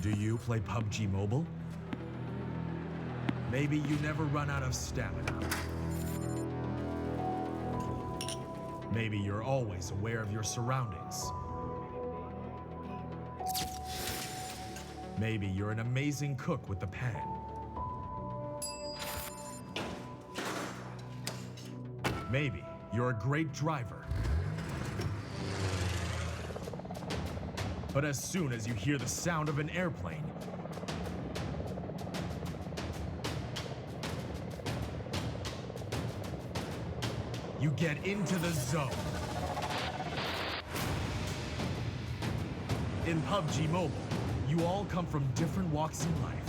Do you play PUBG Mobile? Maybe you never run out of stamina. Maybe you're always aware of your surroundings. Maybe you're an amazing cook with the pan. Maybe you're a great driver. But as soon as you hear the sound of an airplane, you get into the zone. In PUBG Mobile, you all come from different walks in life.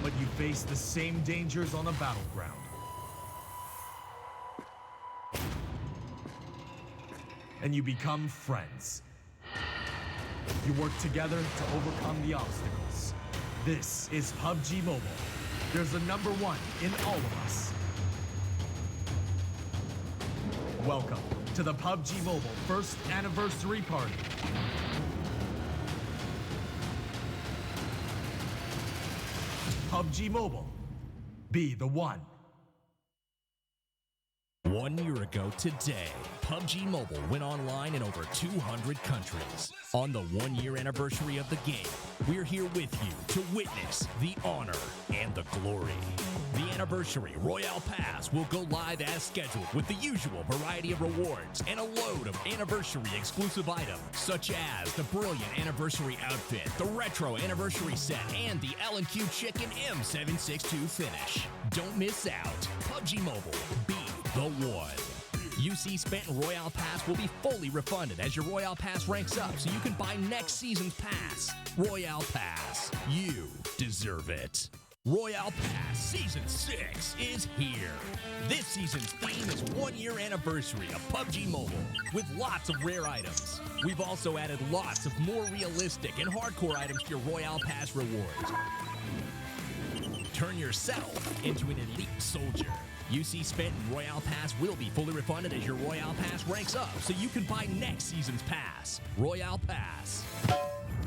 But you face the same dangers on the battleground. And you become friends. You work together to overcome the obstacles. This is PUBG Mobile. There's a number one in all of us. Welcome to the PUBG Mobile first anniversary party. PUBG Mobile, be the one. 1 year ago today, PUBG Mobile went online in over 200 countries. On the 1 year anniversary of the game, we're here with you to witness the honor and the glory. The anniversary Royale Pass will go live as scheduled with the usual variety of rewards and a load of anniversary exclusive items, such as the brilliant anniversary outfit, the retro anniversary set, and the L&Q Chicken M762 finish. Don't miss out. PUBG Mobile, be the one. UC spent in Royale Pass will be fully refunded as your Royale Pass ranks up so you can buy next season's pass. Royale Pass, you deserve it. Royale Pass Season 6 is here. This season's theme is 1 year anniversary of PUBG Mobile with lots of rare items. We've also added lots of more realistic and hardcore items to your Royale Pass rewards. Turn yourself into an elite soldier. UC spent in Royale Pass will be fully refunded as your Royale Pass ranks up so you can buy next season's pass. Royale Pass.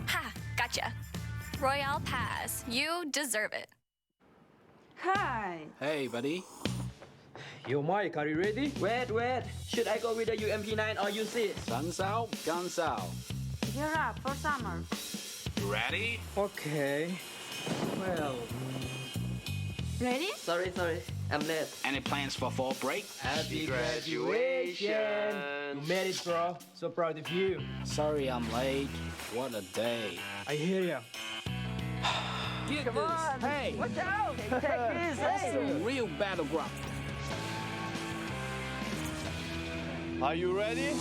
Ha! Gotcha. Royale Pass. You deserve it. Hi. Hey, buddy. Yo, Mike, are you ready? Wait. Should I go with the UMP9 or UC? Guns out, guns out. Gear up for summer. You ready? Okay. Well, Ready? Sorry. I'm late. Any plans for fall break? happy graduation! You made it, bro. So proud of you. Sorry I'm late. What a day. I hear ya. Get Come this. on. Hey, Watch out. Take this. that's Hey. a real battleground. Are you ready?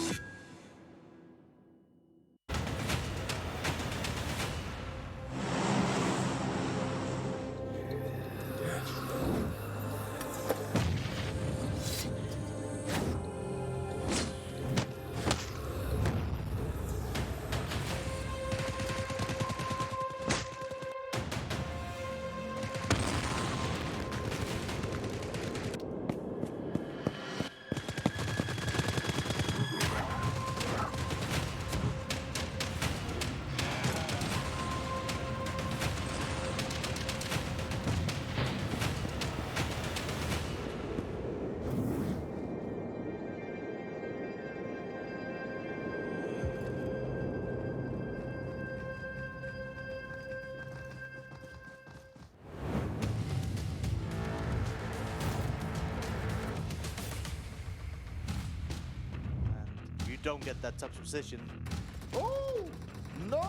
And you don't get that top position. Oh, no!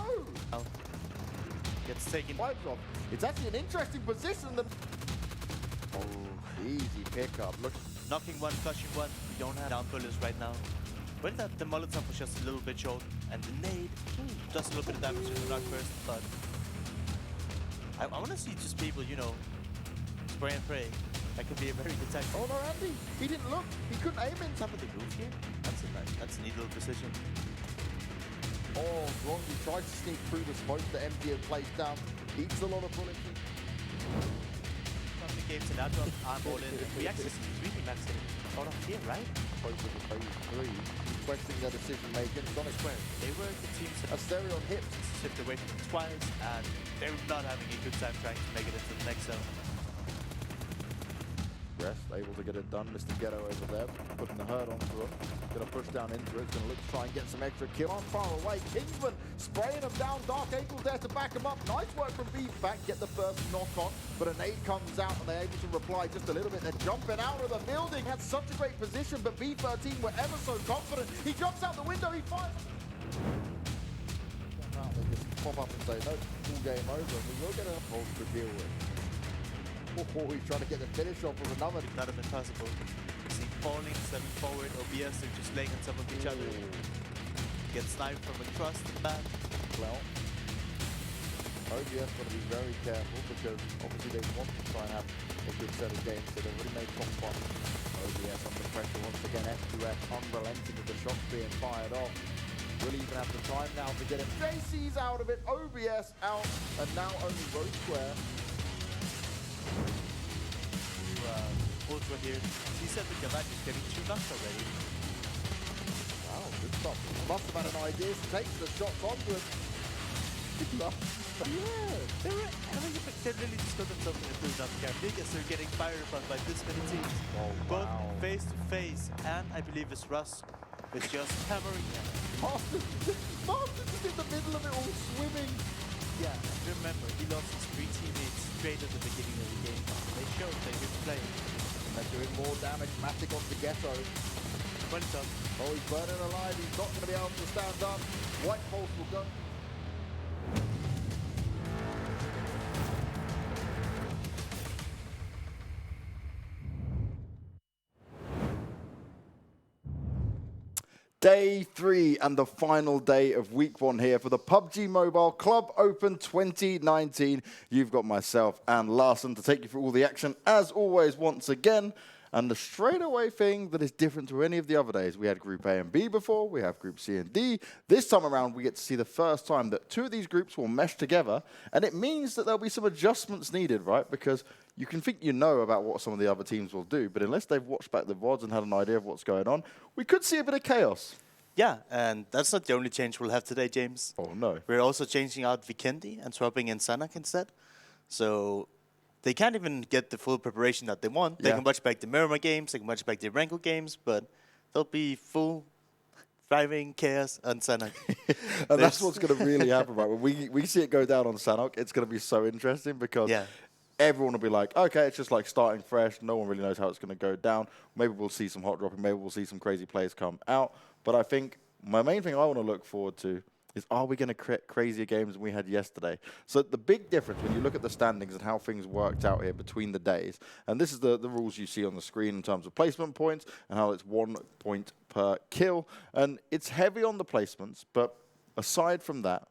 Gets taken. Vibes off. It's actually an interesting position. Oh, easy pickup. Look. Knocking one, flushing one. We don't have down bullets right now. When that the Molotov was just a little bit short, and the nade does a little bit of damage to the knock first, but I want to see just people, you know, spray and pray. That could be a very good tactic. Oh no, Andy. He didn't look. He couldn't aim in. Top of the roof here. That's a neat little position. Oh, Grongi tried to sneak through the smoke that MD had placed down. Eats a lot of bullets. the games in Adron, I'm all in. We actually see really maxing out of here, right? Closer to phase 3. Questioning their decision making. Sonic Square. They were the teams that Asterion hits. shipped away from them twice, and they're not having a good time trying to make it into the next zone. Rest, able to get it done. Mr. Ghetto over there, putting the hurt onto him. Gonna push down into it. Gonna look to try and get some extra kill. On far away, Kingsman spraying him down. Dark Angel there to back him up. Nice work from Beef back, get the first knock on. But an 8 comes out and they're able to reply just a little bit. They're jumping out of the building. Had such a great position, but B13 were ever so confident. He jumps out the window, he fires. They just pop up and say, no, full game over. And we will get a hold to deal with. Oh, he's trying to get the finish off with another. It would not have been possible. See falling, stepping forward, OBS, they're just laying on top of each other. Get sniped from across the map. Well, OBS got to be very careful because obviously they want to try and have a good set of games, so they've already made top 5. OBS under pressure once again. F2F unrelenting with the shots being fired off. Will even have the time now to get it. JC's out of it, OBS out, and now only Rose Square. Ultra here. He said the Gavage is getting 2 knocks already. Wow, good stuff. Must have had an idea. Takes the shots onto it. Good luck. Yeah, they really just got themselves in a good enough camp. Because they're getting fired upon by this many teams. Oh, both wow. face to face, and I believe it's Russ is just hammering him. Marston's just in the middle of it all swimming. Yeah, and remember, he lost his 3 teammates straight at the beginning of the game. They showed they could play. They're doing more damage. Matic on the Ghetto. Well done. Oh, he's burning alive. He's not going to be able to stand up. White Pulse will go. Day 3 and the final day of week 1 here for the PUBG Mobile Club Open 2019. You've got myself and Larson to take you through all the action as always once again. And the straightaway thing that is different to any of the other days. We had Group A and B before, we have Group C and D. This time around, we get to see the first time that 2 of these groups will mesh together. And it means that there'll be some adjustments needed, right? Because you can think you know about what some of the other teams will do, but unless they've watched back the VODs and had an idea of what's going on, we could see a bit of chaos. Yeah, and that's not the only change we'll have today, James. Oh, no. We're also changing out Vikendi and swapping in Sanhok instead. So they can't even get the full preparation that they want. They can watch back the Miramar games, they can watch back the Erangel games, but they'll be full thriving chaos on Sanhok. And that's what's going to really happen, right? When we see it go down on Sanhok, it's going to be so interesting because everyone will be like, okay, it's just like starting fresh. No one really knows how it's going to go down. Maybe we'll see some hot dropping. Maybe we'll see some crazy players come out. But I think my main thing I want to look forward to is, are we going to create crazier games than we had yesterday? So the big difference when you look at the standings and how things worked out here between the days, and this is the rules you see on the screen in terms of placement points and how it's 1 point per kill. And it's heavy on the placements, but aside from that,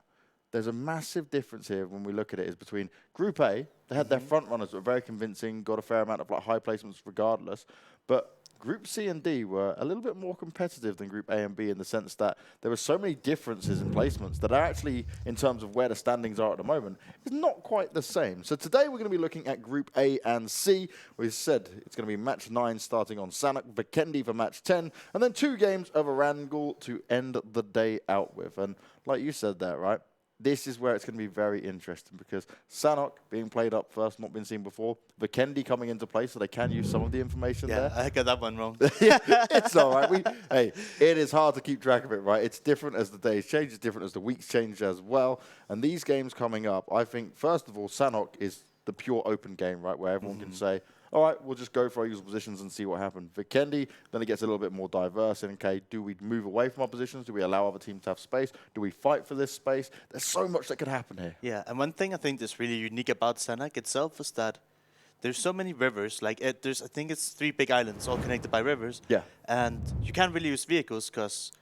there's a massive difference here when we look at it is between Group A, they had their front runners that were very convincing, got a fair amount of like high placements regardless, but Group C and D were a little bit more competitive than Group A and B in the sense that there were so many differences in placements that are actually, in terms of where the standings are at the moment, is not quite the same. So today we're going to be looking at Group A and C. We said it's going to be match 9 starting on Sanhok, Vikendi for match 10, and then 2 games of Erangel to end the day out with. And like you said there, right? This is where it's going to be very interesting because Sanhok being played up first, not been seen before. Vikendi coming into play, so they can use some of the information there. I got that one wrong. It's all right. Hey, it is hard to keep track of it, right? It's different as the days change. It's different as the weeks change as well. And these games coming up, I think, first of all, Sanhok is the pure open game, right, where everyone can say, all right, we'll just go for our usual positions and see what happens. Vikendi, then it gets a little bit more diverse. And, okay, do we move away from our positions? Do we allow other teams to have space? Do we fight for this space? There's so much that could happen here. Yeah, and one thing I think that's really unique about Sanhok itself is that there's so many rivers. Like, I think it's 3 big islands all connected by rivers. Yeah. And you can't really use vehicles because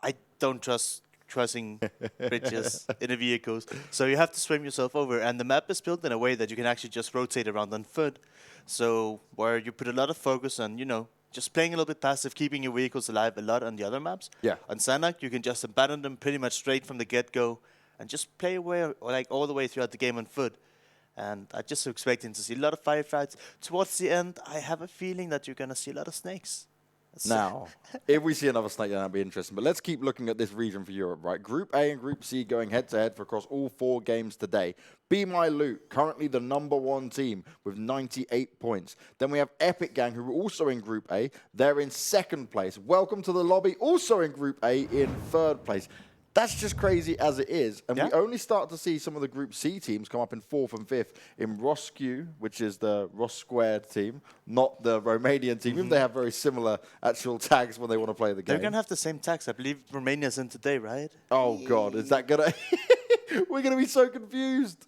I don't trust crossing bridges in the vehicles. So you have to swim yourself over. And the map is built in a way that you can actually just rotate around on foot. So where you put a lot of focus on, you know, just playing a little bit passive, keeping your vehicles alive a lot on the other maps. Yeah. On Sanhok, you can just abandon them pretty much straight from the get-go and just play away like all the way throughout the game on foot. And I'm just expecting to see a lot of firefights. Towards the end, I have a feeling that you're going to see a lot of snakes. Now, if we see another snake, then that'd be interesting. But let's keep looking at this region for Europe, right? Group A and Group C going head-to-head for across all 4 games today. Be My Loot, currently the #1 team with 98 points. Then we have Epic Gang, who are also in Group A. They're in 2nd place. Welcome to the Lobby, also in Group A in 3rd place. That's just crazy as it is. And we only start to see some of the Group C teams come up in 4th and 5th in Roscu, which is the Ros Squared team, not the Romanian team. Even they have very similar actual tags when they want to play the game. They're going to have the same tags. I believe Romania's in today, right? Oh, God. Is that going to... We're going to be so confused.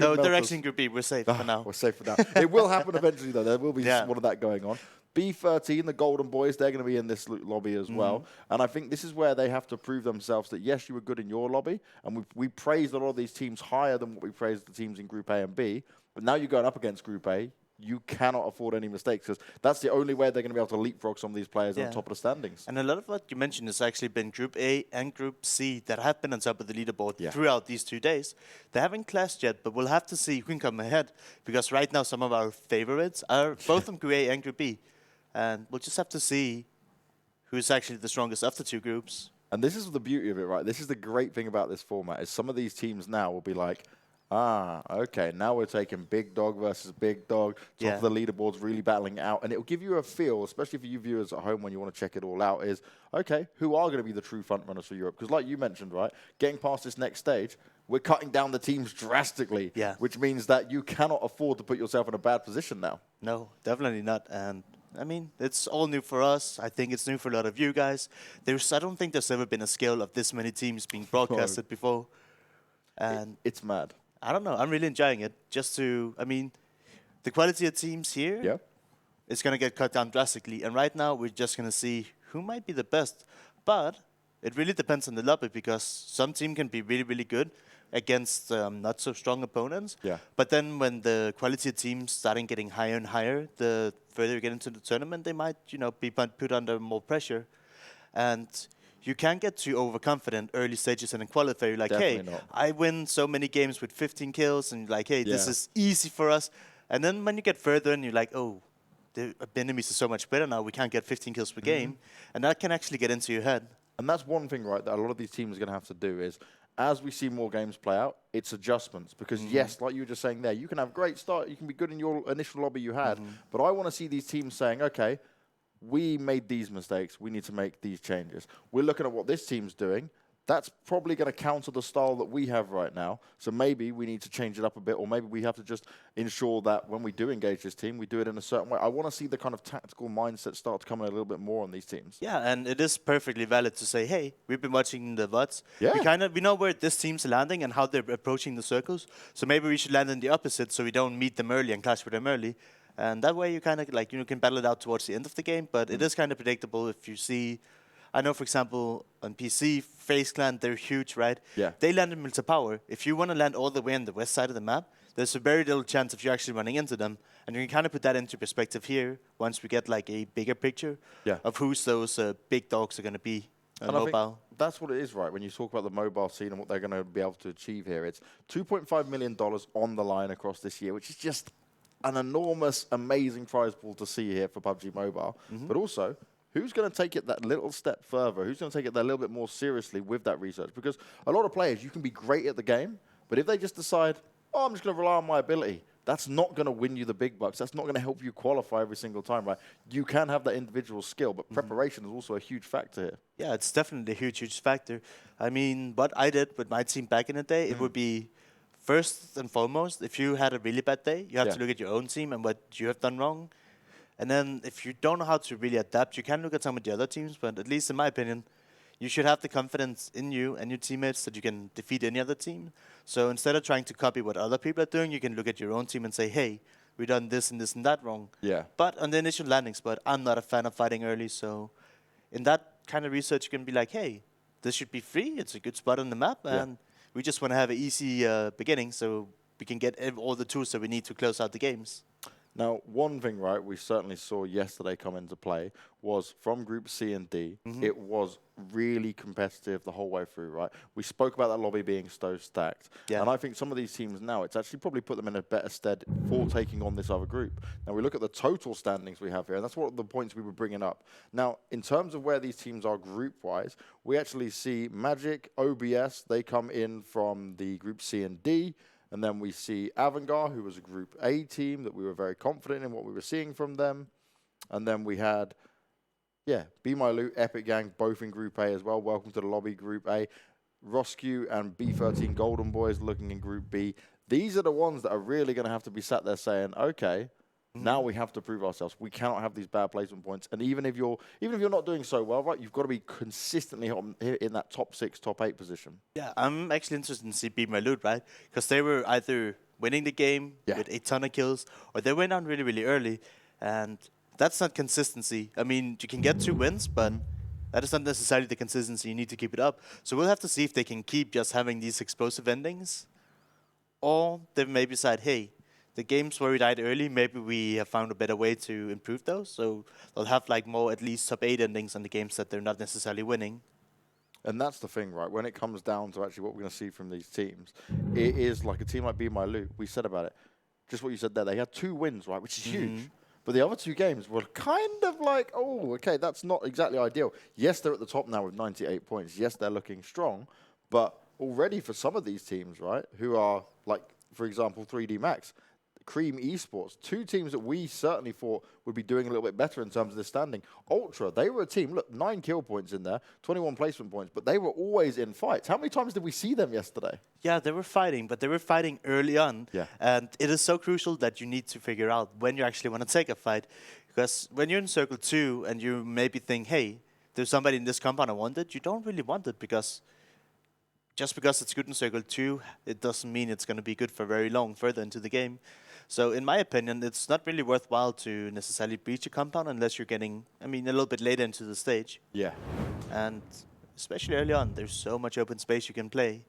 No, they're actually in Group B. We're safe for now. We're safe for now. It will happen eventually, though. There will be one of that going on. B13, the Golden Boys, they're going to be in this lobby as well. And I think this is where they have to prove themselves that, yes, you were good in your lobby. And we praised a lot of these teams higher than what we praised the teams in Group A and B. But now you're going up against Group A. You cannot afford any mistakes because that's the only way they're going to be able to leapfrog some of these players on top of the standings. And a lot of what you mentioned has actually been Group A and Group C that have been on top of the leaderboard throughout these 2 days. They haven't clashed yet, but we'll have to see who can come ahead because right now some of our favorites are both from Group A and Group B. And we'll just have to see who's actually the strongest of the 2 groups. And this is the beauty of it, right? This is the great thing about this format is some of these teams now will be like, okay, now we're taking big dog versus big dog. Top of the leaderboards really battling it out. And it'll give you a feel, especially for you viewers at home when you want to check it all out, is, okay, who are going to be the true front runners for Europe? Because like you mentioned, right, getting past this next stage, we're cutting down the teams drastically, which means that you cannot afford to put yourself in a bad position now. No, definitely not. And I mean, it's all new for us. I think it's new for a lot of you guys. I don't think there's ever been a scale of this many teams being broadcasted before. And it's mad. I don't know. I'm really enjoying it. I mean, the quality of teams here is going to get cut down drastically. And right now, we're just going to see who might be the best. But it really depends on the lobby because some team can be really, really good against not so strong opponents. But then when the quality of teams starting getting higher and higher, the further you get into the tournament, they might, be put under more pressure. And you can't get too overconfident early stages in a qualifier. You're like, Definitely hey, not. I win so many games with 15 kills, and you're like, hey, this is easy for us. And then when you get further and you're like, oh, the enemies are so much better now, we can't get 15 kills per game. And that can actually get into your head. And that's one thing, right, that a lot of these teams are going to have to do is, as we see more games play out, it's adjustments. Because, yes, like you were just saying there, you can have great start, you can be good in your initial lobby you had, but I want to see these teams saying, okay, we made these mistakes, we need to make these changes. We're looking at what this team's doing. That's probably going to counter the style that we have right now. So maybe we need to change it up a bit, or maybe we have to just ensure that when we do engage this team, we do it in a certain way. I want to see the kind of tactical mindset start to come in a little bit more on these teams. Yeah, and it is perfectly valid to say, hey, we've been watching the VODs. Yeah. We know where this team's landing and how they're approaching the circles. So maybe we should land in the opposite so we don't meet them early and clash with them early. And that way you kind of can battle it out towards the end of the game. But it is kind of predictable if you see... I know, for example, on PC, FaZe Clan, they're huge, right? Yeah. They land in Milta Power. If you want to land all the way on the west side of the map, there's a very little chance of you actually running into them. And you can kind of put that into perspective here once we get like a bigger picture of who's those big dogs are going to be on mobile. That's what it is, right? When you talk about the mobile scene and what they're going to be able to achieve here, it's $2.5 million on the line across this year, which is just an enormous, amazing prize pool to see here for PUBG Mobile. But also... who's going to take it that little step further? Who's going to take it that little bit more seriously with that research? Because a lot of players, you can be great at the game, but if they just decide, oh, I'm just going to rely on my ability, that's not going to win you the big bucks. That's not going to help you qualify every single time, right? You can have that individual skill, but preparation is also a huge factor here. Yeah, it's definitely a huge, huge factor. I mean, what I did with my team back in the day, it would be first and foremost, if you had a really bad day, you have to look at your own team and what you have done wrong. And then if you don't know how to really adapt, you can look at some of the other teams, but at least in my opinion, you should have the confidence in you and your teammates that you can defeat any other team. So instead of trying to copy what other people are doing, you can look at your own team and say, hey, we done this and this and that wrong. Yeah. But on the initial landing spot, I'm not a fan of fighting early, so in that kind of research, you can be like, hey, this should be free, it's a good spot on the map, and we just want to have an easy beginning so we can get all the tools that we need to close out the games. Now, one thing, right, we certainly saw yesterday come into play was from Group C and D, it was really competitive the whole way through, right? We spoke about that lobby being so stacked. Yeah. And I think some of these teams now, it's actually probably put them in a better stead for taking on this other group. Now, we look at the total standings we have here, and that's what the points we were bringing up. Now, in terms of where these teams are group-wise, we actually see Magic, OBS, they come in from the Group C and D. And then we see Erangel, who was a Group A team that we were very confident in what we were seeing from them. And then we had, Be My Loot, Epic Gang, both in Group A as well. Welcome to the lobby, Group A. Roscoe and B13 Golden Boys looking in Group B. These are the ones that are really going to have to be sat there saying, okay, now we have to prove ourselves. We cannot have these bad placement points. And even if you're not doing so well, right, you've got to be consistently in that top 6, top 8 position. Yeah, I'm actually interested in see Be My Loot, right? Because they were either winning the game with a ton of kills, or they went on really, really early. And that's not consistency. I mean, you can get 2 wins, but that is not necessarily the consistency. You need to keep it up. So we'll have to see if they can keep just having these explosive endings, or they maybe decide, hey, the games where we died early, maybe we have found a better way to improve those. So they'll have like more at least top 8 endings on the games that they're not necessarily winning. And that's the thing, right? When it comes down to actually what we're going to see from these teams, it is like a team like Be My Loot. We said about it. Just what you said there. They had 2 wins, right? Which is huge. But the other 2 games were kind of like, oh, okay, that's not exactly ideal. Yes, they're at the top now with 98 points. Yes, they're looking strong. But already for some of these teams, right, who are like, for example, 3D Max, Cream Esports, 2 teams that we certainly thought would be doing a little bit better in terms of the standing. Ultra, they were a team, look, 9 kill points in there, 21 placement points, but they were always in fights. How many times did we see them yesterday? Yeah, they were fighting, but they were fighting early on. Yeah. And it is so crucial that you need to figure out when you actually want to take a fight. Because when you're in Circle 2 and you maybe think, hey, there's somebody in this compound I wanted, you don't really want it because just because it's good in Circle 2, it doesn't mean it's going to be good for very long further into the game. So in my opinion, it's not really worthwhile to necessarily breach a compound unless you're getting, I mean, a little bit later into the stage. Yeah. And especially early on, there's so much open space you can play.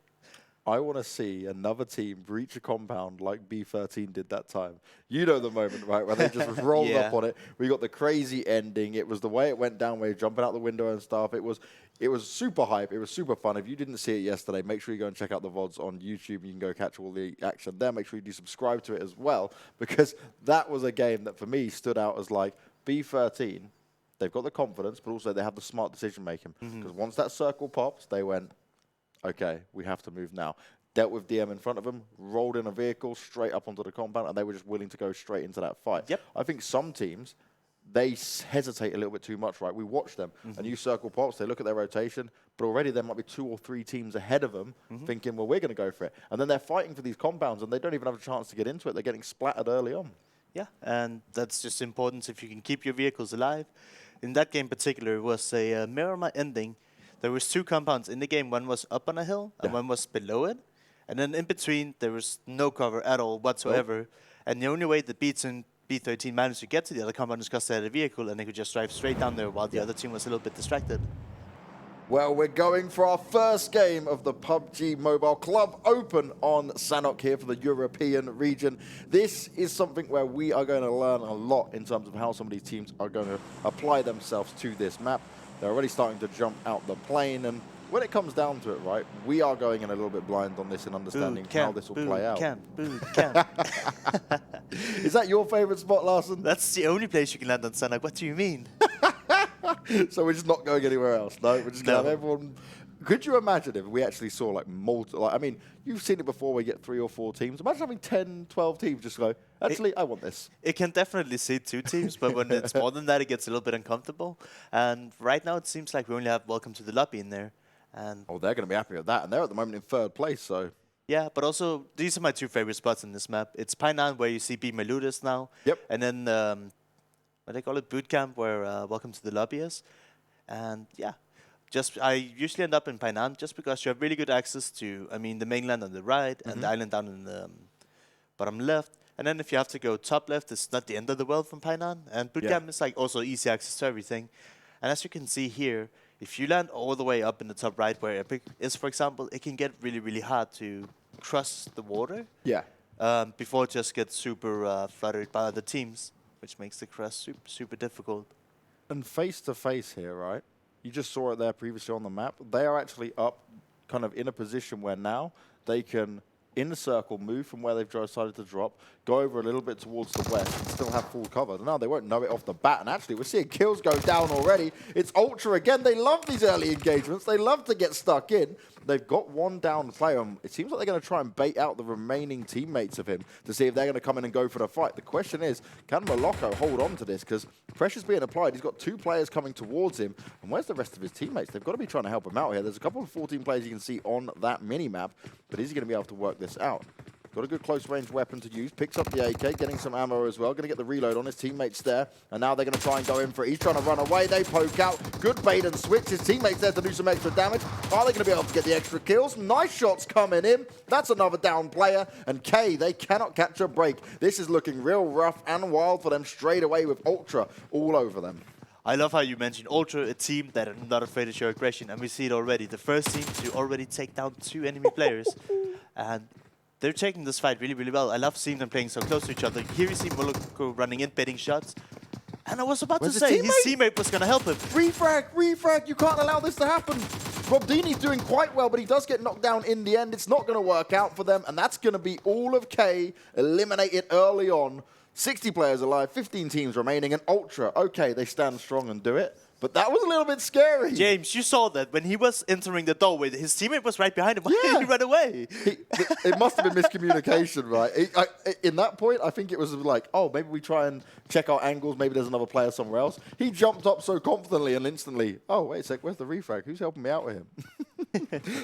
I want to see another team breach a compound like B13 did that time. You know the moment, right, where they just rolled up on it. We got the crazy ending. It was the way it went down, where you're jumping out the window and stuff. It was super hype. It was super fun. If you didn't see it yesterday, make sure you go and check out the VODs on YouTube. You can go catch all the action there. Make sure you do subscribe to it as well, because that was a game that for me stood out as like B13. They've got the confidence, but also they have the smart decision making. Because once that circle pops, they went, okay, we have to move now. Dealt with DM in front of them, rolled in a vehicle straight up onto the compound, and they were just willing to go straight into that fight. Yep. I think some teams, they hesitate a little bit too much, right? We watch them, and you circle pops, they look at their rotation, but already there might be 2 or 3 teams ahead of them thinking, well, we're going to go for it. And then they're fighting for these compounds, and they don't even have a chance to get into it. They're getting splattered early on. Yeah, and that's just important if you can keep your vehicles alive. In that game in particular, it was a Miramar ending. There was 2 compounds in the game. One was up on a hill, and one was below it. And then in between, there was no cover at all whatsoever. And the only way that B13 managed to get to the other compound is because they had a vehicle, and they could just drive straight down there while the other team was a little bit distracted. Well, we're going for our first game of the PUBG Mobile Club Open on Sanhok here for the European region. This is something where we are going to learn a lot in terms of how some of these teams are going to apply themselves to this map. They're already starting to jump out the plane, and when it comes down to it, right, we are going in a little bit blind on this and understanding how this will play out. Boot camp. Is that your favorite spot, Larson? That's the only place you can land on Sanhok. What do you mean? So we're just not going anywhere else? No, we're just going to have everyone. Could you imagine if we actually saw like multiple? Like, I mean, you've seen it before. We get 3 or 4 teams. Imagine having 10, 12 teams just go, actually, I want this. It can definitely seat 2 teams, but when it's more than that, it gets a little bit uncomfortable. And right now, it seems like we only have Welcome to the Lobby in there. And oh, they're going to be happy with that. And they're at the moment in 3rd place, so. Yeah, but also, these are my 2 favorite spots in this map. It's Painan, where you see Be My Loot is now. Yep. And then, what they call it, Boot Camp, where Welcome to the Lobby is. And yeah, I usually end up in Painan just because you have really good access to, I mean, the mainland on the right and the island down in the bottom left. And then if you have to go top left, it's not the end of the world from Painan. And Boot Camp is like also easy access to everything. And as you can see here, if you land all the way up in the top right where Epic is, for example, it can get really, really hard to cross the water. Yeah. before it just gets super fluttered by other teams, which makes the cross super difficult. And face to face here, right? You just saw it there previously on the map. They are actually up kind of in a position where now they can, in the circle, move from where they've decided to drop, go over a little bit towards the west, and still have full cover. No, they won't know it off the bat. And actually, we're seeing kills go down already. It's Ultra again. They love these early engagements. They love to get stuck in. They've got one down player. It seems like they're going to try and bait out the remaining teammates of him to see if they're going to come in and go for the fight. The question is, can Moloko hold on to this? Because pressure's being applied. He's got 2 players coming towards him. And where's the rest of his teammates? They've got to be trying to help him out here. There's a couple of 14 players you can see on that mini-map. But is he going to be able to work this out? Got a good close-range weapon to use. Picks up the AK, getting some ammo as well. Going to get the reload on his teammates there. And now they're going to try and go in for it. He's trying to run away. They poke out. Good bait and switch. His teammates there to do some extra damage. Are they going to be able to get the extra kills? Nice shots coming in. That's another down player. And K, they cannot catch a break. This is looking real rough and wild for them straight away with Ultra all over them. I love how you mentioned Ultra, a team that are not afraid to show aggression. And we see it already. The first team to already take down 2 enemy players. And they're taking this fight really, really well. I love seeing them playing so close to each other. Here you see Moloko running in, baiting shots. And I was about to say, his teammate was going to help him. Refrag, you can't allow this to happen. Rob Deeney's doing quite well, but he does get knocked down in the end. It's not going to work out for them, and that's going to be all of K eliminated early on. 60 players alive, 15 teams remaining, and Ultra, okay, they stand strong and do it. But that was a little bit scary. James, you saw that when he was entering the doorway, his teammate was right behind him. Why did he run away? It must have been miscommunication, right? In that point, I think it was like, oh, maybe we try and check our angles. Maybe there's another player somewhere else. He jumped up so confidently and instantly, oh, wait a sec, where's the refrag? Who's helping me out with him?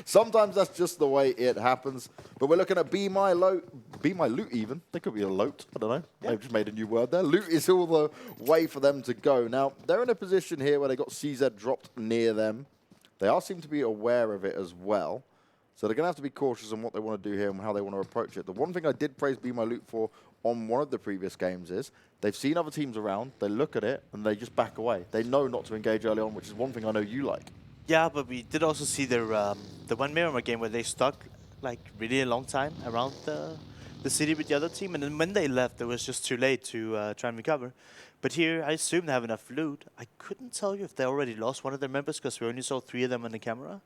Sometimes that's just the way it happens. But we're looking at Be My Loot even. There could be a loot. I don't know. Yeah. They've just made a new word there. Loot is all the way for them to go. Now, they're in a position here where they got CZ dropped near them. They all seem to be aware of it as well. So they're going to have to be cautious on what they want to do here and how they want to approach it. The one thing I did praise Be My Loot for on one of the previous games is they've seen other teams around, they look at it, and they just back away. They know not to engage early on, which is one thing I know you like. Yeah, but we did also see their the one Miramar game where they stuck like really a long time around the city with the other team, and then when they left, it was just too late to try and recover. But here, I assume they have enough loot. I couldn't tell you if they already lost one of their members because we only saw 3 of them on the camera.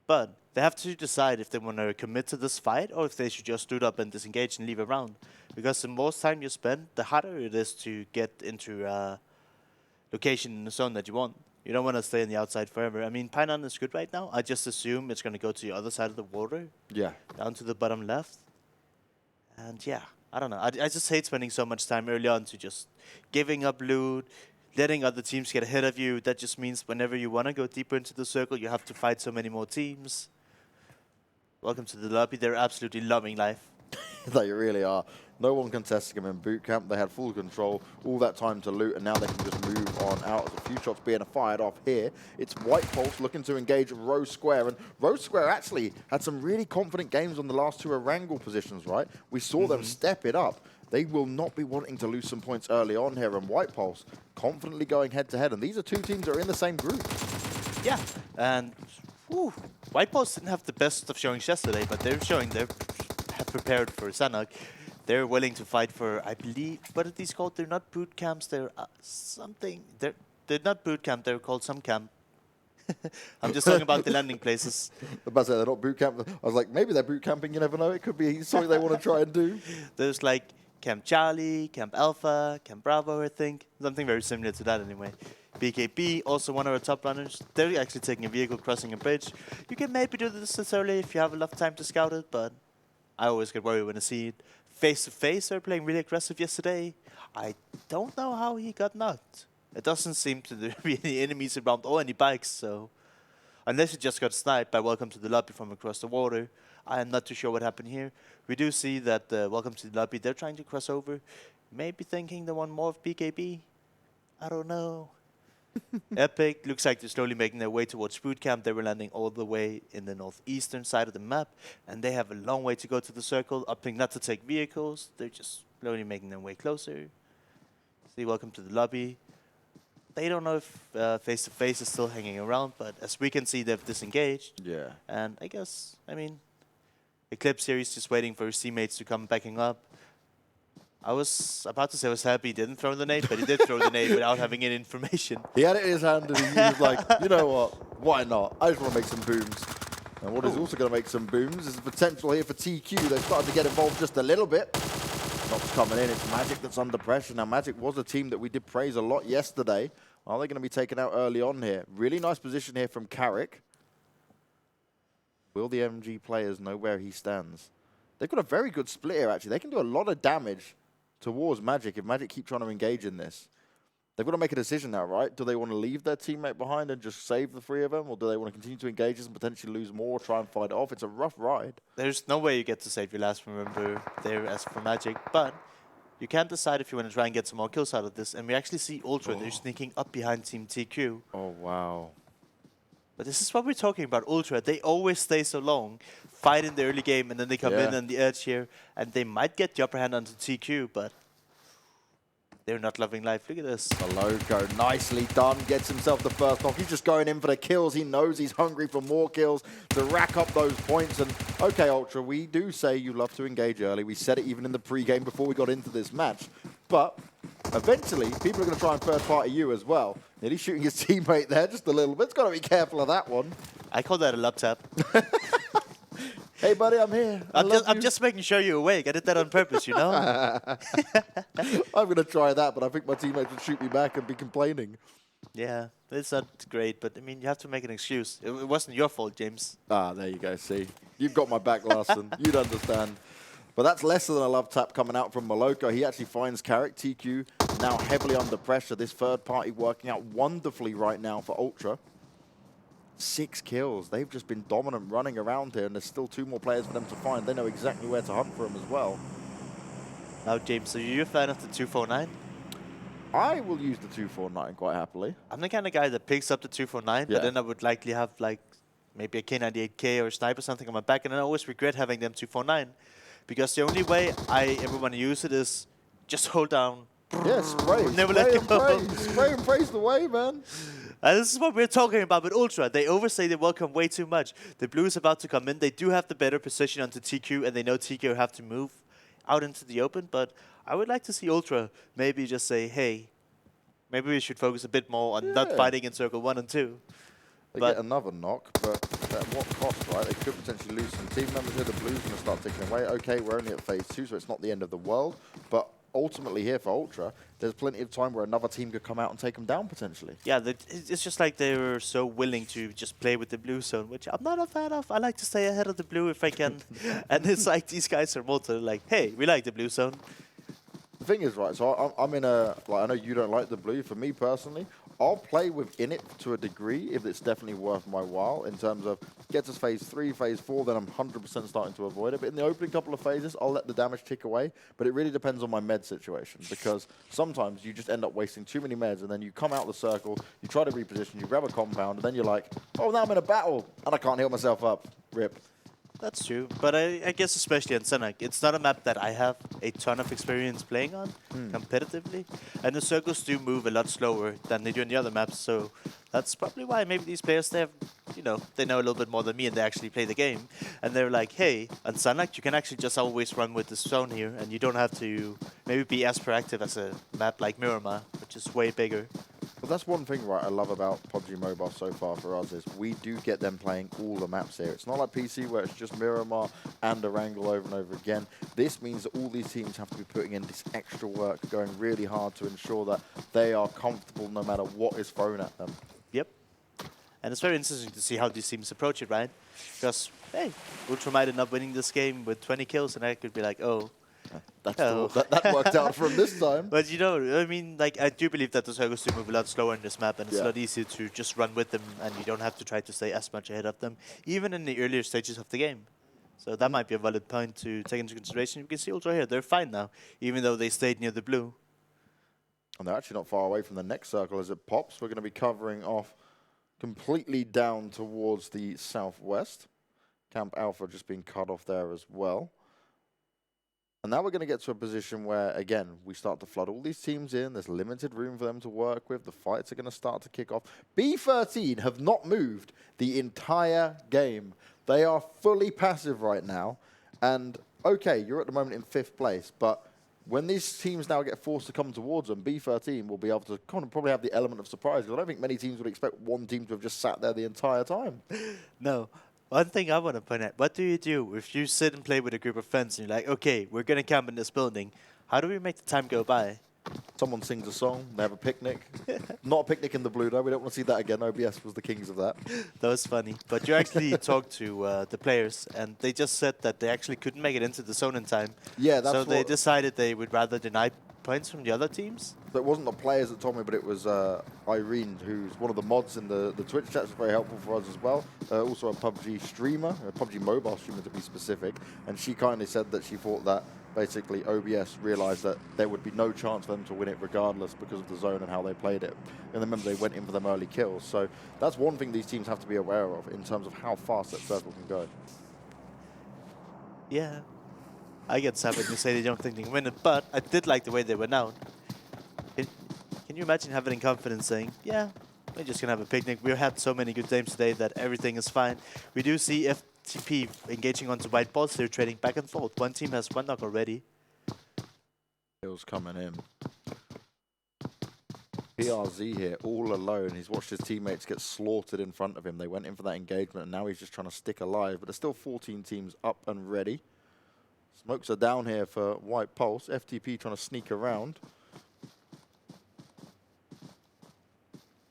But they have to decide if they want to commit to this fight or if they should just loot up and disengage and leave around. Because the most time you spend, the harder it is to get into a location in the zone that you want. You don't want to stay on the outside forever. I mean, Painan is good right now. I just assume it's going to go to the other side of the water. Yeah. Down to the bottom left. And yeah, I don't know. I just hate spending so much time early on to just giving up loot, letting other teams get ahead of you. That just means whenever you want to go deeper into the circle, you have to fight so many more teams. Welcome to the lobby. They're absolutely loving life. They really are. No one contesting them in boot camp. They had full control, all that time to loot, and now they can just move on out. There's a few shots being fired off here. It's White Pulse looking to engage Rose Square, and Rose Square actually had some really confident games on the last 2 Erangel positions, right? We saw them step it up. They will not be wanting to lose some points early on here, and White Pulse confidently going head-to-head, and these are 2 teams that are in the same group. Yeah, and White Pulse didn't have the best of showings yesterday, but they're showing they're prepared for Sanhok. They're willing to fight for, I believe, what are these called? They're not boot camps, they're something. They're not boot camp, they're called some camp. I'm just talking about the landing places. I was about to say they're not boot camp. I was like, maybe they're boot camping, you never know. It could be something they want to try and do. There's like Camp Charlie, Camp Alpha, Camp Bravo, I think. Something very similar to that anyway. BKB, also one of our top runners. They're actually taking a vehicle crossing a bridge. You can maybe do this necessarily if you have enough time to scout it, but I always get worried when I see it. Face to face, they're playing really aggressive yesterday. I don't know how he got knocked. It doesn't seem to be any enemies around or any bikes, so unless he just got sniped by Welcome to the Lobby from across the water, I am not too sure what happened here. We do see that Welcome to the Lobby, they're trying to cross over, maybe thinking they want more of BKB. I don't know. Epic looks like they're slowly making their way towards boot camp. They were landing all the way in the northeastern side of the map, and they have a long way to go to the circle, opting not to take vehicles. They're just slowly making their way closer. See, Welcome to the Lobby. They don't know if face-to-face is still hanging around, but as we can see, they've disengaged. Yeah. And I guess, I mean, Eclipse here, he's just waiting for his teammates to come backing up. I was about to say I was happy he didn't throw the nade, but he did throw the nade without having any information. He had it in his hand and he was like, you know what, why not? I just want to make some booms. And what is also going to make some booms is the potential here for TQ. They've started to get involved just a little bit. Knocks coming in, it's Magic that's under pressure. Now, Magic was a team that we did praise a lot yesterday. Are they going to be taken out early on here? Really nice position here from Carrick. Will the MG players know where he stands? They've got a very good split here, actually. They can do a lot of damage towards Magic if Magic keep trying to engage in this. They've got to make a decision now, right? Do they want to leave their teammate behind and just save the three of them? Or do they want to continue to engage this and potentially lose more, try and fight it off? It's a rough ride. There's no way you get to save your last member there as for Magic, but you can decide if you want to try and get some more kills out of this. And we actually see Ultra, they're sneaking up behind Team TQ. Oh, wow. But this is what we're talking about, Ultra. They always stay so long, fight in the early game, and then they come in on the edge here, and they might get the upper hand onto TQ, but they're not loving life. Look at this. Maloko, nicely done, gets himself the first knock. He's just going in for the kills. He knows he's hungry for more kills to rack up those points. And, okay, Ultra, we do say you love to engage early. We said it even in the pre-game before we got into this match. But eventually, people are going to try and third-party you as well. Nearly shooting his teammate there just a little bit. It's got to be careful of that one. I call that a love tap. Hey, buddy, I'm here. I'm just making sure you're awake. I did that on purpose, you know? I'm going to try that, but I think my teammates would shoot me back and be complaining. Yeah, it's not great, but I mean, you have to make an excuse. It wasn't your fault, James. Ah, there you go, see. You've got my back, Larson. You'd understand. But that's less than a love tap coming out from Maloko. He actually finds Carrick. TQ now heavily under pressure. This third party working out wonderfully right now for Ultra. 6 kills. They've just been dominant running around here, and there's still 2 more players for them to find. They know exactly where to hunt for them as well. Now, James, are you a fan of the 249? I will use the 249 quite happily. I'm the kind of guy that picks up the 249, but then I would likely have like maybe a K98K or a sniper or something on my back, and I always regret having them 249 because the only way I ever want to use it is just hold down. Yeah, spray. Never spray let and go. praise. Spray and praise the way, man. This is what we're talking about with Ultra. They overstay the welcome way too much. The blue is about to come in. They do have the better position onto TQ, and they know TQ have to move out into the open, but I would like to see Ultra maybe just say, hey, maybe we should focus a bit more on not fighting in circle 1 and 2. They get another knock, but at what cost, right? They could potentially lose some team members here. The blue's going to start ticking away. Okay, we're only at phase 2, so it's not the end of the world, but ultimately here for Ultra, there's plenty of time where another team could come out and take them down potentially. Yeah, it's just like they were so willing to just play with the blue zone, which I'm not a fan of. I like to stay ahead of the blue if I can. And it's like these guys are more to like, hey, we like the blue zone. The thing is, right, so I'm in a, like, I know you don't like the blue. For me personally, I'll play within it to a degree if it's definitely worth my while in terms of get to phase 3, phase 4, then I'm 100% starting to avoid it. But in the opening couple of phases, I'll let the damage tick away. But it really depends on my med situation because sometimes you just end up wasting too many meds and then you come out the circle, you try to reposition, you grab a compound, and then you're like, oh, now I'm in a battle and I can't heal myself up. Rip. That's true, but I guess especially on Sanhok, it's not a map that I have a ton of experience playing on competitively, and the circles do move a lot slower than they do in the other maps, so that's probably why maybe these players, they have, you know, they know a little bit more than me and they actually play the game, and they're like, hey, on Sanhok, you can actually just always run with this zone here, and you don't have to maybe be as proactive as a map like Miramar, which is way bigger. Well, that's one thing, right, I love about PUBG Mobile so far for us is we do get them playing all the maps here. It's not like PC where it's just Miramar and Erangel over and over again. This means that all these teams have to be putting in this extra work, going really hard to ensure that they are comfortable no matter what is thrown at them. Yep. And it's very interesting to see how these teams approach it, right? Because, hey, Ultra might end up winning this game with 20 kills, and I could be like, oh, that worked out for him this time. But you know, I mean, like, I do believe that the circles do move a lot slower in this map, and it's a lot easier to just run with them, and you don't have to try to stay as much ahead of them, even in the earlier stages of the game. So that might be a valid point to take into consideration. You can see Ultra here, they're fine now, even though they stayed near the blue. And they're actually not far away from the next circle as it pops. We're going to be covering off completely down towards the southwest. Camp Alpha just being cut off there as well. And now we're going to get to a position where, again, we start to flood all these teams in. There's limited room for them to work with. The fights are going to start to kick off. B13 have not moved the entire game. They are fully passive right now. And okay, you're at the moment in 5th place, but when these teams now get forced to come towards them, B13 will be able to kind of probably have the element of surprise. Because I don't think many teams would expect one team to have just sat there the entire time. No. One thing I want to point out, what do you do if you sit and play with a group of friends and you're like, okay, we're going to camp in this building. How do we make the time go by? Someone sings a song, they have a picnic. Not a picnic in the blue, though. We don't want to see that again. OBS was the kings of that. That was funny. But you actually talked to the players, and they just said that they actually couldn't make it into the zone in time. Yeah, that's so they decided they would rather deny points from the other teams. It wasn't the players that told me, but it was Irene, who's one of the mods in the Twitch chat. It's very helpful for us as well. Also a PUBG streamer, a PUBG mobile streamer to be specific. And she kindly said that she thought that basically OBS realized that there would be no chance for them to win it regardless because of the zone and how they played it. And remember, they went in for them early kills. So that's one thing these teams have to be aware of in terms of how fast that circle can go. Yeah. I get sad when you say they don't think they can win it, but I did like the way they went out. Can you imagine having confidence saying, yeah, we're just going to have a picnic. We've had so many good games today that everything is fine. We do see FTP engaging onto white balls. They're trading back and forth. One team has one knock already. Kills coming in. PRZ here, all alone. He's watched his teammates get slaughtered in front of him. They went in for that engagement, and now he's just trying to stick alive. But there's still 14 teams up and ready. Smokes are down here for White Pulse. FTP trying to sneak around.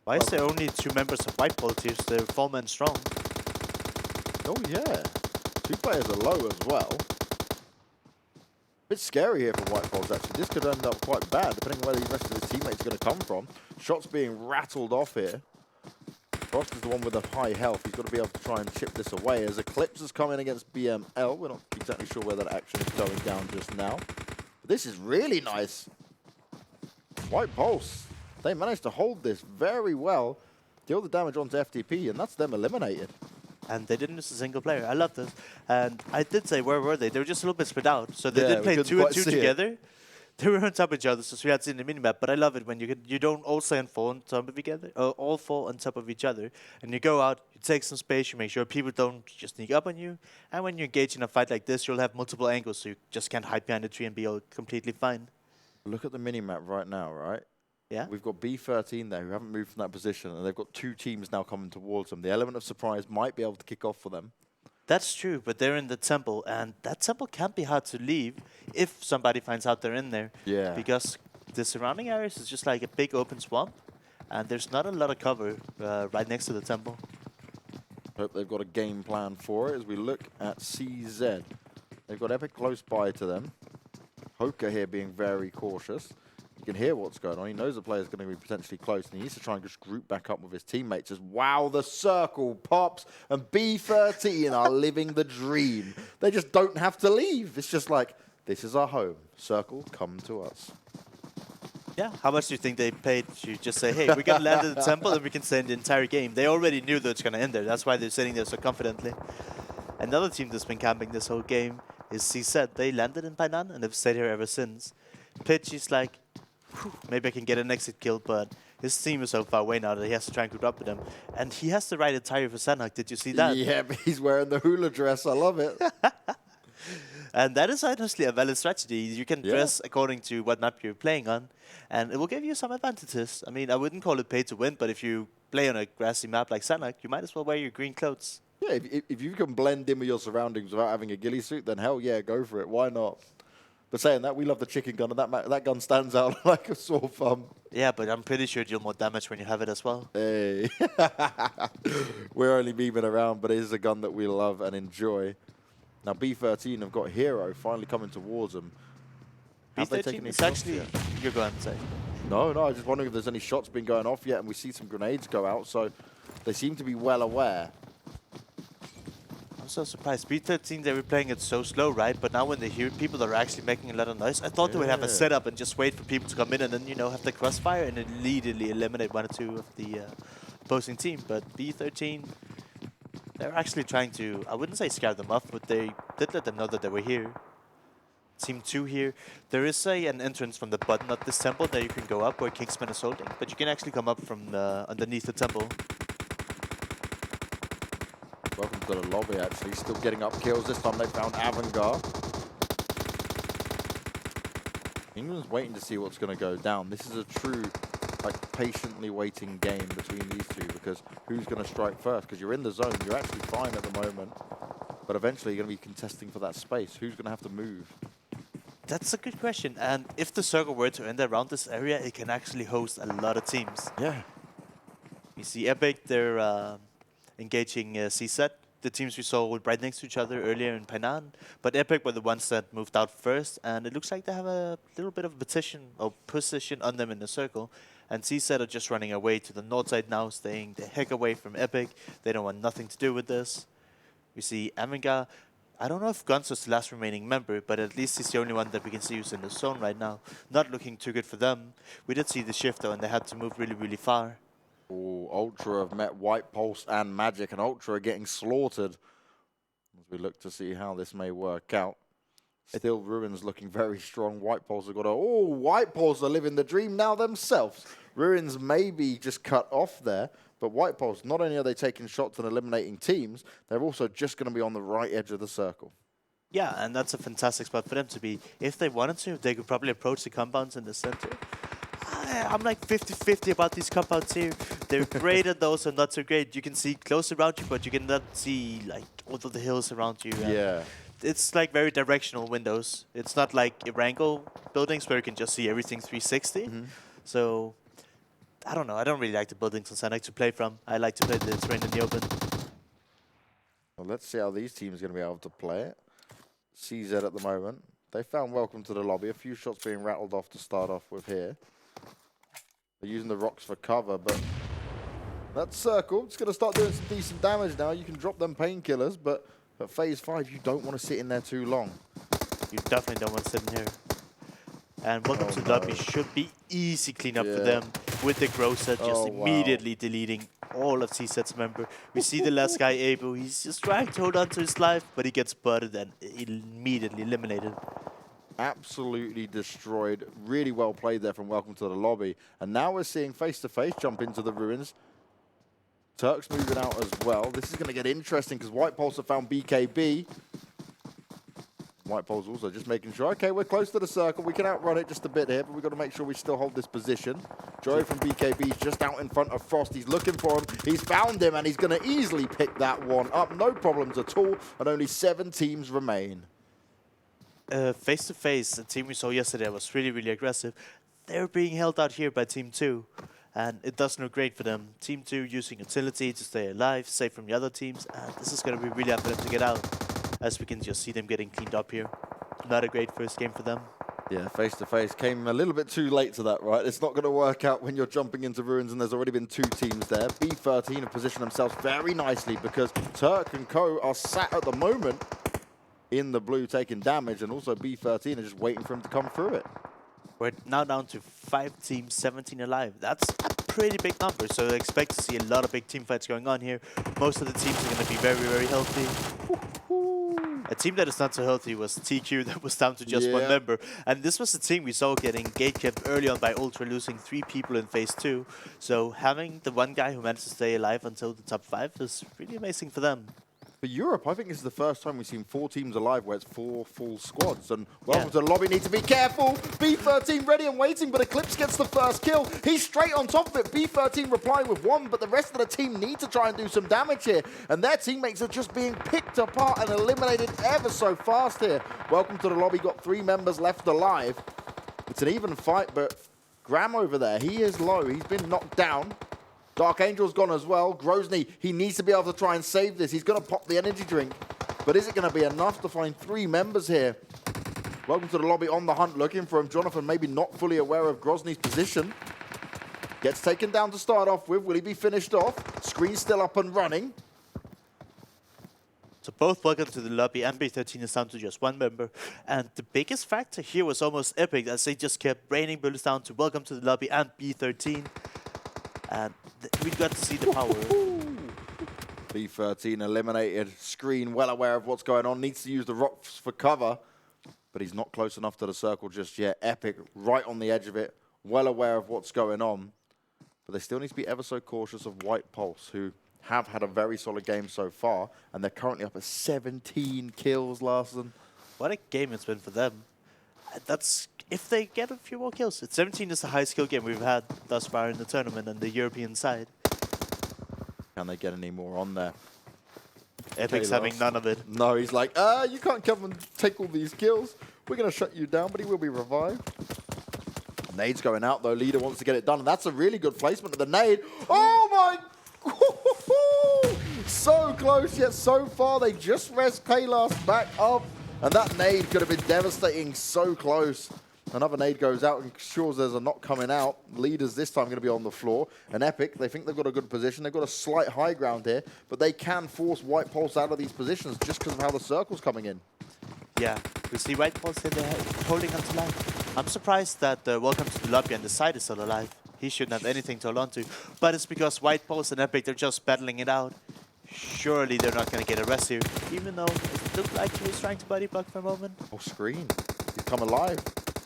Why is there only 2 members of White Pulse here? They're 4 men strong. Oh, yeah. 2 players are low as well. Bit scary here for White Pulse, actually. This could end up quite bad, depending on where the rest of his teammates are going to come from. Shots being rattled off here. Frost is the one with the high health. He's got to be able to try and chip this away. As Eclipse is coming against BML. We're not exactly sure where that action is going down just now. But this is really nice. White Pulse. They managed to hold this very well. Deal the damage onto FTP, and that's them eliminated. And they didn't miss a single player. I love this. And I did say, where were they? They were just a little bit spread out. So they did play 2 and 2 together. They were on top of each other, so we had seen the minimap. But I love it when you don't all stand 4 on top of each other, or all 4 on top of each other. And you go out, you take some space, you make sure people don't just sneak up on you. And when you engage in a fight like this, you'll have multiple angles, so you just can't hide behind a tree and be all completely fine. Look at the minimap right now, right? Yeah. We've got B13 there who haven't moved from that position, and they've got 2 teams now coming towards them. The element of surprise might be able to kick off for them. That's true, but they're in the temple, and that temple can be hard to leave if somebody finds out they're in there. Yeah. Because the surrounding areas is just like a big open swamp, and there's not a lot of cover right next to the temple. Hope they've got a game plan for it as we look at CZ. They've got Epic close by to them. Hoka here being very cautious. You can hear what's going on. He knows the player's going to be potentially close, and he needs to try and just group back up with his teammates. As wow, the circle pops, and B13 are living the dream. They just don't have to leave. It's just like, this is our home. Circle, come to us. Yeah, how much do you think they paid to just say, hey, we're going to land at the temple and we can stay in the entire game? They already knew that it's going to end there. That's why they're sitting there so confidently. Another team that's been camping this whole game is CZ. They landed in Painan and have stayed here ever since. Pitch is like, maybe I can get an exit kill, but his team is so far away now that he has to try and group up with them. And he has the right attire for Sanhok. Did you see that? Yeah, he's wearing the hula dress. I love it. And that is honestly a valid strategy. You can dress according to what map you're playing on, and it will give you some advantages. I mean, I wouldn't call it pay to win, but if you play on a grassy map like Sanhok, you might as well wear your green clothes. Yeah, if you can blend in with your surroundings without having a ghillie suit, then hell yeah, go for it. Why not? But saying that, we love the chicken gun, and that gun stands out like a sore thumb. Yeah, but I'm pretty sure you'll more damage when you have it as well. Hey. We're only memeing around, but it is a gun that we love and enjoy. Now, B13 have got Hero finally coming towards them. Have they taken any shots actually, yet? you're going to say. No, I was just wondering if there's any shots been going off yet, and we see some grenades go out, so they seem to be well aware. I'm so surprised. B13, they were playing it so slow, right? But now when they hear people that are actually making a lot of noise, I thought they would have a setup and just wait for people to come in and then, you know, have the crossfire and immediately eliminate 1 or 2 of the opposing team. But B13, they're actually trying to, I wouldn't say scare them off, but they did let them know that they were here. Team 2 here. There is an entrance from the bottom of this temple that you can go up where Kingsman is holding, but you can actually come up from underneath the temple. Welcome to the lobby, actually. Still getting up kills. This time they found Erangel. England's waiting to see what's going to go down. This is a true, like, patiently waiting game between these two because who's going to strike first? Because you're in the zone. You're actually fine at the moment. But eventually you're going to be contesting for that space. Who's going to have to move? That's a good question. And if the circle were to end around this area, it can actually host a lot of teams. Yeah. You see Epic, they're engaging CZ, the teams we saw right next to each other earlier in Painan. But Epic were the ones that moved out first, and it looks like they have a little bit of a position on them in the circle. And CZ are just running away to the north side now, staying the heck away from Epic. They don't want nothing to do with this. We see Erangel. I don't know if Guns was the last remaining member, but at least he's the only one that we can see who's in the zone right now. Not looking too good for them. We did see the shift though, and they had to move really, really far. Oh, Ultra have met White Pulse and Magic, and Ultra are getting slaughtered. As we look to see how this may work out. Still, Ruins looking very strong. White Pulse have got a... Oh, White Pulse are living the dream now themselves. Ruins may be just cut off there, but White Pulse, not only are they taking shots and eliminating teams, they're also just going to be on the right edge of the circle. Yeah, and that's a fantastic spot for them to be. If they wanted to, they could probably approach the compounds in the center. I'm like 50-50 about these compounds here. They're great and also not so great. You can see close around you, but you cannot see like all of the hills around you. Yeah. It's like very directional windows. It's not like Erangel buildings where you can just see everything 360. So, I don't know. I don't really like the buildings on Sanhok to play from. I like to play the terrain in the open. Well, let's see how these teams are going to be able to play it. CZ at the moment. They found Welcome to the Lobby. A few shots being rattled off to start off with here. They're using the rocks for cover, but that circle, it's going to start doing some decent damage now. You can drop them painkillers, but at phase 5, you don't want to sit in there too long. You definitely don't want to sit in here. And Welcome to the Lobby should be easy cleanup for them with the grow set just immediately deleting all of CZ's member. We see the last guy, Abu. He's just trying to hold on to his life, but he gets spotted and immediately eliminated. Absolutely destroyed. Really well played there from Welcome to the Lobby. And now we're seeing face-to-face jump into the Ruins. Turks moving out as well. This is going to get interesting because White Pulse have found BKB. White Pulse also just making sure, okay, we're close to the circle. We can outrun it just a bit here, but we've got to make sure we still hold this position. Joey from BKB is just out in front of Frost. He's looking for him. He's found him, and he's going to easily pick that one up. No problems at all, and only 7 teams remain. Face-to-face, the team we saw yesterday was really, really aggressive. They're being held out here by Team 2, and it doesn't look great for them. Team 2 using utility to stay alive, safe from the other teams, and this is going to be really hard for them to get out, as we can just see them getting cleaned up here. Not a great first game for them. Yeah, face-to-face came a little bit too late to that, right? It's not going to work out when you're jumping into Ruins and there's already been 2 teams there. B13 have positioned themselves very nicely because Turk and Co are sat at the moment in the blue taking damage, and also B13 are just waiting for him to come through it. We're now down to 5 teams, 17 alive. That's a pretty big number, so I expect to see a lot of big team fights going on here. Most of the teams are going to be very, very healthy. A team that is not so healthy was TQ, that was down to just 1 member. And this was the team we saw getting gatekept early on by Ultra, losing 3 people in phase 2. So having the one guy who managed to stay alive until the top 5 is really amazing for them. For Europe, I think this is the first time we've seen 4 teams alive where it's 4 full squads. And Welcome to the Lobby need to be careful. B13 ready and waiting, but Eclipse gets the first kill. He's straight on top of it. B13 replying with 1, but the rest of the team need to try and do some damage here. And their teammates are just being picked apart and eliminated ever so fast here. Welcome to the Lobby got 3 members left alive. It's an even fight, but Graham over there, he is low. He's been knocked down. Dark Angel's gone as well. Grozny, he needs to be able to try and save this. He's going to pop the energy drink. But is it going to be enough to find 3 members here? Welcome to the Lobby on the hunt, looking for him. Jonathan maybe not fully aware of Grozny's position. Gets taken down to start off with. Will he be finished off? Screen still up and running. So both Welcome to the Lobby and B13 is down to just 1 member. And the biggest factor here was almost Epic, as they just kept raining bullets down to Welcome to the Lobby and B13. And we got to see the power. B13 eliminated. Screen well aware of what's going on. Needs to use the rocks for cover. But he's not close enough to the circle just yet. Epic right on the edge of it. Well aware of what's going on. But they still need to be ever so cautious of White Pulse, who have had a very solid game so far, and they're currently up at 17 kills, Larson. What a game it's been for them. That's if they get a few more kills. 17 is the highest kill game we've had thus far in the tournament on the European side. Can they get any more on there? Epic's having none of it. No, he's like, you can't come and take all these kills. We're going to shut you down, but he will be revived. Nade's going out, though. Leader wants to get it done. And that's a really good placement of the nade. Oh, my... So close, yet so far. They just rest Kailas back up. And that nade could have been devastating so close. Another nade goes out and ensures there's a knock coming out. Leaders this time going to be on the floor. And Epic, they think they've got a good position. They've got a slight high ground here. But they can force White Pulse out of these positions just because of how the circle's coming in. Yeah, we see White Pulse here, they're holding on to life. I'm surprised that Welcome to the Lobby on the side is still alive. He shouldn't have anything to hold on to. But it's because White Pulse and Epic, they're just battling it out. Surely they're not going to get a rest here, even though it looked like he was trying to body block for a moment. Oh, Screen. He's come alive.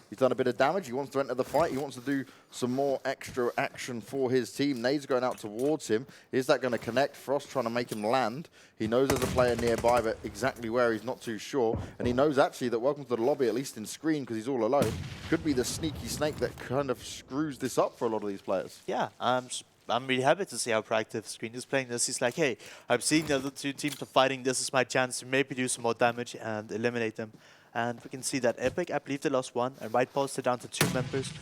He's done a bit of damage. He wants to enter the fight. He wants to do some more extra action for his team. Nade's going out towards him. Is that going to connect? Frost trying to make him land. He knows there's a player nearby, but exactly where he's not too sure. And he knows actually that Welcome to the Lobby, at least in Screen, because he's all alone, could be the sneaky snake that kind of screws this up for a lot of these players. Yeah, I'm really happy to see how proactive Screen is playing this. He's like, hey, I'm seeing the other two teams are fighting. This is my chance to maybe do some more damage and eliminate them. And we can see that Epic, I believe they lost one, and White Pulse are down to 2 members.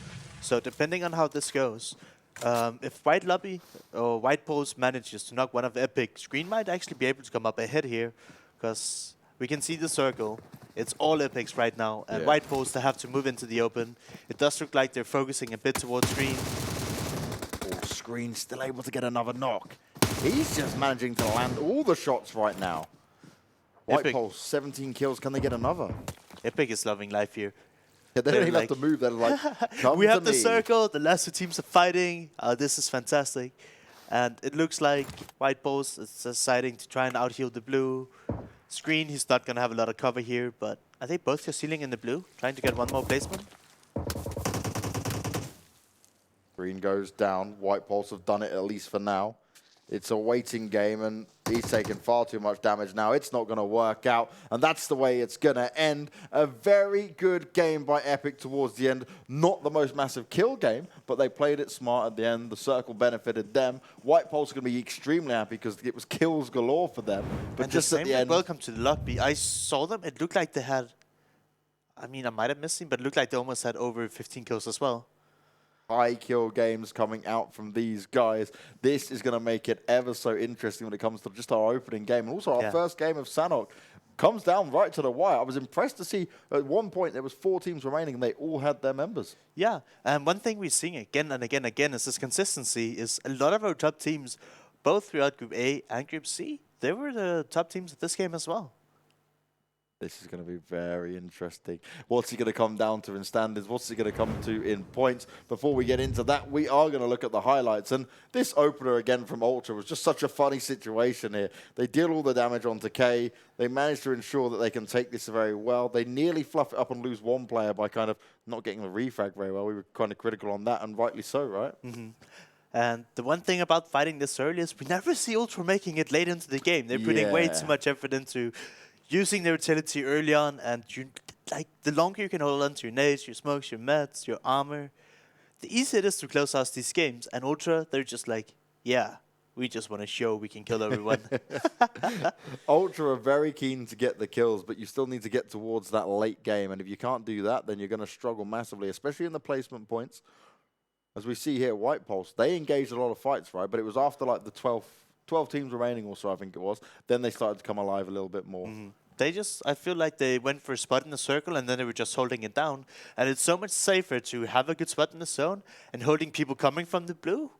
So depending on how this goes, if White Lobby or White Pulse manages to knock one of Epic, Screen might actually be able to come up ahead here, because we can see the circle. It's all Epics right now, and White Pulse, they have to move into the open. It does look like they're focusing a bit towards Screen. Oh, Screen still able to get another knock. He's just managing to land all the shots right now. White Epic. Pulse, 17 kills. Can they get another? Epic is loving life here. Yeah, they don't even have to move. They're like, come we to have the me. circle. The last two teams are fighting. This is fantastic. And it looks like White Pulse is deciding to try and out-heal the blue. Screen, he's not going to have a lot of cover here, but are they both just healing in the blue? Trying to get one more placement? Green goes down. White Pulse have done it at least for now. It's a waiting game, and he's taking far too much damage now. It's not going to work out, and that's the way it's going to end. A very good game by Epic towards the end. Not the most massive kill game, but they played it smart at the end. The circle benefited them. White Pulse are going to be extremely happy because it was kills galore for them. But and just the at same the end... Welcome to the Lobby. I saw them. It looked like they had... I mean, I might have missed him, but it looked like they almost had over 15 kills as well. High kill games coming out from these guys. This is going to make it ever so interesting when it comes to just our opening game. And also our first game of Sanhok comes down right to the wire. I was impressed to see at one point there was 4 teams remaining and they all had their members. Yeah, and one thing we're seeing again and again and again is this consistency. Is a lot of our top teams, both throughout Group A and Group C, they were the top teams at this game as well. This is going to be very interesting. What's he going to come down to in standards? What's he going to come to in points? Before we get into that, we are going to look at the highlights. And this opener again from Ultra was just such a funny situation here. They deal all the damage onto K. They managed to ensure that they can take this very well. They nearly fluff it up and lose one player by kind of not getting the refrag very well. We were kind of critical on that, and rightly so, right? Mm-hmm. And the one thing about fighting this early is we never see Ultra making it late into the game. They're putting way too much effort into using their utility early on, and like the longer you can hold on to your nades, your smokes, your meds, your armor, the easier it is to close out these games. And Ultra, they're just like, yeah, we just want to show we can kill everyone. Ultra are very keen to get the kills, but you still need to get towards that late game. And if you can't do that, then you're going to struggle massively, especially in the placement points. As we see here, White Pulse, they engaged a lot of fights, right? But it was after like the 12 teams remaining or so, I think it was. Then they started to come alive a little bit more. Mm-hmm. They just, I feel like they went for a spot in the circle and then they were just holding it down. And it's so much safer to have a good spot in the zone and holding people coming from the blue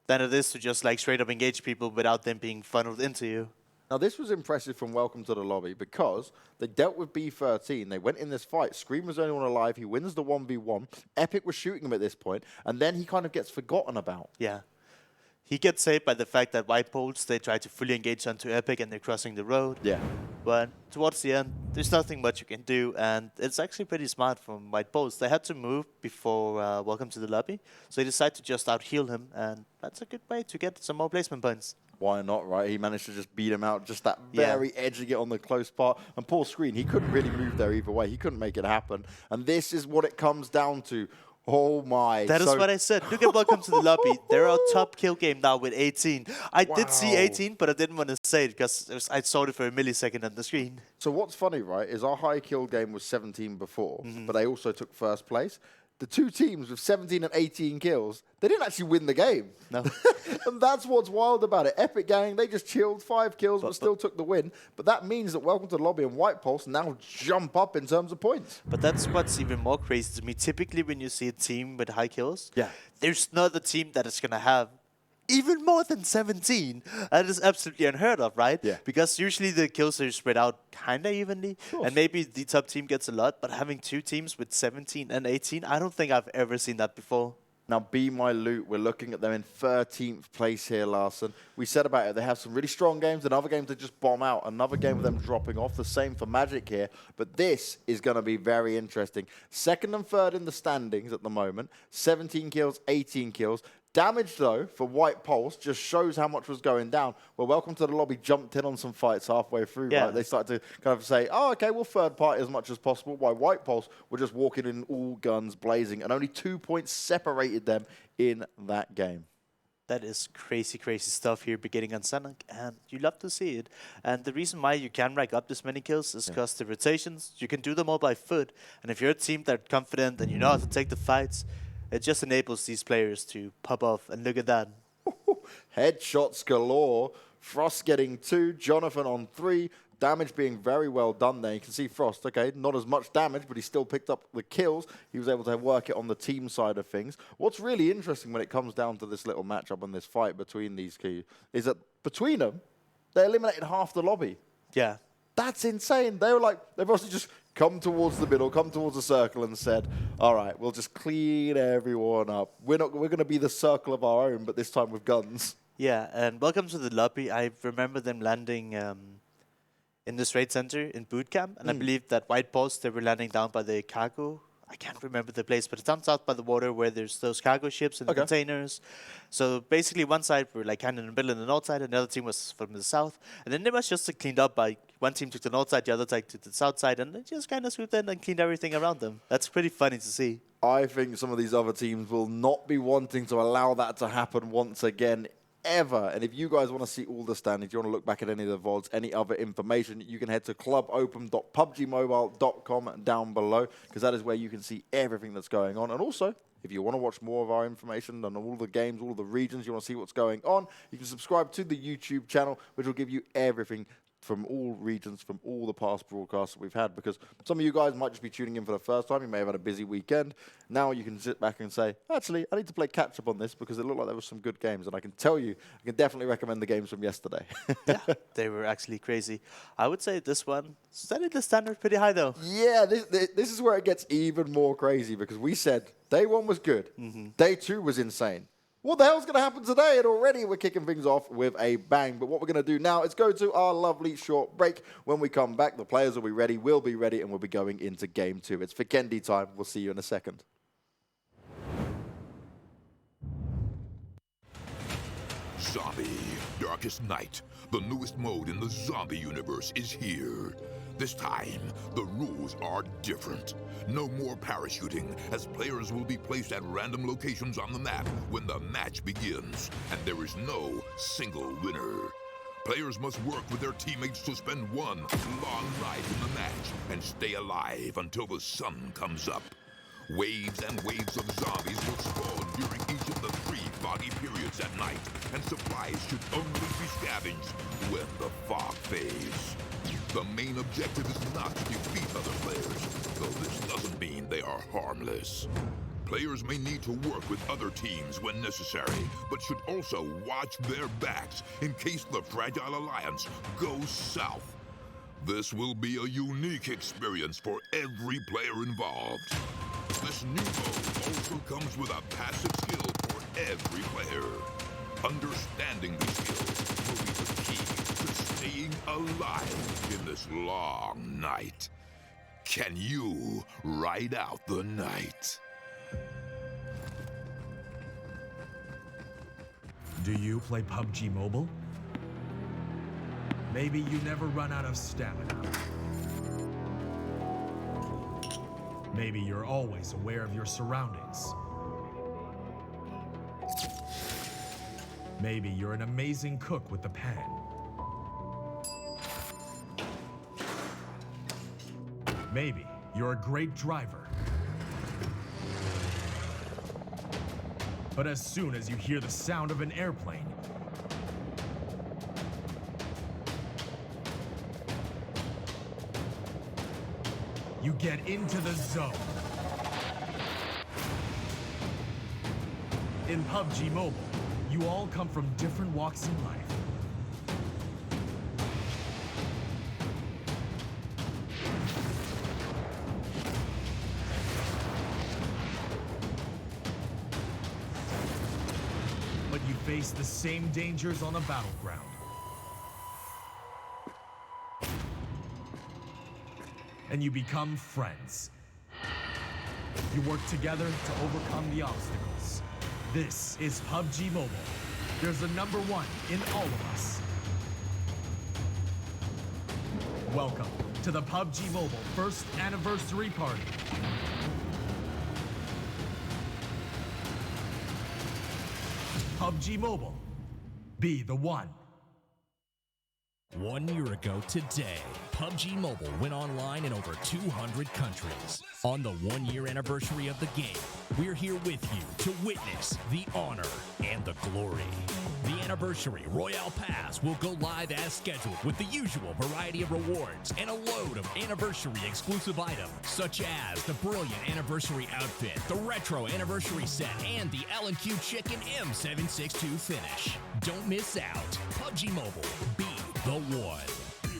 than it is to just like straight up engage people without them being funneled into you. Now, this was impressive from Welcome to the Lobby because they dealt with B13. They went in this fight. Scream was the only one alive. He wins the 1v1. Epic was shooting him at this point, and then he kind of gets forgotten about. Yeah. He gets saved by the fact that White Pulse, they try to fully engage onto Epic and they're crossing the road. Yeah. But towards the end, there's nothing much you can do, and it's actually pretty smart from White Pulse. They had to move before Welcome to the Lobby, so they decided to just out-heal him, and that's a good way to get some more placement points. why not, right? He managed to just beat him out, just that very edging it on the close part. And poor Screen, he couldn't really move there either way. He couldn't make it happen. And this is what it comes down to. Oh my. That is what I said. Look at welcome to the lobby. They're our top kill game now with 18. I did see 18, but I didn't want to say it because I saw it for a millisecond on the screen. So what's funny, right, is our high kill game was 17 before, but they also took first place. The two teams with 17 and 18 kills, they didn't actually win the game. No. And that's what's wild about it. Epic Gang, they just chilled, 5 kills, but still took the win. But that means that Welcome to the Lobby and White Pulse now jump up in terms of points. But that's what's even more crazy to me. Typically, when you see a team with high kills, there's not a team that is going to have even more than 17. That is absolutely unheard of, right? Yeah. Because usually the kills are spread out kind of evenly. And maybe the top team gets a lot, but having two teams with 17 and 18, I don't think I've ever seen that before. Now, Be My Loot, we're looking at them in 13th place here, Larson. We said about it, they have some really strong games, and other games they just bomb out. Another game of them dropping off. The same for Magic here. But this is going to be very interesting. Second and third in the standings at the moment. 17 kills, 18 kills. Damage, though, for White Pulse just shows how much was going down. Well, Welcome to the Lobby jumped in on some fights halfway through. Yeah. Right? They started to kind of say, oh, okay, we'll third party as much as possible. While White Pulse were just walking in all guns blazing, and only 2 points separated them in that game. That is crazy, crazy stuff here beginning on Sanhok, and you love to see it. And the reason why you can rack up this many kills is because the rotations, you can do them all by foot. And if you're a team that's confident and you know how to take the fights, it just enables these players to pop off, and look at that. Headshots galore. Frost getting 2, Jonathan on 3. Damage being very well done there. You can see Frost, okay, not as much damage, but he still picked up the kills. He was able to work it on the team side of things. What's really interesting when it comes down to this little matchup and this fight between these two is that between them, they eliminated half the lobby. Yeah. That's insane. They were like, they've also just come towards the middle, come towards the circle and said, all right, we'll just clean everyone up. We're going to be the circle of our own, but this time with guns. Yeah, and welcome to the lobby. I remember them landing in the trade center in boot camp, and I believe that White Pulse, they were landing down by the cargo. I can't remember the place, but it's down south by the water where there's those cargo ships and the containers. So basically one side were like kind of in the middle and the north side, and the other team was from the south. And then they was just cleaned up by one team took the north side, the other side took the south side, and they just kind of swooped in and cleaned everything around them. That's pretty funny to see. I think some of these other teams will not be wanting to allow that to happen once again, ever. And if you guys want to see all the standings, you want to look back at any of the VODs, any other information, you can head to clubopen.pubgmobile.com down below, because that is where you can see everything that's going on. And also, if you want to watch more of our information on all the games, all the regions, you want to see what's going on, you can subscribe to the YouTube channel, which will give you everything from all regions, from all the past broadcasts that we've had, because some of you guys might just be tuning in for the first time. You may have had a busy weekend. Now you can sit back and say, actually, I need to play catch-up on this because it looked like there were some good games. And I can tell you, I can definitely recommend the games from yesterday. Yeah, they were actually crazy. I would say this one set the standard pretty high, though. Yeah, this is where it gets even more crazy, because we said day 1 was good. Day 2 was insane. What the hell's going to happen today? And already we're kicking things off with a bang. But what we're going to do now is go to our lovely short break. When we come back, the players will be ready, we'll be ready, and we'll be going into game 2. It's Vikendi time. We'll see you in a second. Zombie, Darkest Night. The newest mode in the zombie universe is here. This time, the rules are different. No more parachuting, as players will be placed at random locations on the map when the match begins, and there is no single winner. Players must work with their teammates to spend one long night in the match and stay alive until the sun comes up. Waves and waves of zombies will spawn during each of the 3 foggy periods at night, and supplies should only be scavenged when the fog fades. The main objective is not to defeat other players, though this doesn't mean they are harmless. Players may need to work with other teams when necessary, but should also watch their backs in case the Fragile Alliance goes south. This will be a unique experience for every player involved. This new mode also comes with a passive skill for every player. Understanding these skills will be the key to staying alive in this long night. Can you ride out the night? Do you play PUBG Mobile? Maybe you never run out of stamina. Maybe you're always aware of your surroundings. Maybe you're an amazing cook with the pan. Maybe you're a great driver. But as soon as you hear the sound of an airplane, you get into the zone. In PUBG Mobile, you all come from different walks in life. But you face the same dangers on the battleground. And you become friends. You work together to overcome the obstacles. This is PUBG Mobile. There's a number one in all of us. Welcome to the PUBG Mobile first anniversary party. PUBG Mobile. Be the one. 1 year ago today, PUBG Mobile went online in over 200 countries. On the 1 year anniversary of the game, we're here with you to witness the honor and the glory. The anniversary Royale Pass will go live as scheduled with the usual variety of rewards and a load of anniversary exclusive items, such as the brilliant anniversary outfit, the retro anniversary set, and the L&Q Chicken M762 finish. Don't miss out. PUBG Mobile, be the one.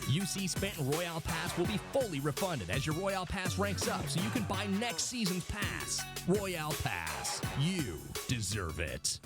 UC spent in Royale Pass will be fully refunded as your Royale Pass ranks up so you can buy next season's pass. Royale Pass. You deserve it.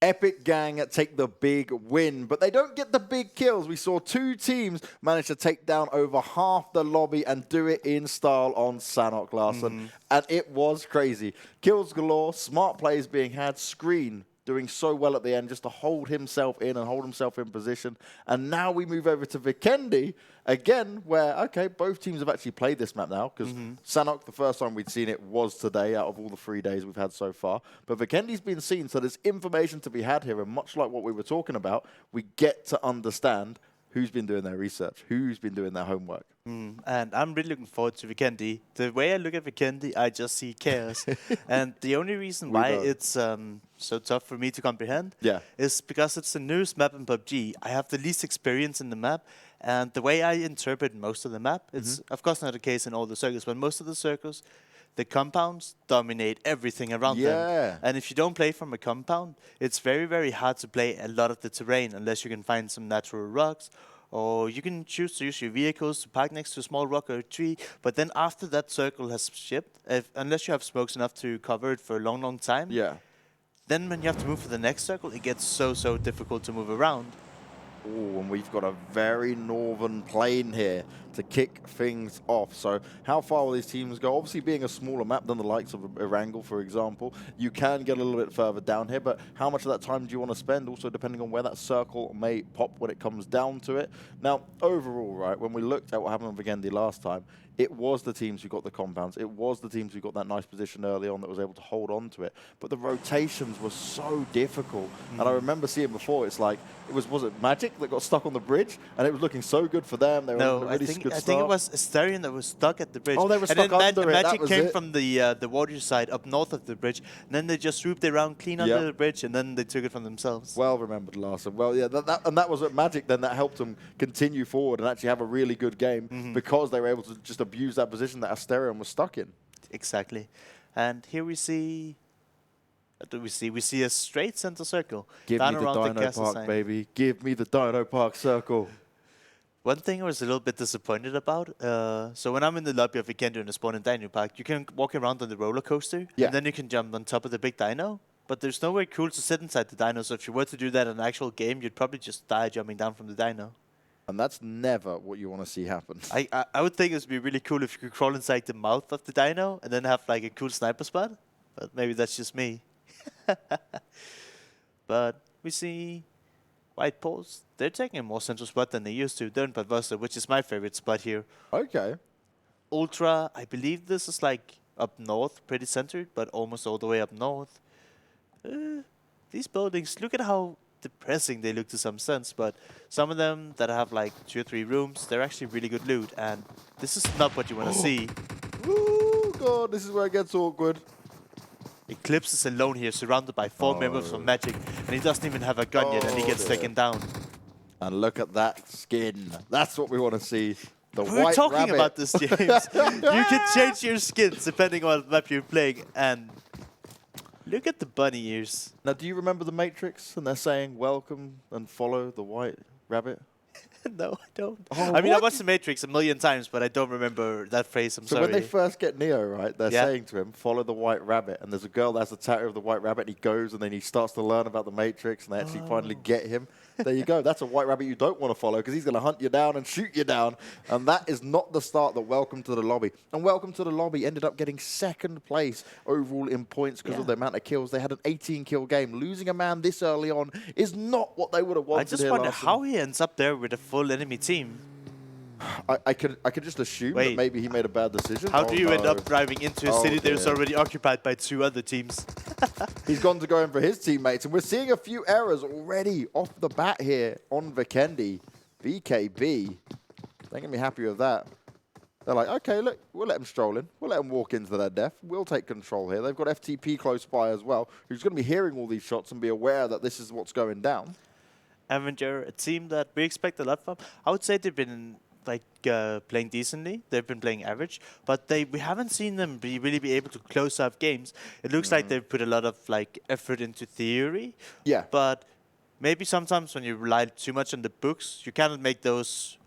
Epic Gang take the big win, but they don't get the big kills. We saw 2 teams manage to take down over half the lobby and do it in style on Sanhok, Larson. And it was crazy. Kills galore, smart plays being had, Screen doing so well at the end just to hold himself in and hold himself in position. And now we move over to Vikendi, again, where, okay, both teams have actually played this map now, because Sanhok, the first time we'd seen it was today out of all the 3 days we've had so far. But Vikendi's been seen, so there's information to be had here, and much like what we were talking about, we get to understand who's been doing their research, who's been doing their homework. And I'm really looking forward to Vikendi. The way I look at Vikendi, I just see chaos. And the only reason why it's so tough for me to comprehend is because it's the newest map in PUBG. I have the least experience in the map. And the way I interpret most of the map, it's of course not the case in all the circles, but most of the circles, the compounds dominate everything around them. And if you don't play from a compound, it's very, very hard to play a lot of the terrain unless you can find some natural rocks, or you can choose to use your vehicles to park next to a small rock or a tree. But then after that circle has shipped, unless you have smokes enough to cover it for a long, long time, then when you have to move to the next circle, it gets so, so difficult to move around. Oh, and we've got a very northern plane here to kick things off. So how far will these teams go? Obviously, being a smaller map than the likes of Erangel, for example, you can get a little bit further down here, but how much of that time do you want to spend? Also, depending on where that circle may pop when it comes down to it. Now, overall, right, when we looked at what happened with Vikendi last time, it was the teams who got the compounds. It was the teams who got that nice position early on that was able to hold on to it. But the rotations were so difficult. And I remember seeing before, it's like, was it Magic that got stuck on the bridge? And it was looking so good for them. They were on a really good start. I think it was Asterion that was stuck at the bridge. Oh, they were stuck under it. Magic came from the water side up north of the bridge. And then they just swooped around clean under the bridge, and then they took it from themselves. Well remembered, Larson. Well, yeah, that was at Magic then that helped them continue forward and actually have a really good game because they were able to just abuse that position that Asterion was stuck in. Exactly. And here we see... What do we see? We see a straight center circle. Give me the Dino Park, baby. Give me the Dino Park circle. One thing I was a little bit disappointed about, so when I'm in the lobby of Vikendi in the spawn in Dino Park, you can walk around on the roller coaster, and then you can jump on top of the big dino, but there's nowhere cool to sit inside the dino, so if you were to do that in an actual game, you'd probably just die jumping down from the dino. And that's never what you want to see happen. I would think it would be really cool if you could crawl inside the mouth of the dino and then have like a cool sniper spot, but maybe that's just me. But we see White Poles. They're taking a more central spot than they used to. They're in Padvosta, which is my favorite spot here. Okay. Ultra, I believe this is like up north, pretty centered, but almost all the way up north. These buildings, look at how depressing they look to some sense, but some of them that have like 2 or 3 rooms, they're actually really good loot, and this is not what you want to see. Oh god, this is where it gets awkward. Eclipse is alone here, surrounded by 4 members from Magic, and he doesn't even have a gun yet, and he gets taken down. And look at that skin. That's what we want to see. The We're white talking rabbit. about this, James. You can change your skins depending on what map you're playing, and look at the bunny ears. Now, do you remember the Matrix? And they're saying, welcome and follow the white rabbit? No, I don't. Oh, I mean, I watched The Matrix a million times, but I don't remember that phrase. I'm sorry. So when they first get Neo, right, they're saying to him, follow the white rabbit. And there's a girl that has a tattoo of the white rabbit, and he goes, and then he starts to learn about the Matrix, and they actually finally get him. There you go. That's a white rabbit you don't want to follow, because he's going to hunt you down and shoot you down. And that is not the start that Welcome to the Lobby. And Welcome to the Lobby ended up getting 2nd place overall in points because of the amount of kills. They had an 18-kill game. Losing a man this early on is not what they would have wanted. I just wonder how he ends up there with a full enemy team. I could just assume that maybe he made a bad decision. How do you end up driving into a city that is already occupied by 2 other teams? He's gone to go in for his teammates, and we're seeing a few errors already off the bat here on Vikendi. VKB, they're going to be happy with that. They're like, okay, look, we'll let him stroll in. We'll let him walk into their death. We'll take control here. They've got FTP close by as well, who's going to be hearing all these shots and be aware that this is what's going down. Avenger, a team that we expect a lot from. I would say they've been like playing decently. They've been playing average, but we haven't seen them really be able to close up games. It looks like they've put a lot of like effort into theory. Yeah. But maybe sometimes when you rely too much on the books, you cannot make those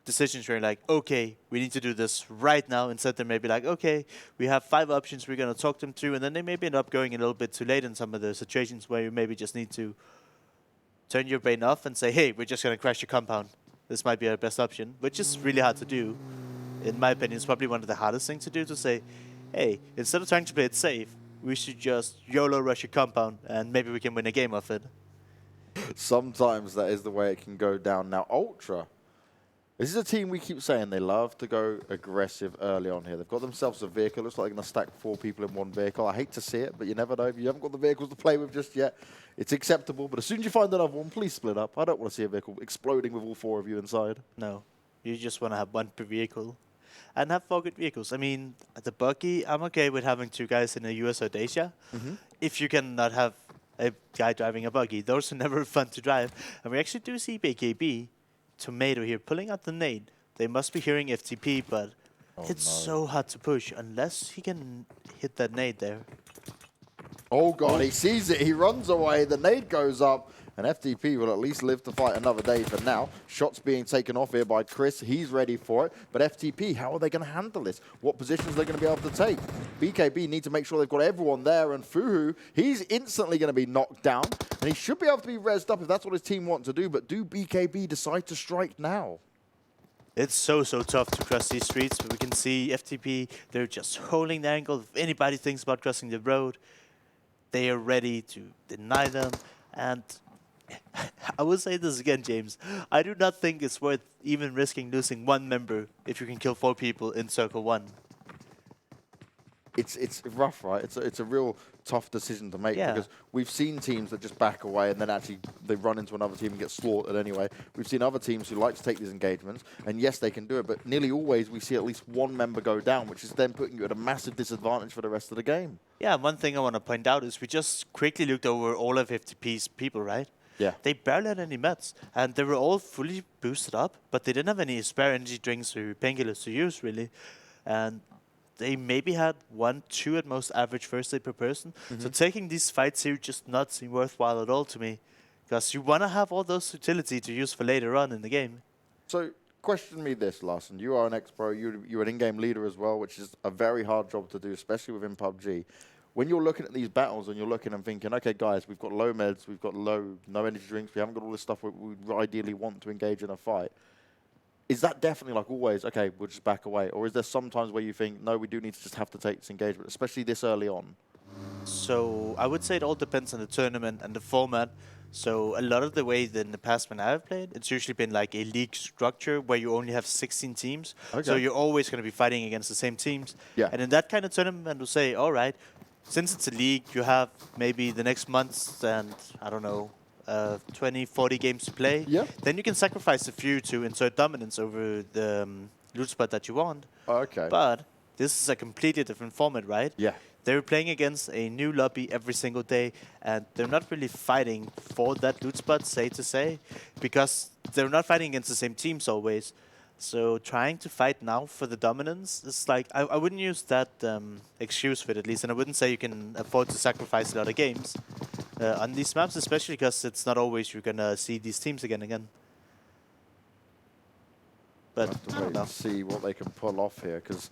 decisions where you're like, okay, we need to do this right now. Instead, they may be like, okay, we have 5 options, we're going to talk them through, and then they maybe end up going a little bit too late in some of the situations where you maybe just need to turn your brain off and say, hey, we're just going to crash your compound. This might be our best option, which is really hard to do. In my opinion, it's probably one of the hardest things to do, to say, hey, instead of trying to play it safe, we should just YOLO rush your compound, and maybe we can win a game of it. Sometimes that is the way it can go down. Now, Ultra. This is a team we keep saying they love to go aggressive early on here. They've got themselves a vehicle. Looks like they're going to stack 4 people in one vehicle. I hate to see it, but you never know. If you haven't got the vehicles to play with just yet, it's acceptable. But as soon as you find another one, please split up. I don't want to see a vehicle exploding with all 4 of you inside. No. You just want to have 1 per vehicle. And have 4 good vehicles. I mean, the buggy, I'm okay with having 2 guys in a US or Asia. If you cannot have a guy driving a buggy. Those are never fun to drive. And we actually do see BKB, Tomato here, pulling out the nade. They must be hearing FTP, but it's so hard to push unless he can hit that nade there. Oh god, he sees it, he runs away, the nade goes up, and FTP will at least live to fight another day for now. Shots being taken off here by Chris, he's ready for it. But FTP, how are they going to handle this? What positions are they going to be able to take? BKB need to make sure they've got everyone there, and Fuhu, he's instantly going to be knocked down, and he should be able to be rezzed up if that's what his team want to do, but do BKB decide to strike now? It's so tough to cross these streets, but we can see FTP, they're just holding the angle. If anybody thinks about crossing the road, they are ready to deny them, and I will say this again, James. I do not think it's worth even risking losing 1 member if you can kill 4 people in Circle 1. It's rough, right? It's a real tough decision to make because we've seen teams that just back away and then actually they run into another team and get slaughtered anyway. We've seen other teams who like to take these engagements, and yes, they can do it, but nearly always we see at least 1 member go down, which is then putting you at a massive disadvantage for the rest of the game. Yeah, one thing I want to point out is we just quickly looked over all of FTP's people, right? Yeah. They barely had any meds, and they were all fully boosted up, but they didn't have any spare energy drinks or painkillers to use, really. And they maybe had 1, 2 at most average first aid per person. So taking these fights here just not seem worthwhile at all to me, because you want to have all those utility to use for later on in the game. So, question me this, Larson. You are an ex-pro, you're an in-game leader as well, which is a very hard job to do, especially within PUBG. When you're looking at these battles and you're looking and thinking, okay, guys, we've got low meds, we've got no energy drinks, we haven't got all this stuff we ideally want to engage in a fight. Is that definitely like always, okay, we'll just back away? Or is there some times where you think, no, we do need to just have to take this engagement, especially this early on? So I would say it all depends on the tournament and the format. So a lot of the way that in the past when I've played, it's usually been like a league structure where you only have 16 teams. Okay. So you're always going to be fighting against the same teams. Yeah. And in that kind of tournament, we'll say, all right, since it's a league, you have maybe the next months and, I don't know, 20, 40 games to play. Yeah. Then you can sacrifice a few to insert dominance over the loot spot that you want. Okay. But this is a completely different format, right? Yeah. They're playing against a new lobby every single day, and they're not really fighting for that loot spot, to say, because they're not fighting against the same teams always. So trying to fight now for the dominance is like, I wouldn't use that excuse for it at least, and I wouldn't say you can afford to sacrifice a lot of games on these maps, especially because it's not always you're going to see these teams again. But I have to wait and see what they can pull off here, because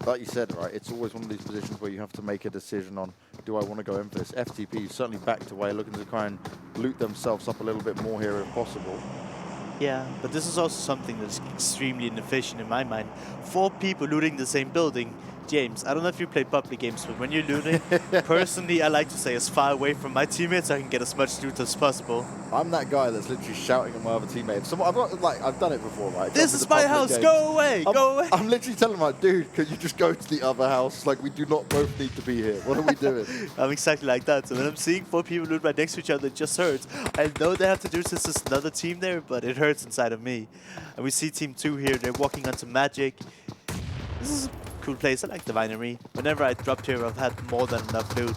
like you said, right, it's always one of these positions where you have to make a decision on, do I want to go in for this? FTP certainly backed away, looking to try and loot themselves up a little bit more here if possible. Yeah, but this is also something that's extremely inefficient in my mind. 4 people looting the same building. James, I don't know if you play PUBG games, but when you're looting, personally, I like to stay as far away from my teammates so I can get as much loot as possible. I'm that guy that's literally shouting at my other teammates. I've done it before, right? This is my house, go away, go away. I'm literally telling them, like, dude, could you just go to the other house? Like, we do not both need to be here. What are we doing? I'm exactly like that. So when I'm seeing 4 people loot right next to each other, it just hurts. I know they have to do since there's another team there, but it hurts inside of me. And we see Team 2 here, they're walking onto Magic. This is a cool place. I like the Vinery. Whenever I dropped here, I've had more than enough loot.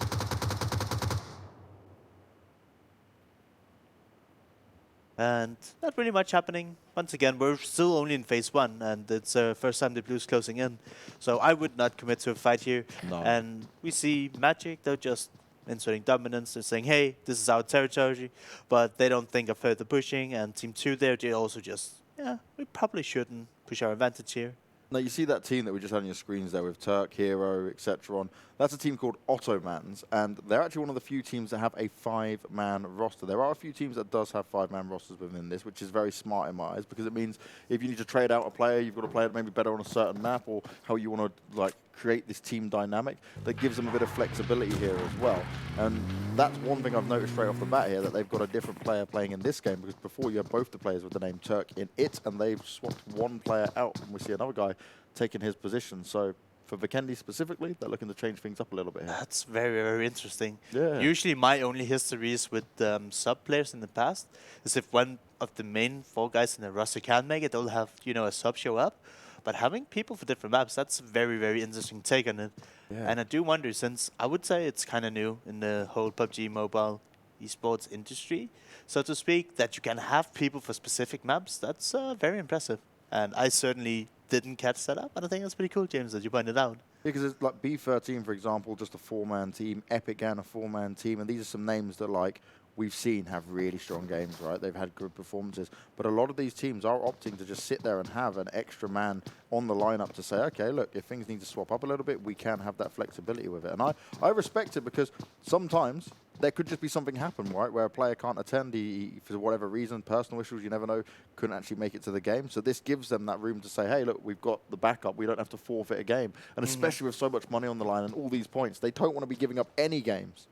And not really much happening. Once again, we're still only in phase 1, and it's the first time the Blues closing in. So I would not commit to a fight here. No. And we see Magic, they're just inserting dominance. They're saying, hey, this is our territory, but they don't think of further pushing. And Team 2 there, they're also just yeah, we probably shouldn't push our advantage here. Now, you see that team that we just had on your screens there with Turk, Hero, etc. on. That's a team called Ottomans, and they're actually one of the few teams that have a 5-man roster. There are a few teams that does have 5-man rosters within this, which is very smart in my eyes, because it means if you need to trade out a player, you've got a player that may be better on a certain map, or how you want to like create this team dynamic, that gives them a bit of flexibility here as well. And that's one thing I've noticed straight off the bat here, that they've got a different player playing in this game, because before you had both the players with the name Turk in it, and they've swapped one player out, and we see another guy taking his position. So for Vikendi specifically, they're looking to change things up a little bit here. That's very, very interesting. Yeah. Usually my only histories with sub players in the past is if one of the main 4 guys in the roster can't make it, they'll have, you know, a sub show up. But having people for different maps, that's a very, very interesting take on it. Yeah. And I do wonder, since I would say it's kind of new in the whole PUBG Mobile esports industry, so to speak, that you can have people for specific maps, that's very impressive. And I certainly didn't catch that up, and I think that's pretty cool, James, that you pointed out. Because it's like B13, for example, just a 4-man team, Epic and a 4-man team, and these are some names that like we've seen have really strong games, right? They've had good performances, but a lot of these teams are opting to just sit there and have an extra man on the lineup to say, okay, look, if things need to swap up a little bit, we can have that flexibility with it. And I respect it, because sometimes there could just be something happen, right, where a player can't attend, he for whatever reason, personal issues, you never know, couldn't actually make it to the game. So this gives them that room to say, hey, look, we've got the backup, we don't have to forfeit a game. And especially with so much money on the line and all these points, they don't want to be giving up any games.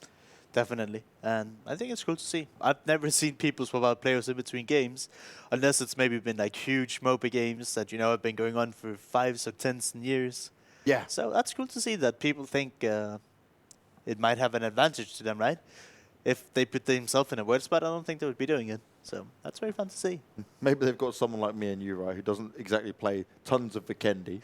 Definitely, and I think it's cool to see. I've never seen people swap out players in between games, unless it's maybe been like huge MOBA games that, you know, have been going on for 5s or 10s years. Yeah. So that's cool to see that people think it might have an advantage to them, right? If they put themselves in a worse spot, I don't think they would be doing it. So that's very fun to see. Maybe they've got someone like me and you, right, who doesn't exactly play tons of Vikendi,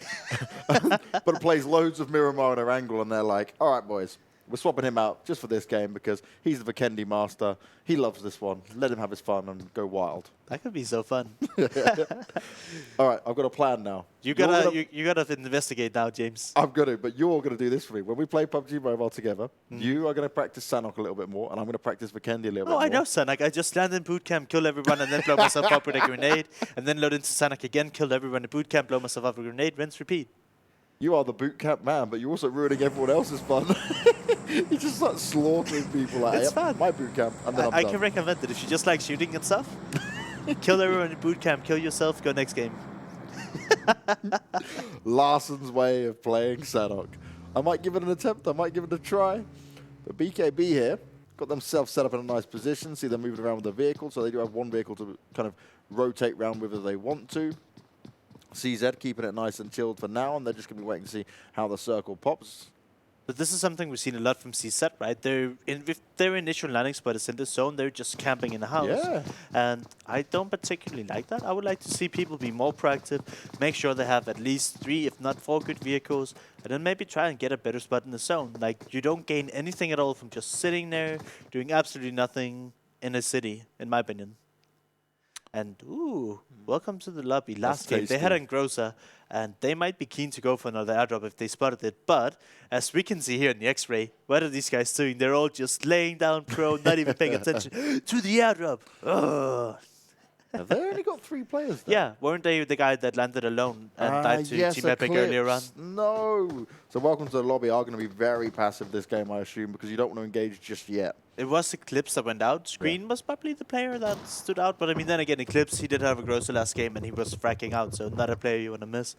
but plays loads of Miramar and Erangel, and they're like, all right, boys, we're swapping him out just for this game because he's the Vikendi master. He loves this one. Let him have his fun and go wild. That could be so fun. All right, I've got a plan now. You gotta investigate now, James. I'm gonna, but you're gonna do this for me. When we play PUBG Mobile together, you are gonna practice Sanhok a little bit more, and I'm gonna practice Vikendi a little bit more. Oh, I know Sanhok. I just land in boot camp, kill everyone, and then blow myself up with a grenade, and then load into Sanhok again, kill everyone in boot camp, blow myself up with a grenade, rinse, repeat. You are the boot camp man, but you're also ruining everyone else's fun. You just start slaughtering people. Like, it's fun. My boot camp, and then I'm I done. can recommend it if you just like shooting and stuff. Kill everyone in boot camp, kill yourself, go next game. Larson's way of playing Sanhok. I might give it an attempt. I might give it a try. But BKB here got themselves set up in a nice position. See, they're moving around with the vehicle, so they do have one vehicle to kind of rotate around with if they want to. CZ keeping it nice and chilled for now, and they're just going to be waiting to see how the circle pops. But this is something we've seen a lot from CZ, right? If their initial landing spot is in the zone, they're just camping in the house. Yeah. And I don't particularly like that. I would like to see people be more proactive, make sure they have at least 3, if not 4 good vehicles, and then maybe try and get a better spot in the zone. Like, you don't gain anything at all from just sitting there, doing absolutely nothing in a city, in my opinion. And, ooh, welcome to the lobby. Last game, they had Engrosa, and they might be keen to go for another airdrop if they spotted it. But, as we can see here in the X-ray, what are these guys doing? They're all just laying down prone, not even paying attention to the airdrop. Ugh. Have they only got 3 players there? Yeah, weren't they the guy that landed alone and died to Team Epic earlier on? No. So welcome to the lobby are going to be very passive this game, I assume, because you don't want to engage just yet. It was Eclipse that went out. Screen was probably the player that stood out. But I mean, then again, Eclipse, he did have a Grosso last game and he was fracking out. So not a player you want to miss.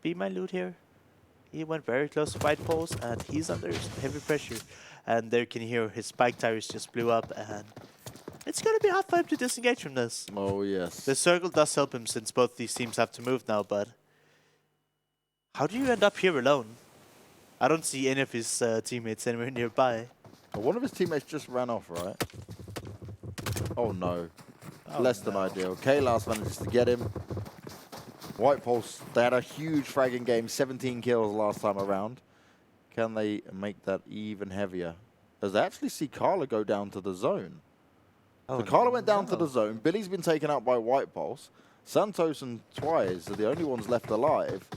Be my loot here. He went very close to White Pulse and he's under heavy pressure. And there you can hear his spike tires just blew up. And it's going to be hard for him to disengage from this. Oh, yes. The circle does help him since both these teams have to move now. But how do you end up here alone? I don't see any of his teammates anywhere nearby. One of his teammates just ran off, right? Oh, no. Less than ideal. K-Lars manages to get him. White Pulse, they had a huge fragging game, 17 kills last time around. Can they make that even heavier? As they actually see Carla go down to the zone. Oh, so Carla went down to the zone. Billy's been taken out by White Pulse. Santos and Twice are the only ones left alive.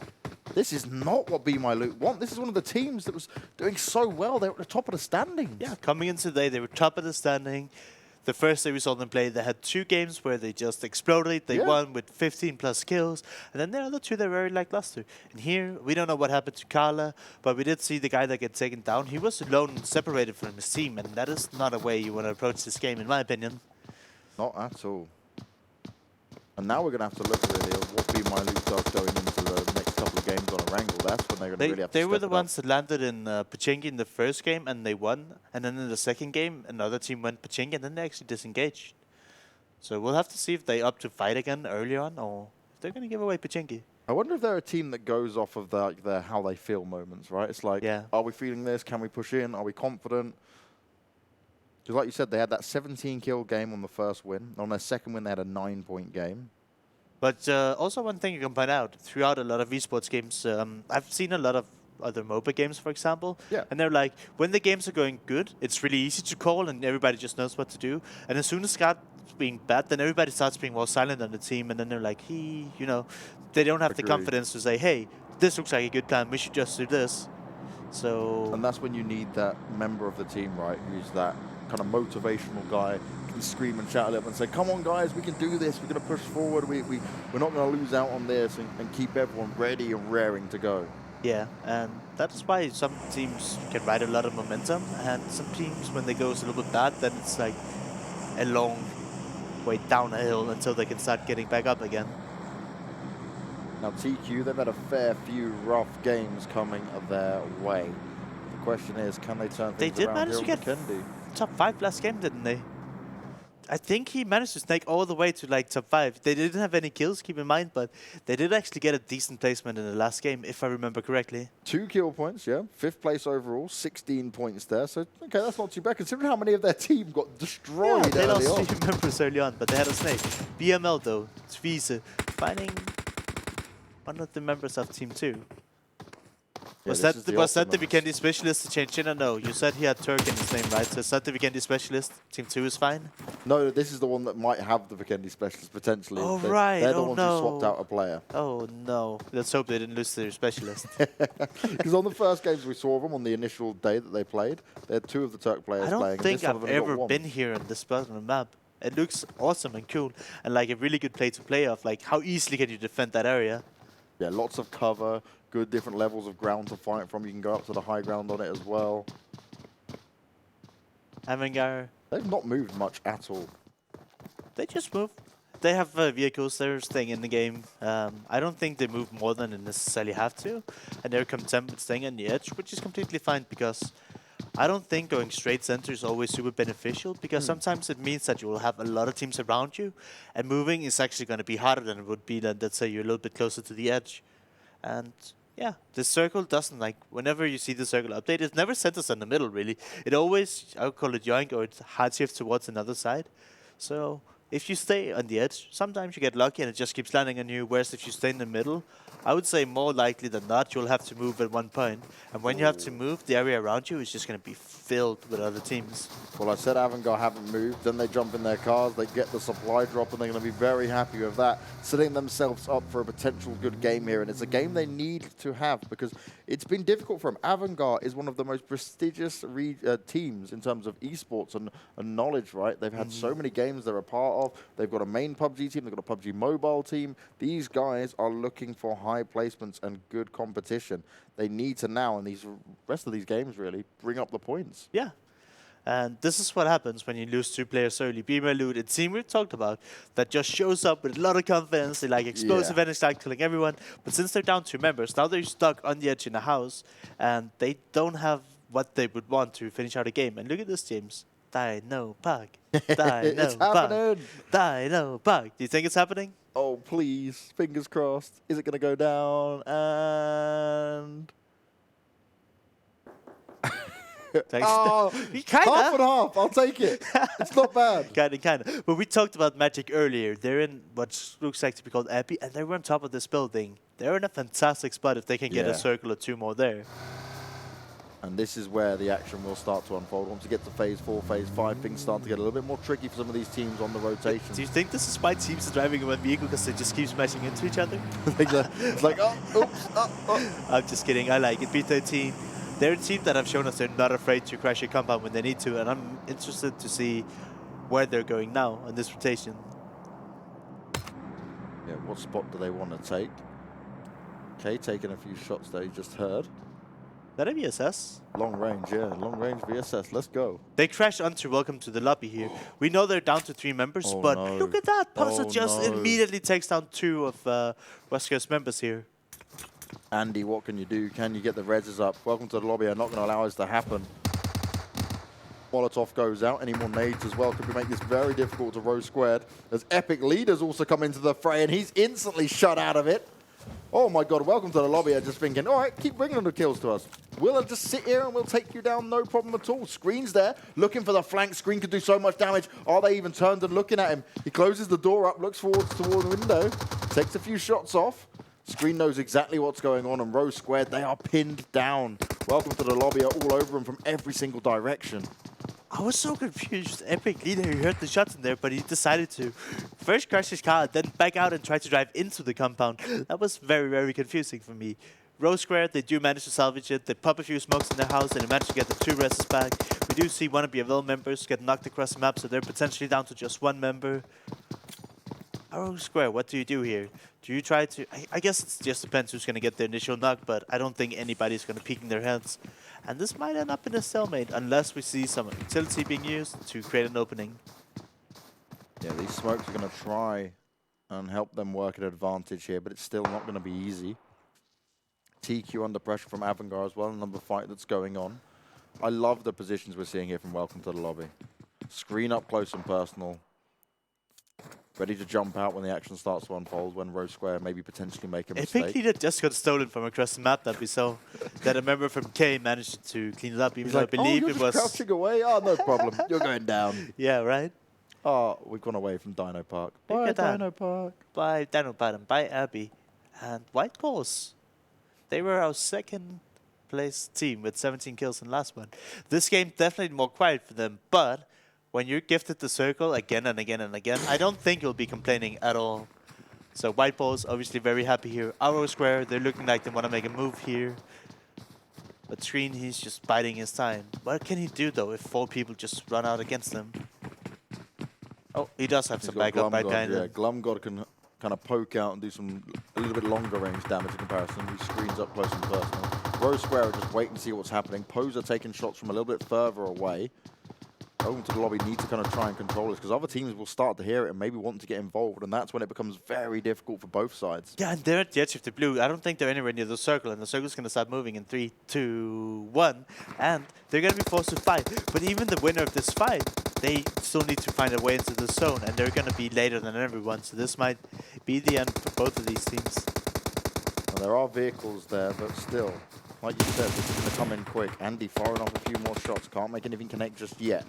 This is not what Be My Loot want. This is one of the teams that was doing so well. They were at the top of the standings. Yeah, coming in today, they were top of the standing. The first day we saw them play, they had 2 games where they just exploded. They won with 15 plus kills. And then the other 2, they were very lackluster. And here, we don't know what happened to Carla, but we did see the guy that get taken down. He was alone and separated from his team, and that is not a way you want to approach this game, in my opinion. Not at all. And now we're going to have to look really at what PMCO does going into the next couple of games on Erangel. That's when they're going to really have to They were step the it ones that landed in Pachinki in the first game, and they won. And then in the second game, another team went Pachinki, and then they actually disengaged. So we'll have to see if they up to fight again early on, or if they're going to give away Pachinki. I wonder if they're a team that goes off of their how they feel moments, right? It's like, are we feeling this? Can we push in? Are we confident? Because like you said, they had that 17-kill game on the first win. On their second win, they had a 9-point game. But also one thing you can point out, throughout a lot of esports games, I've seen a lot of other MOBA games, for example. And they're like, when the games are going good, it's really easy to call and everybody just knows what to do. And as soon as it starts being bad, then everybody starts being more silent on the team. And then they're like, you know, they don't have the confidence to say, hey, this looks like a good plan, we should just do this. So. And that's when you need that member of the team, right, who's that kind of motivational guy, can scream and shout a little and say, come on guys, we can do this, we're going to push forward, we're not going to lose out on this, and keep everyone ready and raring to go. Yeah, and that's why some teams can ride a lot of momentum, and some teams, when they go a little bit bad, then it's like a long way down a hill until they can start getting back up again. Now TQ, they've had a fair few rough games coming their way. The question is, can they turn things around? They did manage to get Vikendi? top 5 last game, didn't they? I think he managed to snake all the way to like top 5. They didn't have any kills, keep in mind, but they did actually get a decent placement in the last game, if I remember correctly. 2 kill points, yeah. 5th place overall, 16 points there. So, okay, that's not too bad, considering how many of their team got destroyed They early lost on. 3 members early on, but they had a snake. BML though, Tvise, finding one of the members of Team 2. Was that the Vikendi specialist to change in or no? You said he had Turk in his name, right? So is that the Vikendi specialist? Team 2 is fine? No, this is the one that might have the Vikendi specialist potentially. Oh, right. They're the ones who swapped out a player. Oh, no. Let's hope they didn't lose their specialist. Because on the first games we saw them, on the initial day that they played, they had 2 of the Turk players playing. I don't think I've ever been here on this part of the map. It looks awesome and cool, and like a really good play to play off. Like, how easily can you defend that area? Yeah, lots of cover, good different levels of ground to fight from. You can go up to the high ground on it as well. Erangel. They've not moved much at all. They just move. They have vehicles, they're staying in the game. I don't think they move more than they necessarily have to. And they're content with staying on the edge, which is completely fine because I don't think going straight center is always super beneficial because sometimes it means that you will have a lot of teams around you and moving is actually going to be harder than it would be than, let's say, you're a little bit closer to the edge. And yeah, the circle doesn't, like, whenever you see the circle update, it never centers in the middle, really. It always, I would call it yoink, or it hard shifts towards another side. So if you stay on the edge, sometimes you get lucky and it just keeps landing on you, whereas if you stay in the middle, I would say more likely than not, you'll have to move at one point. And when you have to move, the area around you is just going to be filled with other teams. Well, I said Erangel haven't moved. Then they jump in their cars, they get the supply drop, and they're going to be very happy with that, setting themselves up for a potential good game here. And it's a game they need to have because it's been difficult for them. Erangel is one of the most prestigious teams in terms of esports and knowledge, right? They've had so many games they're a part of. They've got a main PUBG team. They've got a PUBG Mobile team. These guys are looking for high placements and good competition. They need to now, in these rest of these games, really, bring up the points. Yeah. And this is what happens when you lose 2 players early. PMCO, a team we've talked about, that just shows up with a lot of confidence. They like explosive and start killing everyone. But since they're down 2 members, now they're stuck on the edge in a house, and they don't have what they would want to finish out a game. And look at this, James. Dino Bug. It's happening. Dino Bug. Do you think it's happening? Oh, please. Fingers crossed. Is it going to go down? And... oh, half and half. I'll take it. It's not bad. Kinda. But we talked about Magic earlier. They're in what looks like to be called Abbey, and they're on top of this building. They're in a fantastic spot if they can get a circle or 2 more there. And this is where the action will start to unfold. Once you get to phase 4, phase 5, things start to get a little bit more tricky for some of these teams on the rotation. Do you think this is why teams are driving in one vehicle because they just keep smashing into each other? It's like, oh, oops, oh. I'm just kidding. I like it. B13. They're a team that have shown us they're not afraid to crash a compound when they need to, and I'm interested to see where they're going now on this rotation. Yeah, what spot do they want to take? Okay, taking a few shots there, you just heard. That a VSS? Long range, yeah. Long range VSS. Let's go. They crashed onto Welcome to the Lobby here. We know they're down to 3 members, but no. look at that. Puzzle just no. immediately takes down 2 of West Coast members here. Andy, what can you do? Can you get the reses up? Welcome to the Lobby. I'm not going to allow this to happen. Molotov goes out. Any more nades as well could make this very difficult to row squared. As Epic Leaders also come into the fray, and he's instantly shut out of it. Oh my god, welcome to the Lobby. I'm just thinking, all right, keep bringing the kills to us. We'll just sit here and we'll take you down, no problem at all. Screen's there, looking for the flank. Screen could do so much damage. Are they even turned and looking at him? He closes the door up, looks forward toward the window, takes a few shots off. Screen knows exactly what's going on, and row squared, they are pinned down. Welcome to the Lobby are all over him from every single direction. I was so confused. Epic Leader, he heard the shots in there, but he decided to first crash his car, then back out and try to drive into the compound. That was very, very confusing for me. Row Square, they do manage to salvage it. They pop a few smokes in their house, and they manage to get the 2 reses back. We do see one of BFL members get knocked across the map, so they're potentially down to just 1 member. Row Square, what do you do here? Do you try to... I guess it just depends who's going to get the initial knock, but I don't think anybody's going to peek in their heads. And this might end up in a stalemate unless we see some utility being used to create an opening. Yeah, these smokes are going to try and help them work an advantage here, but it's still not going to be easy. TQ under pressure from Avangar as well, another fight that's going on. I love the positions we're seeing here from Welcome to the Lobby. Screen up close and personal. Ready to jump out when the action starts to unfold, when Row Square maybe potentially make a mistake. Epic Leader just got stolen from across the map that we saw. That a member from K managed to clean it up, even though I believe it was... crouching away? Oh, no problem. You're going down. Yeah, right? Oh, we've gone away from Dino Park. Bye, Dino Park. Bye, Dino Park, and bye, Abby. And White Paws. They were our 2nd place team with 17 kills in the last one. This game definitely more quiet for them, but... when you're gifted the circle again and again and again, I don't think you'll be complaining at all. So White Balls obviously very happy here. Arrow Square, they're looking like they want to make a move here. But Screen, he's just biding his time. What can he do though if 4 people just run out against him? Oh, he does have some backup right behind him. Yeah, Glumgod can kind of poke out and do some a little bit longer range damage in comparison. He screens up close and personal. Row Square are just wait and see what's happening. Poser taking shots from a little bit further away. Welcome to the Lobby need to kind of try and control this because other teams will start to hear it and maybe want to get involved, and that's when it becomes very difficult for both sides. Yeah, and they're at the edge of the blue. I don't think they're anywhere near the circle, and the circle's going to start moving in 3, 2, 1, and they're going to be forced to fight. But even the winner of this fight, they still need to find a way into the zone, and they're going to be later than everyone, so this might be the end for both of these teams. Well, there are vehicles there, but still, like you said, this is going to come in quick. Andy firing off a few more shots, can't make anything connect just yet.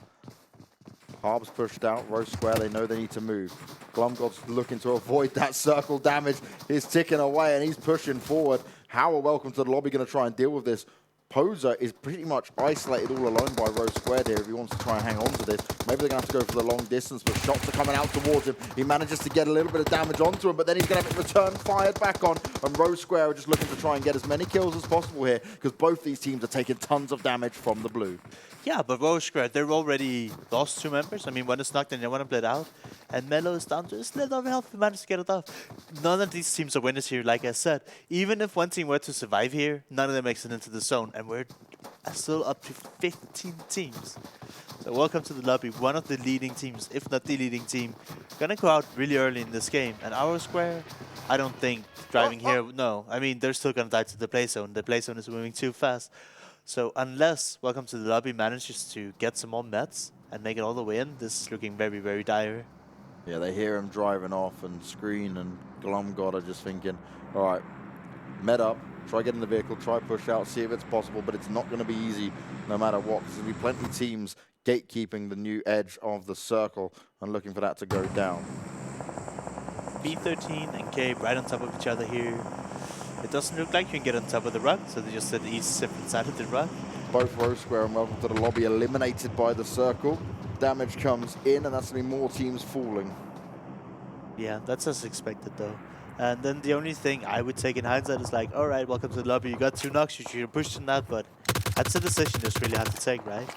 Harb's pushed out, Row Square, they know they need to move. Glumgod's looking to avoid that circle damage. He's ticking away and he's pushing forward. How are Welcome to the Lobby going to try and deal with this? Poser is pretty much isolated all alone by Row Squared here if he wants to try and hang on to this. Maybe they're going to have to go for the long distance, but shots are coming out towards him. He manages to get a little bit of damage onto him, but then he's going to have it returned, fired back on. And Row Square are just looking to try and get as many kills as possible here because both these teams are taking tons of damage from the blue. Yeah, but Row Square, they're already lost 2 members. I mean, one is knocked and the one bled out. And Mello is down to a little of health. He managed to get it off. None of these teams are winners here, like I said. Even if one team were to survive here, none of them makes it into the zone. And we're still up to 15 teams. So welcome to the Lobby, one of the leading teams, if not the leading team. Gonna go out really early in this game. And Arrow Square, I don't think driving here, no. I mean, they're still gonna die to the play zone. The play zone is moving too fast. So unless Welcome to the Lobby manages to get some more meds and make it all the way in, this is looking very, very dire. Yeah, they hear him driving off, and Screen and Glumgod are just thinking, all right, med up, try get in the vehicle, try push out, see if it's possible, but it's not going to be easy no matter what. There's going to be plenty of teams gatekeeping the new edge of the circle and looking for that to go down. B13 and K right on top of each other here. It doesn't look like you can get on top of the rock, so they just said each different side of the rock. Both Row Square and Welcome to the Lobby eliminated by the circle. Damage comes in, and that's going to be more teams falling. Yeah, that's as expected, though. And then the only thing I would take in hindsight is like, all right, Welcome to the Lobby. You got 2 knocks, you should have pushed in that, but that's a decision you just really have to take, right?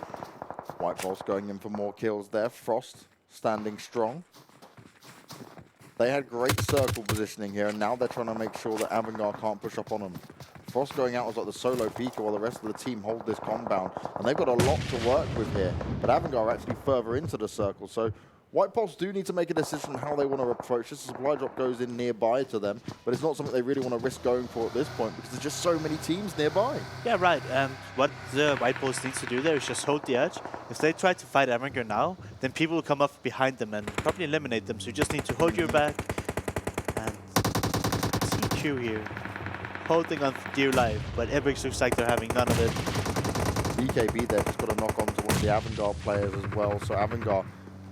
White Boss going in for more kills there. Frost standing strong. They had great circle positioning here, and now they're trying to make sure that Avangard can't push up on them. Frost going out as like the solo peeker while the rest of the team hold this compound. And they've got a lot to work with here. But Avangard are actually further into the circle. So White Pulse do need to make a decision how they want to approach this. The supply drop goes in nearby to them, but it's not something they really want to risk going for at this point because there's just so many teams nearby. Yeah, right. What the White Pulse needs to do there is just hold the edge. If they try to fight Erangel now, then people will come up behind them and probably eliminate them. So you just need to hold your back and CQ here. Holding on for dear life, but Epic looks like they're having none of it. BKB there just got a knock on towards the Avangard players as well. So Avangard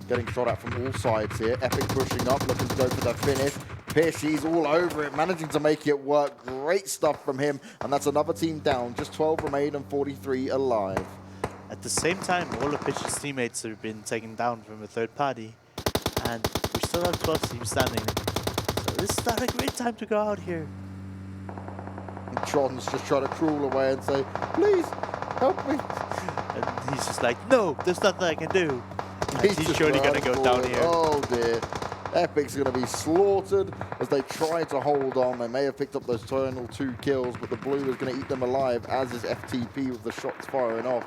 getting shot at from all sides here. Epic pushing up, looking to go for the finish. Pishy's all over it, managing to make it work. Great stuff from him, and that's another team down. Just 12 remain and 43 alive. At the same time, all of Pishy's teammates have been taken down from a third party, and we still have 12 teams standing. So this is not a great time to go out here. John's just trying to crawl away and say, please, help me. And he's just like, no, there's nothing I can do. And he's surely going to go down here. Oh dear. Epic's going to be slaughtered as they try to hold on. They may have picked up those final 2 kills, but the blue is going to eat them alive, as is FTP with the shots firing off.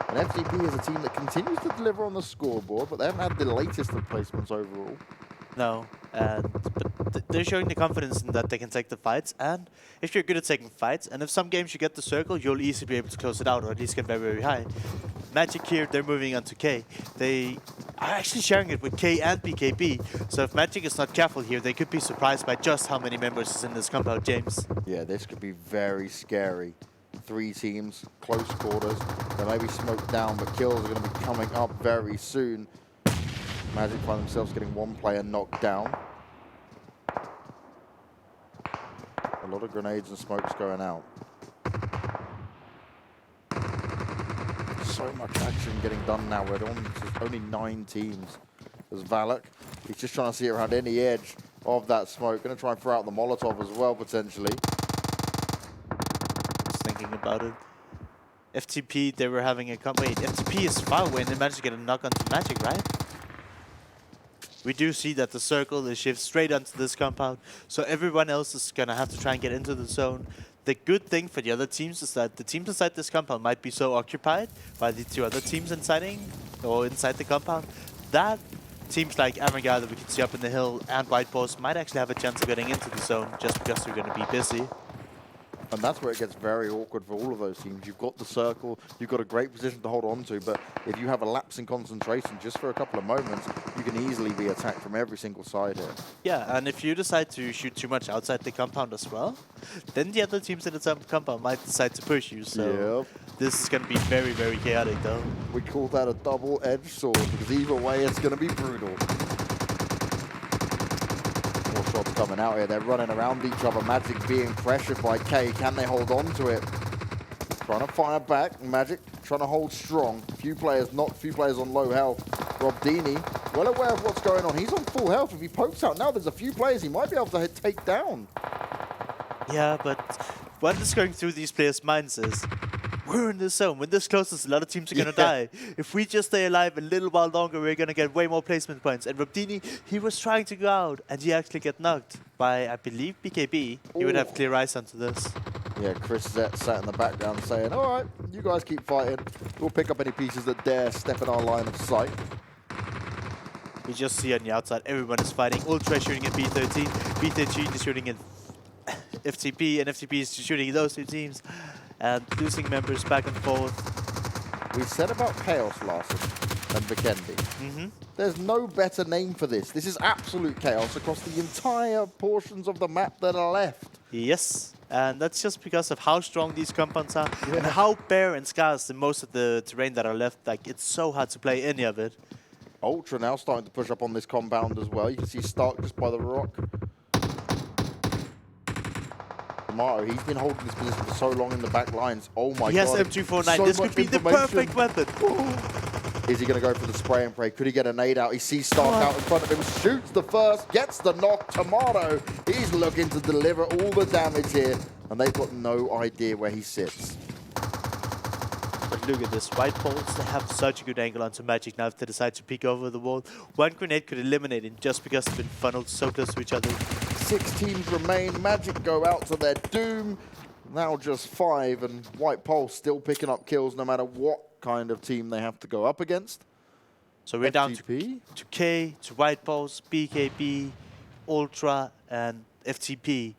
And FTP is a team that continues to deliver on the scoreboard, but they haven't had the latest of placements overall. No, but they're showing the confidence in that they can take the fights, and if you're good at taking fights, and if some games you get the circle, you'll easily be able to close it out, or at least get very, very high. Magic here, they're moving on to K. They are actually sharing it with K and BKB, so if Magic is not careful here, they could be surprised by just how many members is in this compound, James. Yeah, this could be very scary. 3 teams, close quarters. They may be smoked down, but kills are going to be coming up very soon. Magic find themselves getting 1 player knocked down. A lot of grenades and smokes going out. So much action getting done now. We're on to only 9 teams. There's Valak. He's just trying to see around any edge of that smoke. Going to try and throw out the Molotov as well, potentially. Just thinking about it. FTP, they were having a wait, FTP is far away and they managed to get a knock onto Magic, right? We do see that the circle is shifted straight onto this compound, so everyone else is going to have to try and get into the zone. The good thing for the other teams is that the teams inside this compound might be so occupied by the 2 other teams inside the compound that teams like Erangel that we can see up in the hill and White Pulse might actually have a chance of getting into the zone just because they're going to be busy. And that's where it gets very awkward for all of those teams. You've got the circle, you've got a great position to hold on to, but if you have a lapse in concentration just for a couple of moments, you can easily be attacked from every single side here. Yeah, and if you decide to shoot too much outside the compound as well, then the other teams in the compound might decide to push you, so this is going to be very, very chaotic though. We call that a double-edged sword, because either way it's going to be brutal. More shots coming out here. They're running around each other. Magic being pressured by K. Can they hold on to it? Trying to fire back. Magic trying to hold strong. Few players on low health. Robdini, well aware of what's going on. He's on full health. If he pokes out now, there's a few players he might be able to take down. Yeah, but what is going through these players' minds is, we're in this zone. When this closes, a lot of teams are going to die. If we just stay alive a little while longer, we're going to get way more placement points. And Robdini, he was trying to go out, and he actually got knocked by, I believe, BKB. He would have clear eyes onto this. Yeah, Chris Zet sat in the background saying, all right, you guys keep fighting. We'll pick up any pieces that dare step in our line of sight. You just see on the outside, everyone is fighting. Ultra is shooting at B13. B13 is shooting at FTP, and FTP is shooting at those 2 teams. And losing members back and forth. We said about Chaos last than Vikendi. There's no better name for this. This is absolute chaos across the entire portions of the map that are left. Yes, and that's just because of how strong these compounds are and how bare and scarce in most of the terrain that are left. Like, it's so hard to play any of it. Ultra now starting to push up on this compound as well. You can see Stark just by the rock. Tomato, he's been holding this position for so long in the back lines. Oh my god. He has M249. This could be the perfect weapon. Is he going to go for the spray and pray? Could he get a nade out? He sees Stark out in front of him, shoots the first, gets the knock. Tomato, he's looking to deliver all the damage here, and they've got no idea where he sits. But look at this. White Balls, they have such a good angle onto Magic now if they decide to peek over the wall. One grenade could eliminate him just because they've been funneled so close to each other. 6 teams remain. Magic go out to their doom. Now just 5, and White Pulse still picking up kills no matter what kind of team they have to go up against. So we're down FTP? to K, to White Balls, BKB, Ultra, and FTP.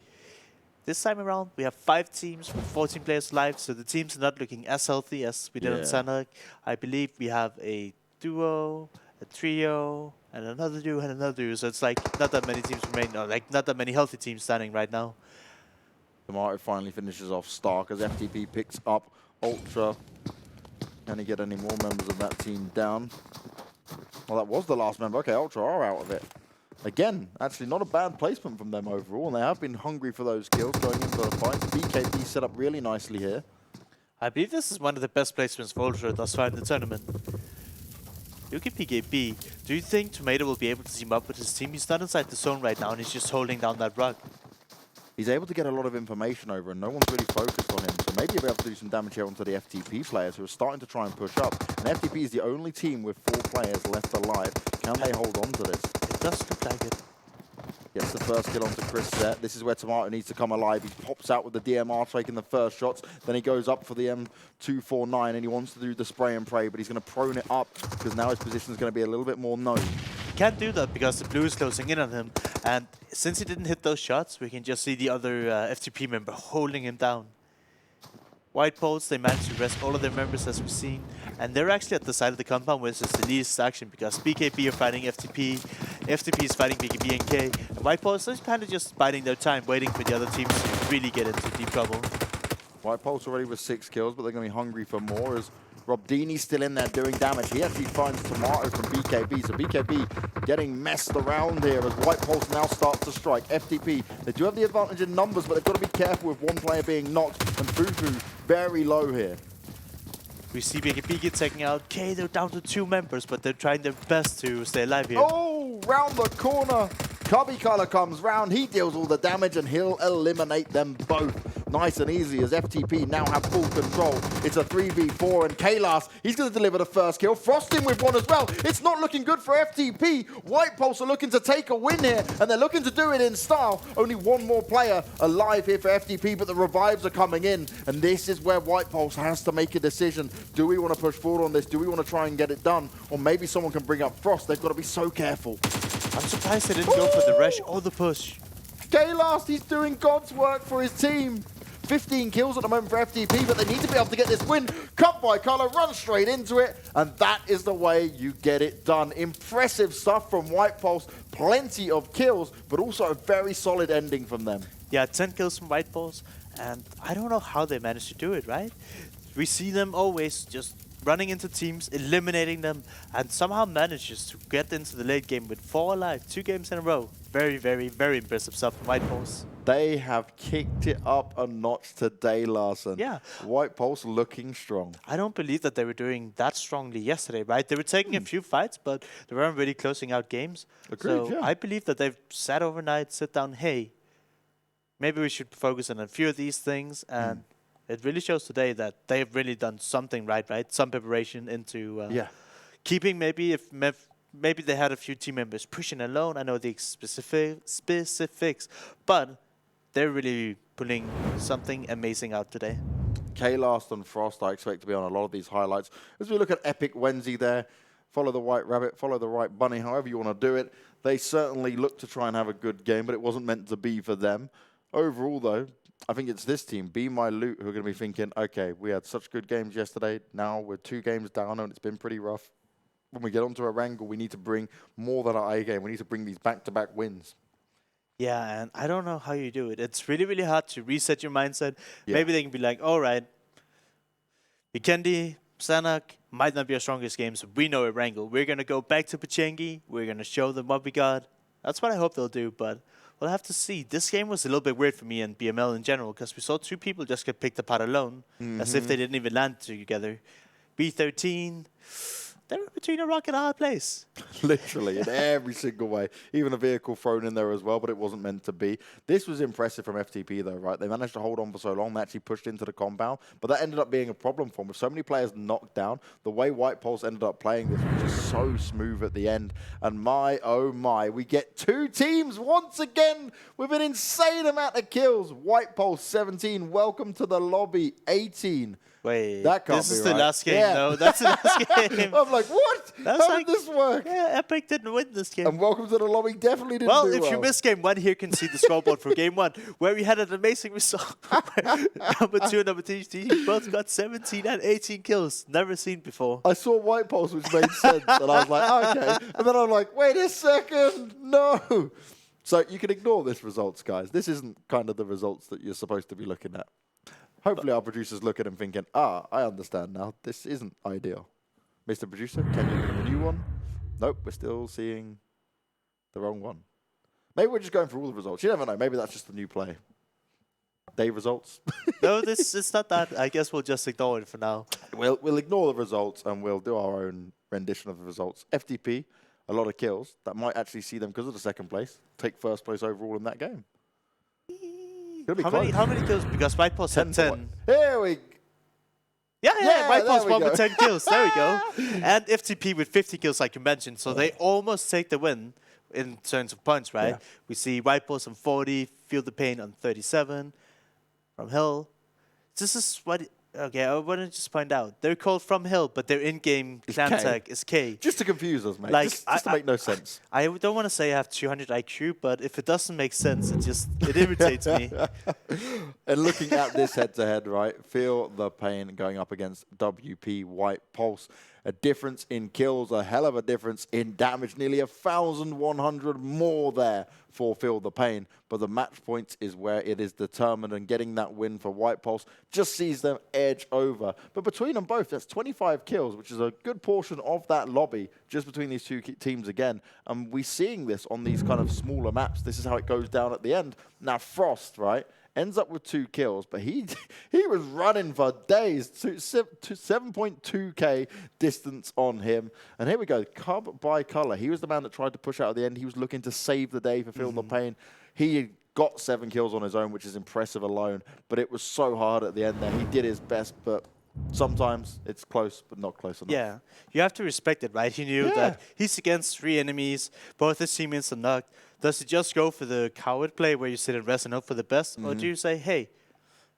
This time around, we have 5 teams with 14 players live, so the teams are not looking as healthy as we did on Sanhok. I believe we have a duo, a trio, and another duo, and another duo. So it's like not that many teams remain, or like not that many healthy teams standing right now. Tomato finally finishes off Stark as FTP picks up Ultra. Can he get any more members of that team down? Well, that was the last member. Okay, Ultra are out of it. Again, actually not a bad placement from them overall, and they have been hungry for those kills going into the fight. BKB set up really nicely here. I believe this is one of the best placements for Ultra thus far in the tournament. Look at PKB. Do you think Tomato will be able to team up with his team? He's not inside the zone right now, and he's just holding down that rock. He's able to get a lot of information over, and no one's really focused on him. So maybe he'll be able to do some damage here onto the FTP players who are starting to try and push up. And FTP is the only team with 4 players left alive. Can they hold on to this? It does look like it. Gets the first kill onto Chris Set. This is where Tomato needs to come alive. He pops out with the DMR, taking the first shots. Then he goes up for the M249, and he wants to do the spray and pray, but he's going to prone it up because now his position is going to be a little bit more known. He can't do that because the blue is closing in on him. And since he didn't hit those shots, we can just see the other FTP member holding him down. White Poles, they managed to rest all of their members as we've seen. And they're actually at the side of the compound where there's the least action because BKB are fighting FTP, FTP is fighting BKB and K. And White Poles are kind of just biding their time, waiting for the other teams to really get into deep trouble. White Pulse already with 6 kills, but they're going to be hungry for more as Robdini's still in there doing damage. He actually finds Tomato from BKB, so BKB getting messed around here as White Pulse now starts to strike. FTP, they do have the advantage in numbers, but they've got to be careful with one player being knocked, and Fufu very low here. We see BKB get taken out. K, they're down to 2 members, but they're trying their best to stay alive here. Oh, round the corner. Cubby Color comes round, he deals all the damage, and he'll eliminate them both. Nice and easy as FTP now have full control. It's a 3v4 and Kalas, he's going to deliver the first kill. Frosting with one as well. It's not looking good for FTP. White Pulse are looking to take a win here, and they're looking to do it in style. Only one more player alive here for FTP, but the revives are coming in, and this is where White Pulse has to make a decision. Do we want to push forward on this? Do we want to try and get it done? Or maybe someone can bring up Frost. They've got to be so careful. I'm surprised they didn't go for the rush or the push. Kalas, he's doing God's work for his team. 15 kills at the moment for FTP, but they need to be able to get this win. Cut by Color, run straight into it, and that is the way you get it done. Impressive stuff from White Pulse, plenty of kills, but also a very solid ending from them. Yeah, 10 kills from White Pulse, and I don't know how they managed to do it, right? We see them always just running into teams, eliminating them, and somehow manages to get into the late game with 4 alive, 2 games in a row. Very, very, very impressive stuff from White Pulse. They have kicked it up a notch today, Larson. Yeah. White Pulse looking strong. I don't believe that they were doing that strongly yesterday, right? They were taking a few fights, but they weren't really closing out games. Agreed, so yeah. I believe that they've sat overnight, sit down, hey, maybe we should focus on a few of these things, and it really shows today that they've really done something right? Some preparation into keeping maybe they had a few team members pushing alone. I know the specifics, but they're really pulling something amazing out today. Kalas and Frost, I expect to be on a lot of these highlights. As we look at Epic Wednesday there, follow the white rabbit, follow the white bunny, however you want to do it. They certainly look to try and have a good game, but it wasn't meant to be for them. Overall, though, I think it's this team, Be My Loot, who are going to be thinking, okay, we had such good games yesterday. Now we're 2 games down and it's been pretty rough. When we get onto Erangel, we need to bring more than our A game. We need to bring these back-to-back wins. Yeah, and I don't know how you do it. It's really, really hard to reset your mindset. Yeah. Maybe they can be like, all right, Vikendi, Sanhok might not be our strongest games. We know Erangel. We're going to go back to Pochengi. We're going to show them what we got. That's what I hope they'll do, but we'll have to see. This game was a little bit weird for me and BML in general because we saw 2 people just get picked apart alone, as if they didn't even land together. B13, they were between a rock and a hard place. Literally, in every single way. Even a vehicle thrown in there as well, but it wasn't meant to be. This was impressive from FTP, though, right? They managed to hold on for so long. They actually pushed into the compound, but that ended up being a problem for them. With so many players knocked down, the way White Pulse ended up playing this was just so smooth at the end. And my, oh my, we get 2 teams once again with an insane amount of kills. White Pulse 17, welcome to the lobby 18. Wait, that can't this be is right. the last game, though. That's the last game. I'm like, what? How did this work? Yeah, Epic didn't win this game. And welcome to the lobby definitely didn't well, do if you missed game 1, here you can see the scoreboard for game 1, where we had an amazing result. Number 2 and number 3 teams both got 17 and 18 kills. Never seen before. I saw White Pulse, which made sense, and I was like, oh, okay. And then I'm like, wait a second, no. So you can ignore this results, guys. This isn't kind of the results that you're supposed to be looking at. Hopefully our producer's looking and thinking, I understand now. This isn't ideal. Mr. Producer, can you do the new one? Nope, we're still seeing the wrong one. Maybe we're just going for all the results. You never know. Maybe that's just the new play. Day results. No, it's not that. I guess we'll just ignore it for now. We'll ignore the results and we'll do our own rendition of the results. FTP, a lot of kills. That might actually see them, because of the second place, take first place overall in that game. How many kills? Because White Pulse had 10. Here we go. Yeah, White Pulse won go. with 10 kills. There we go. And FTP with 50 kills, like you mentioned. So they almost take the win in terms of points, right? Yeah. We see White Pulse on 40, Feel the Pain on 37 from Hill. This is what... Okay, I want to just point out. They're called From Hill, but their in-game clan tag is K. Just to confuse us, mate. Like, just to make no sense. I don't want to say I have 200 IQ, but if it doesn't make sense, it irritates me. And looking at this head-to-head, right, Feel the Pain going up against WP White Pulse. A difference in kills, a hell of a difference in damage. Nearly 1,100 more there for Feel the Pain. But the match points is where it is determined, and getting that win for White Pulse just sees them edge over. But between them both, that's 25 kills, which is a good portion of that lobby just between these 2 teams again. And we're seeing this on these kind of smaller maps. This is how it goes down at the end. Now, Frost, right, ends up with 2 kills, but he was running for days. 7.2k distance on him. And here we go, Cub by Color. He was the man that tried to push out at the end. He was looking to save the day for Feel the Pain. He got 7 kills on his own, which is impressive alone, but it was so hard at the end there. He did his best, but sometimes it's close, but not close enough. Yeah, you have to respect it, right? He knew that he's against 3 enemies, both his teammates are knocked. Does he just go for the coward play where you sit and rest and hope for the best? Or do you say, hey,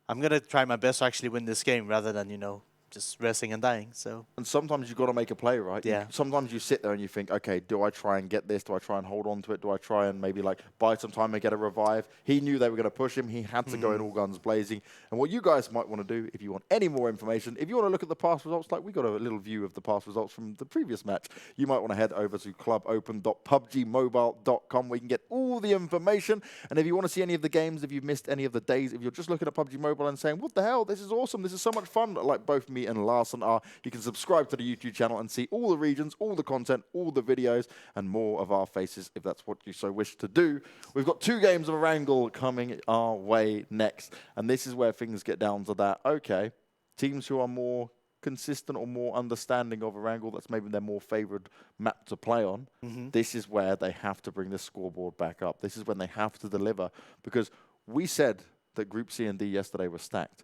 I'm going to try my best to actually win this game rather than, you know, just resting and dying? So. And sometimes you've got to make a play, right? Yeah. Sometimes you sit there and you think, okay, do I try and get this? Do I try and hold on to it? Do I try and maybe like buy some time and get a revive? He knew they were going to push him. He had to go in all guns blazing. And what you guys might want to do, if you want any more information, if you want to look at the past results, like we got a little view of the past results from the previous match, you might want to head over to clubopen.pubgmobile.com where you can get all the information. And if you want to see any of the games, if you've missed any of the days, if you're just looking at PUBG Mobile and saying, what the hell, this is awesome, this is so much fun, like both me and Larson are, you can subscribe to the YouTube channel and see all the regions, all the content, all the videos, and more of our faces if that's what you so wish to do. We've got 2 games of Erangel coming our way next, and this is where things get down to that. Okay, teams who are more consistent or more understanding of Erangel, that's maybe their more favored map to play on, this is where they have to bring the scoreboard back up. This is when they have to deliver, because we said that Group C and D yesterday were stacked,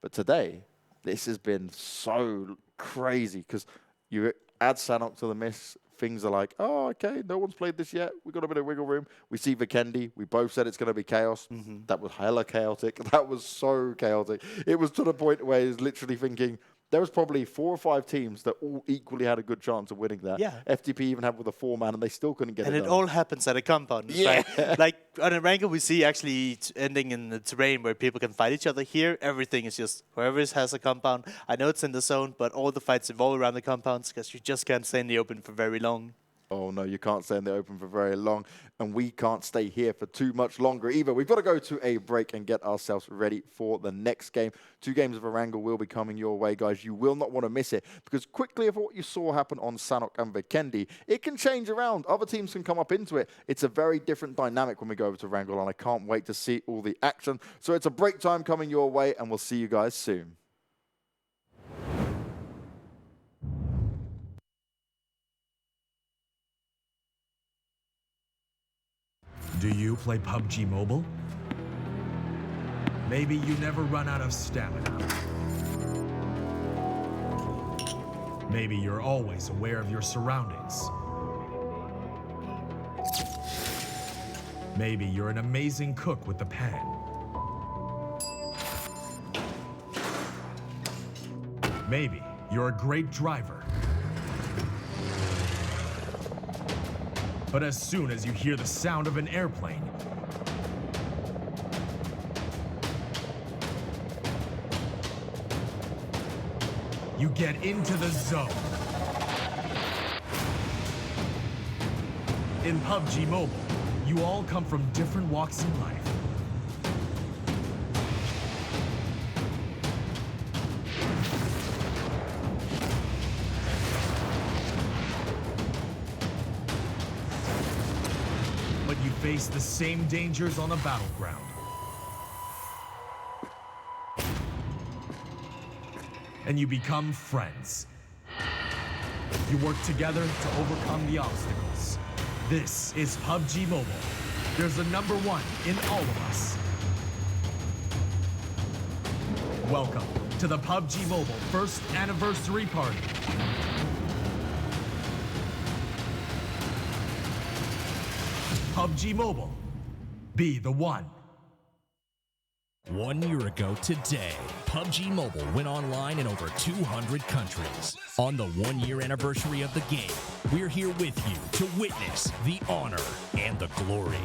but today, this has been so crazy, because you add Sanhok to the mix, things are like, oh, okay, no one's played this yet. We've got a bit of wiggle room. We see Vikendi. We both said it's going to be chaos. That was hella chaotic. That was so chaotic. It was to the point where he's literally thinking, there was probably 4 or 5 teams that all equally had a good chance of winning that. Yeah. FTP even had with a 4-man, and they still couldn't get it done. And it all happens at a compound, right? Like, on Erangel, we see actually ending in the terrain where people can fight each other. Here, everything is just, whoever has a compound, I know it's in the zone, but all the fights evolve around the compounds because you just can't stay in the open for very long. Oh, no, you can't stay in the open for very long, and we can't stay here for too much longer either. We've got to go to a break and get ourselves ready for the next game. 2 games of Erangel will be coming your way, guys. You will not want to miss it, because quickly of what you saw happen on Sanhok and Vikendi, it can change around. Other teams can come up into it. It's a very different dynamic when we go over to Erangel, and I can't wait to see all the action. So it's a break time coming your way, and we'll see you guys soon. Do you play PUBG Mobile? Maybe you never run out of stamina. Maybe you're always aware of your surroundings. Maybe you're an amazing cook with the pan. Maybe you're a great driver. But as soon as you hear the sound of an airplane, you get into the zone. In PUBG Mobile, you all come from different walks in life. But you face the same dangers on the battleground. And you become friends. You work together to overcome the obstacles. This is PUBG Mobile. There's a number one in all of us. Welcome to the PUBG Mobile first anniversary party. PUBG Mobile, be the one. 1 year ago today, PUBG Mobile went online in over 200 countries. On the 1 year anniversary of the game, we're here with you to witness the honor and the glory.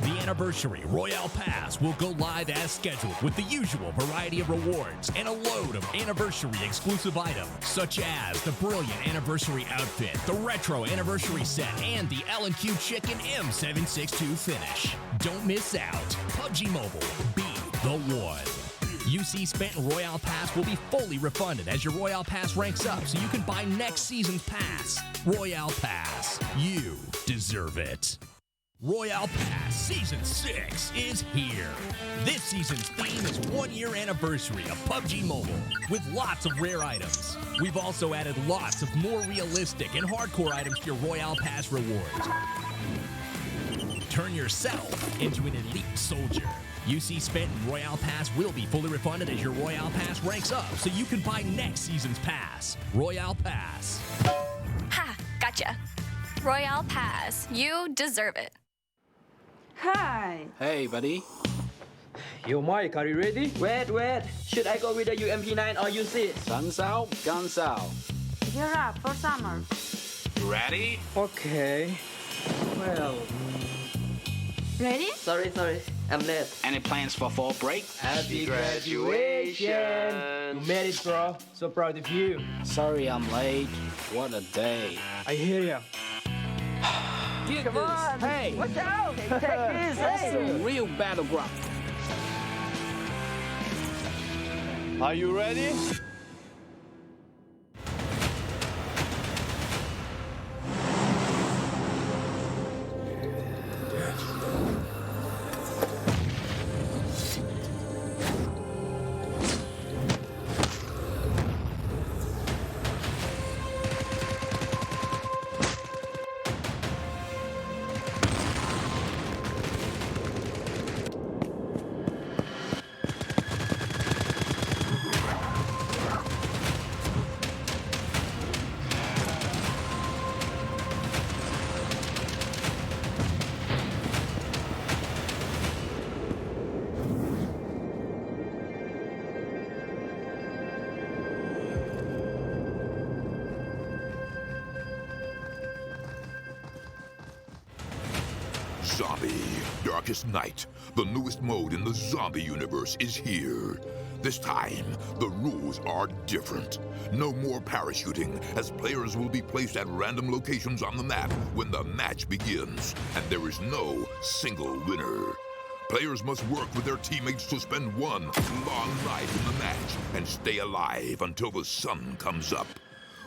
The anniversary Royale Pass will go live as scheduled with the usual variety of rewards and a load of anniversary exclusive items, such as the brilliant anniversary outfit, the retro anniversary set, and the L&Q Chicken M762 finish. Don't miss out. PUBG Mobile, be the one. UC spent in Royale Pass will be fully refunded as your Royale Pass ranks up so you can buy next season's pass. Royale Pass, you deserve it. Royale Pass Season 6 is here. This season's theme is 1 year anniversary of PUBG Mobile with lots of rare items. We've also added lots of more realistic and hardcore items to your Royale Pass rewards. Turn yourself into an elite soldier. UC spent in Royale Pass will be fully refunded as your Royale Pass ranks up so you can buy next season's pass. Royale Pass. Ha! Gotcha. Royale Pass. You deserve it. Hi. Hey, buddy. Yo, Mike, are you ready? Wait. Should I go with the UMP9 or UC? Sun's out, guns out. Gear up for summer. You ready? Okay. Well, Ready? Sorry. I'm late. Any plans for fall break? happy graduation! You made it, bro. So proud of you. Sorry I'm late. What a day. I hear ya. Get Come this. on. Hey, Watch out. Take this. that's Hey. a real battleground. Are you ready? Zombie, Darkest Night, the newest mode in the zombie universe, is here. This time, the rules are different. No more parachuting, as players will be placed at random locations on the map when the match begins, and there is no single winner. Players must work with their teammates to spend one long night in the match and stay alive until the sun comes up.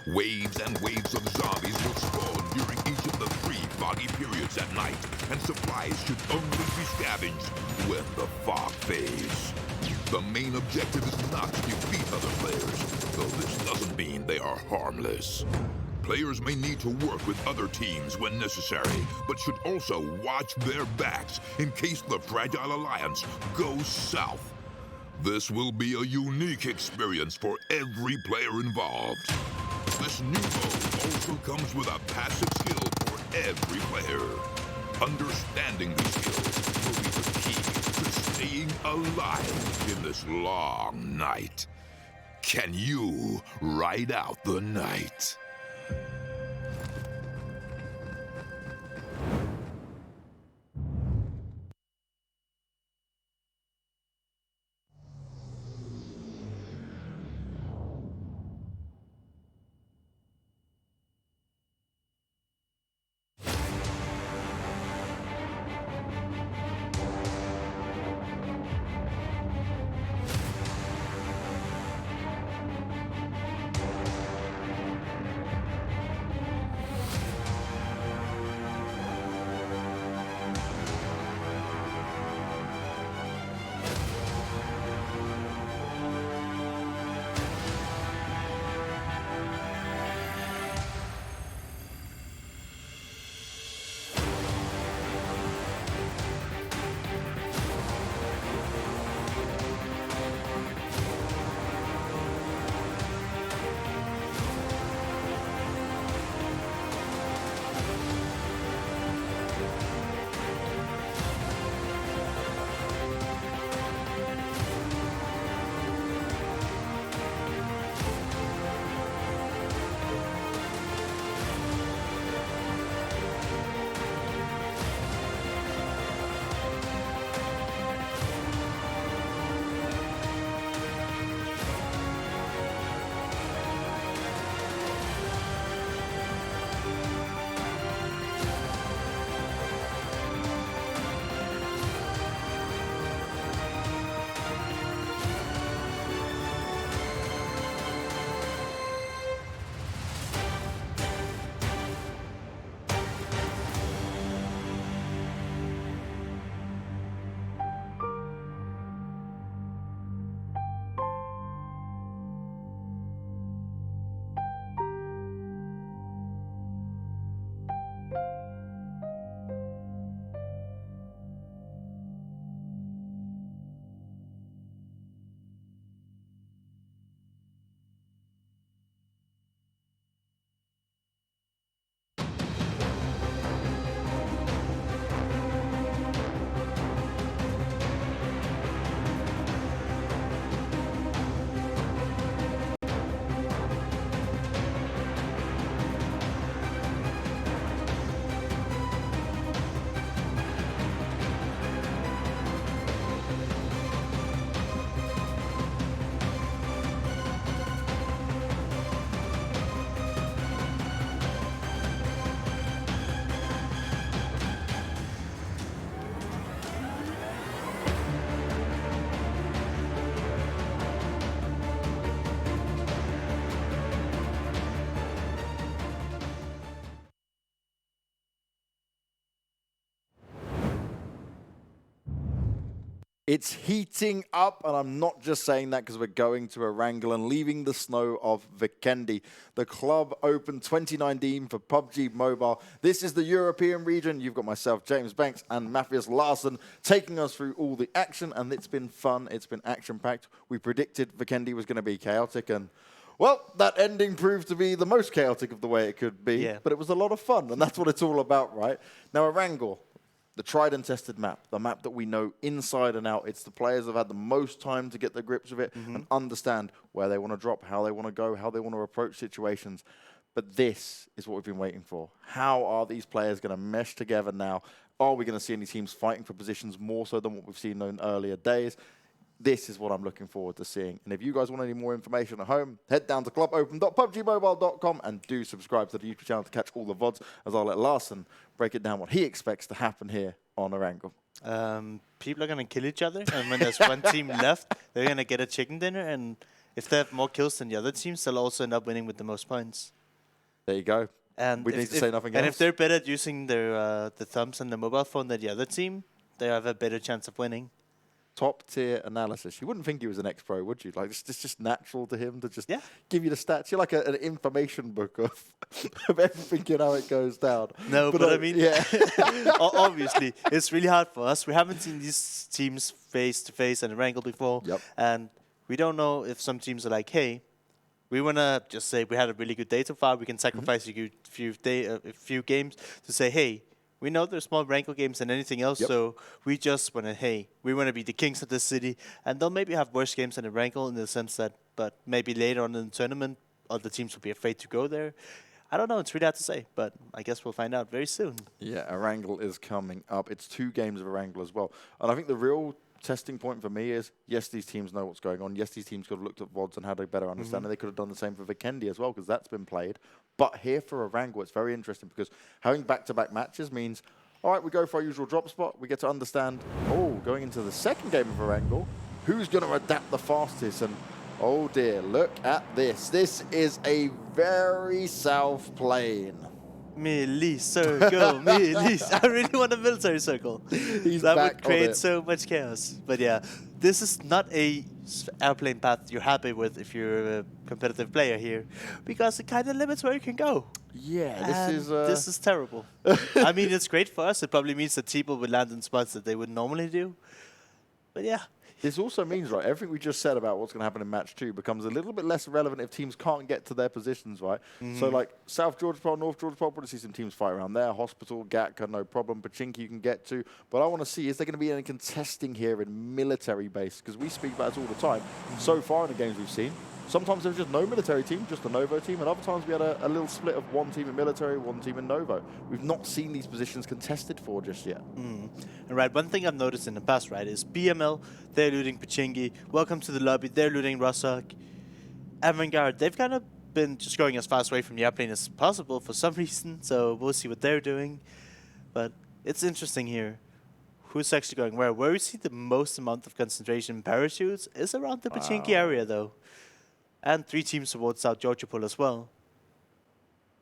Waves and waves of zombies will spawn during each of the 3 foggy periods at night, and supplies should only be scavenged when the fog fades. The main objective is not to defeat other players, though this doesn't mean they are harmless. Players may need to work with other teams when necessary, but should also watch their backs in case the Fragile Alliance goes south. This will be a unique experience for every player involved. This new mode also comes with a passive skill for every player. Understanding these skills will be the key to staying alive in this long night. Can you ride out the night? It's heating up, and I'm not just saying that because we're going to Erangel and leaving the snow of Vikendi. The club opened 2019 for PUBG Mobile. This is the European region. You've got myself, James Banks, and Matthias Larsson taking us through all the action, and it's been fun. It's been action-packed. We predicted Vikendi was going to be chaotic, and well, that ending proved to be the most chaotic of the way it could be, but it was a lot of fun, and that's what it's all about, right? Now, Erangel, the tried and tested map, the map that we know inside and out. It's the players that have had the most time to get their grips with it and understand where they want to drop, how they want to go, how they want to approach situations. But this is what we've been waiting for. How are these players going to mesh together now? Are we going to see any teams fighting for positions more so than what we've seen in earlier days? This is what I'm looking forward to seeing. And if you guys want any more information at home, head down to clubopen.pubgmobile.com and do subscribe to the YouTube channel to catch all the VODs, as I'll let Larson break it down what he expects to happen here on Erangel. People are going to kill each other, and when there's one team left, they're going to get a chicken dinner, and if they have more kills than the other teams, they'll also end up winning with the most points. There you go. And we need to say nothing else. And if they're better at using their the thumbs and the mobile phone than the other team, they have a better chance of winning. top tier analysis. You wouldn't think he was an ex-pro, would you? Like, it's just natural to him to just give you the stats. You're like an information book of everything, you know, it goes down. No, but I mean, obviously, it's really hard for us. We haven't seen these teams face to face and Erangel before, and we don't know if some teams are like, hey, we want to just say we had a really good day so far. We can sacrifice a few games to say, hey, we know there's more Erangel games than anything else, so we just want to, hey, we want to be the kings of the city. And they'll maybe have worse games than Erangel in the sense that, but maybe later on in the tournament, other teams will be afraid to go there. I don't know, it's really hard to say, but I guess we'll find out very soon. Yeah, Erangel is coming up. It's 2 games of Erangel as well. And I think the real testing point for me is, yes, these teams know what's going on. Yes, these teams could have looked at VODs and had a better understanding. They could have done the same for Vikendi as well, because that's been played. But here for Erangel, it's very interesting because having back-to-back matches means, all right, we go for our usual drop spot. We get to understand, going into the second game of Erangel, who's going to adapt the fastest. And, oh dear, look at this. This is a very south plane. Military circle, I really want a military circle. That would create so much chaos. But yeah, this is not a airplane path you're happy with if you're a competitive player here, because it kind of limits where you can go. Yeah, this is terrible. I mean, it's great for us. It probably means that people would land in spots that they would normally do. But yeah. This also means, right, everything we just said about what's going to happen in match 2 becomes a little bit less relevant if teams can't get to their positions, right? So, like, South Georgia Pole, North Georgia Pole, probably see some teams fight around there. Hospital, Gatka, no problem. Pachinki you can get to. But I want to see, is there going to be any contesting here in military base? Because we speak about it all the time. So far in the games we've seen, sometimes there's just no military team, just a Novo team, and other times we had a little split of one team in military, one team in Novo. We've not seen these positions contested for just yet. And right, one thing I've noticed in the past, right, is BML, they're looting Pachinki. Welcome to the lobby, they're looting Rosak. Erangel, they've kind of been just going as far away from the airplane as possible for some reason, so we'll see what they're doing. But it's interesting here. Who's actually going where? Where we see the most amount of concentration in parachutes is around the Pachinki area, though. And 3 teams towards South Georgia Pole as well.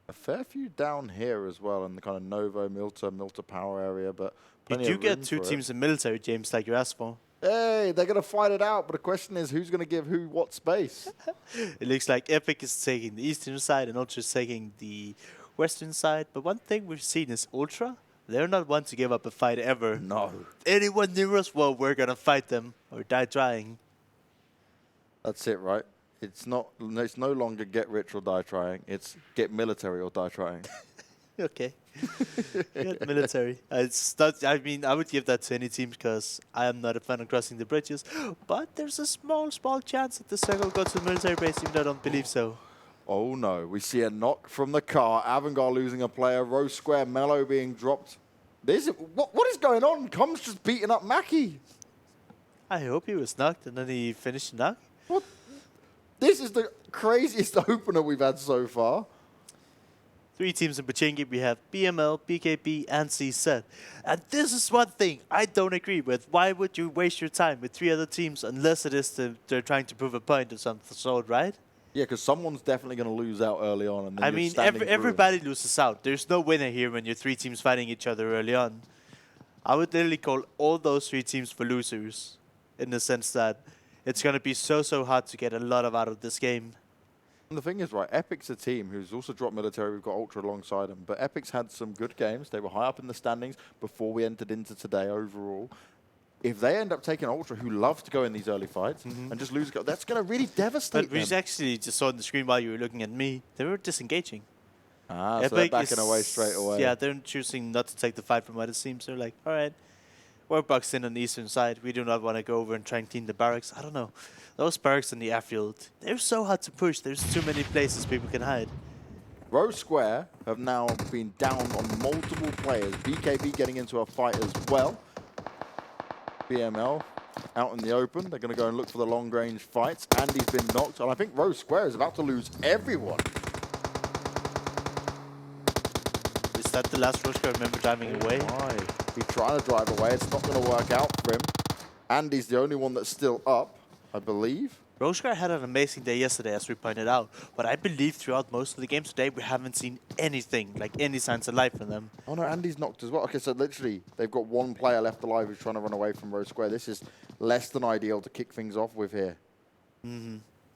A fair few down here as well in the kind of Novo, Milta Power area, but you do get 2 teams in military, James, like you asked for. Hey, they're going to fight it out, but the question is who's going to give who what space? It looks like Epic is taking the eastern side and Ultra is taking the western side. But one thing we've seen is Ultra, they're not one to give up a fight ever. No. Anyone near us, well, we're going to fight them or die trying. That's it, right? It's no longer get rich or die trying. It's get military or die trying. Okay. Get military. It's not, I mean, I would give that to any team because I am not a fan of crossing the bridges. But there's a small chance that the circle goes to the military base, even though I don't believe so. Oh no, we see a knock from the car. Erangel losing a player. Rose Square, Mellow being dropped. What is going on? Com's just beating up Mackie. I hope he was knocked and then he finished the knock. What? This is the craziest opener we've had so far. 3 teams in Pachinki. We have BML, BKB, and CZ. And this is one thing I don't agree with. Why would you waste your time with 3 other teams unless it is they're trying to prove a point of some sort, right? Yeah, because someone's definitely going to lose out early on. And then I mean, everybody loses out. There's no winner here when you're 3 teams fighting each other early on. I would literally call all those 3 teams for losers in the sense that it's going to be so hard to get a lot out of this game. And the thing is, right, Epic's a team who's also dropped military. We've got Ultra alongside them. But Epic's had some good games. They were high up in the standings before we entered into today overall. If they end up taking Ultra, who love to go in these early fights, and just lose, that's going to really devastate them. But we actually just saw on the screen while you were looking at me, they were disengaging. Ah, Epic so they're backing away straight away. Yeah, they're choosing not to take the fight from what it seems. They're like, all right, we're boxed in on the eastern side. We do not want to go over and try and clean the barracks. I don't know. Those barracks in the airfield, they're so hard to push. There's too many places people can hide. Rose Square have now been down on multiple players. BKB getting into a fight as well. BML out in the open. They're going to go and look for the long-range fights. Andy's been knocked, and I think Rose Square is about to lose everyone. Is that the last Rose Square member driving away? Why? He's trying to drive away. It's not going to work out for him. Andy's the only one that's still up, I believe. Roshkar had an amazing day yesterday, as we pointed out, but I believe throughout most of the games today, we haven't seen anything, like any signs of life from them. Oh no, Andy's knocked as well. Okay, so literally, they've got one player left alive who's trying to run away from Rose Square. This is less than ideal to kick things off with here.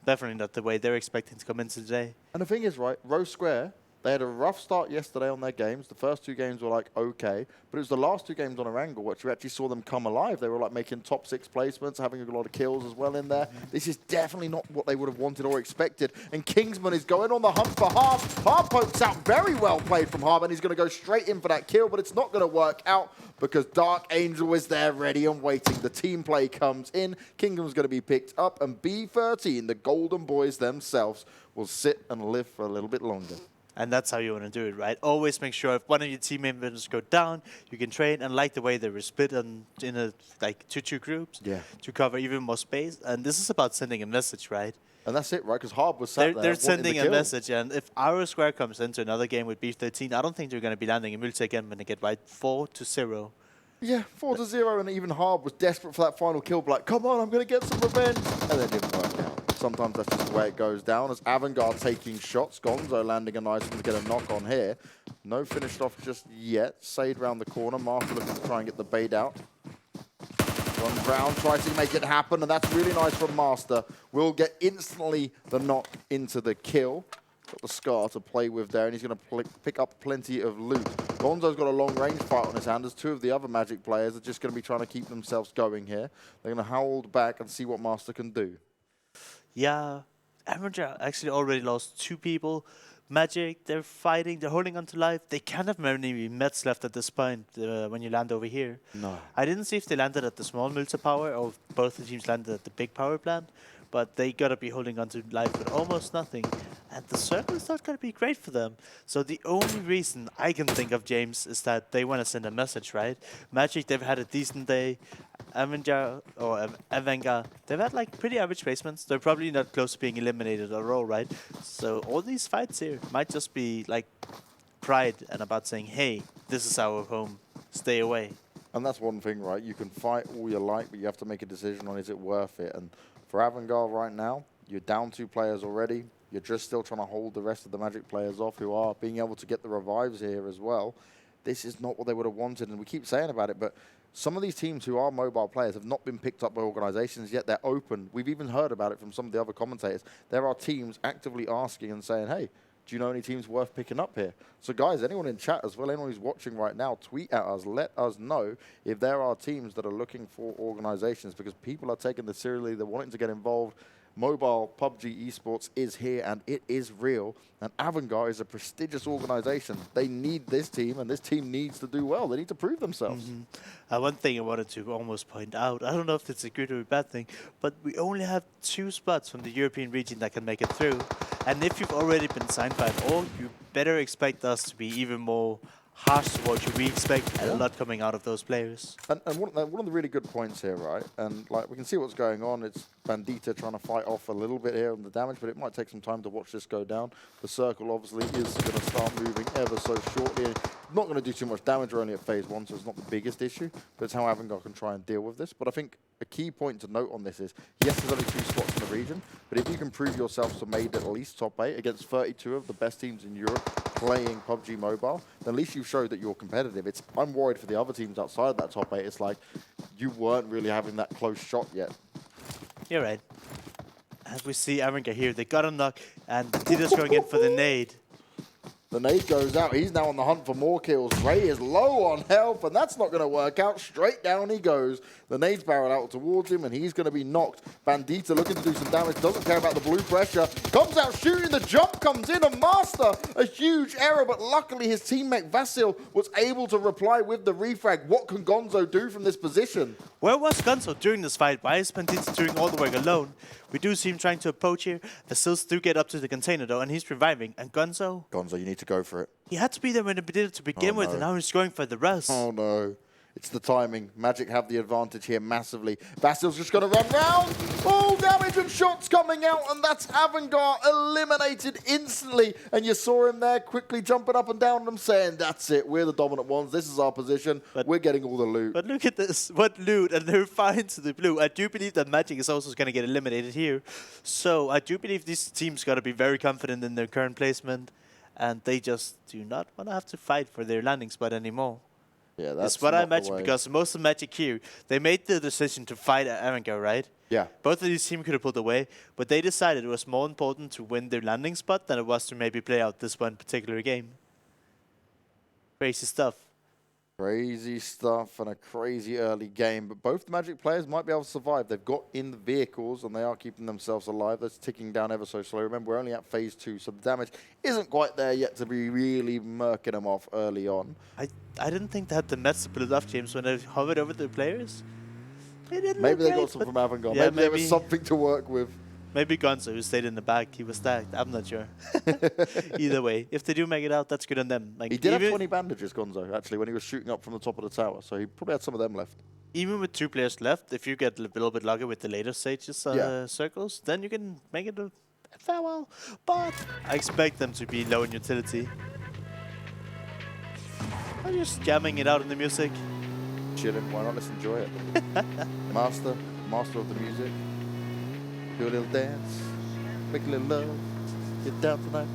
Definitely not the way they're expecting to come into today. And the thing is, right, Rose Square, they had a rough start yesterday on their games. The first 2 games were like, okay. But it was the last 2 games on Erangel which we actually saw them come alive. They were like making top 6 placements, having a lot of kills as well in there. This is definitely not what they would have wanted or expected. And Kingsman is going on the hunt for Harb. Harb pokes out, very well played from Harb, and he's going to go straight in for that kill, but it's not going to work out because Dark Angel is there ready and waiting. The team play comes in. Kingdom's going to be picked up, and B13, the Golden Boys themselves, will sit and live for a little bit longer. And that's how you want to do it, right? Always make sure if one of your team members go down, you can trade. And like the way they were split in like 2-2 groups to cover even more space. And this is about sending a message, right? And that's it, right? Because Harb was sat there. They're sending a message. And if our square comes into another game with B13, I don't think they're going to be landing in multi again when they get right 4-0. Yeah, 4-0, and even Harb was desperate for that final kill, but like, come on, I'm going to get some revenge. And then it didn't work out. Sometimes that's just the way it goes down. As Avangard taking shots, Gonzo landing a nice one to get a knock on here. No finished off just yet. Sade round the corner. Master looking to try and get the bait out. Runs round, tries to make it happen, and that's really nice from Master. Will get instantly the knock into the kill. Got the Scar to play with there, and he's going to pick up plenty of loot. Gonzo's got a long-range fight on his hand, as 2 of the other Magic players are just going to be trying to keep themselves going here. They're going to hold back and see what Master can do. Yeah, Erangel actually already lost 2 people. Magic, they're fighting, they're holding on to life. They can't have many meds left at this point when you land over here. No. I didn't see if they landed at the small multi-power or if both the teams landed at the big power plant, but they gotta be holding on to life with almost nothing. And the circle is not gonna be great for them. So the only reason I can think of, James, is that they want to send a message, right? Magic, they've had a decent day. Avenger, they've had like pretty average placements. They're probably not close to being eliminated at all, right? So all these fights here might just be like pride and about saying, hey, this is our home, stay away. And that's one thing, right? You can fight all you like, but you have to make a decision on is it worth it. And for Avangard right now, you're down 2 players already. You're just still trying to hold the rest of the Magic players off who are being able to get the revives here as well. This is not what they would have wanted, and we keep saying about it, but some of these teams who are mobile players have not been picked up by organizations yet. They're open. We've even heard about it from some of the other commentators. There are teams actively asking and saying, hey, do you know any teams worth picking up here? So guys, anyone in chat as well, anyone who's watching right now, tweet at us, let us know if there are teams that are looking for organizations, because people are taking this seriously, they're wanting to get involved. Mobile PUBG esports is here and it is real, and Avangard is a prestigious organization. They need this team, and this team needs to do well. They need to prove themselves. One thing I wanted to almost point out, I don't know if it's a good or a bad thing, but we only have 2 spots from the European region that can make it through. And if you've already been signed by it all, you better expect us to be even more harsh towards you. We expect a lot coming out of those players. And one of the really good points here, right? And like we can see what's going on. It's Bandita trying to fight off a little bit here on the damage, but it might take some time to watch this go down. The circle obviously is going to start moving ever so shortly. Not going to do too much damage. We're only at phase 1, so it's not the biggest issue, but it's how Avangard can try and deal with this. But I think a key point to note on this is, yes, there's only 2 spots in the region, but if you can prove yourself to made at least top 8 against 32 of the best teams in Europe playing PUBG Mobile, then at least you've showed that you're competitive. I'm worried for the other teams outside of that top 8. It's like you weren't really having that close shot yet. You're right. As we see Erangel here, they got a knock, and Tito's going in for the nade. The nade goes out. He's now on the hunt for more kills. Ray is low on health, and that's not going to work out. Straight down he goes. The nade's barreled out towards him, and he's going to be knocked. Bandita looking to do some damage. Doesn't care about the blue pressure. Comes out shooting. The jump comes in. And Master, a huge error, but luckily his teammate Vasil was able to reply with the refrag. What can Gonzo do from this position? Where was Gonzo during this fight? Why is Bandita doing all the work alone? We do see him trying to approach here. Vasils do get up to the container though, and he's reviving. And Gonzo? Gonzo, you need to go for it. He had to be there when he did it to begin with, and now he's going for the rest. Oh no. It's the timing. Magic have the advantage here massively. Vasil's just going to run round. Oh, damage and shots coming out, and that's Erangel eliminated instantly. And you saw him there quickly jumping up and down and saying, that's it, we're the dominant ones. This is our position. But we're getting all the loot. But look at this. What loot, and they're fine to the blue. I do believe that Magic is also going to get eliminated here. So I do believe these teams got to be very confident in their current placement, and they just do not want to have to fight for their landing spot anymore. Yeah, that's what I imagine, because most of Magic here, they made the decision to fight Erangel, right? Yeah. Both of these teams could have pulled away, but they decided it was more important to win their landing spot than it was to maybe play out this one particular game. Crazy stuff. Crazy stuff and a crazy early game. But both the Magic players might be able to survive. They've got in the vehicles and they are keeping themselves alive. That's ticking down ever so slowly. Remember, we're only at phase 2, so the damage isn't quite there yet to be really murking them off early on. I didn't think they had the mets to pull it off, James, when they hovered over the players. Maybe they got some from Erangel. Yeah, maybe there was something to work with. Maybe Gonzo, who stayed in the back, he was stacked. I'm not sure. Either way, if they do make it out, that's good on them. Like, he did have 20 bandages, Gonzo, actually, when he was shooting up from the top of the tower. So he probably had some of them left. Even with 2 players left, if you get a little bit lucky with the later stages circles, then you can make it a farewell. But I expect them to be low in utility. I'm just jamming it out in the music. Chilling, why not? Let's enjoy it. Master of the music. Do a little dance, make a little love, get down tonight,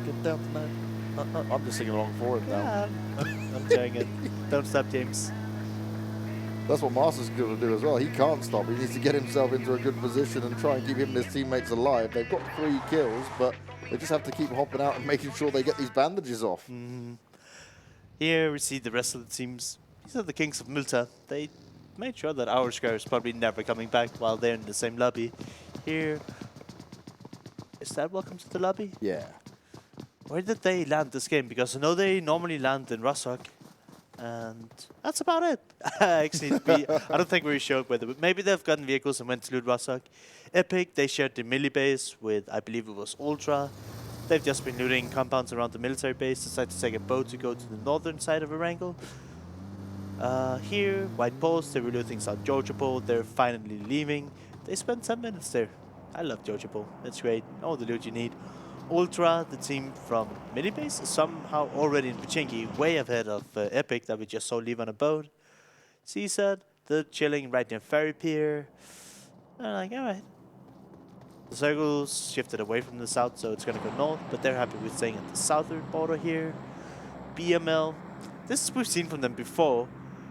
get down tonight. I'm just singing along for it now. Yeah, I'm enjoying it. Don't stop, James. That's what Master's going to do as well. He can't stop. He needs to get himself into a good position and try and keep him and his teammates alive. They've got 3 kills, but they just have to keep hopping out and making sure they get these bandages off. Here we see the rest of the teams. These are the Kings of Multa. They made sure that our square is probably never coming back while they're in the same lobby. Here. Is that welcome to the lobby? Yeah. Where did they land this game? Because I know they normally land in Rostock. And that's about it. Actually, I don't think we showed whether. Maybe they've gotten vehicles and went to loot Rostock. Epic, they shared the melee base with, I believe it was Ultra. They've just been looting compounds around the military base. Decided to take a boat to go to the northern side of Erangel. Here, White Post, they were looting South Georgia Pole. They're finally leaving. They spent 10 minutes there. I love Georgia Pole. It's great. All the loot you need. Ultra, the team from Minibase, is somehow already in Vikendi, way ahead of Epic that we just saw leave on a boat. CSAT, they're chilling right near Ferry Pier. And like, alright. The circles shifted away from the south, so it's going to go north, but they're happy with staying at the southern border here. BML, this is we've seen from them before,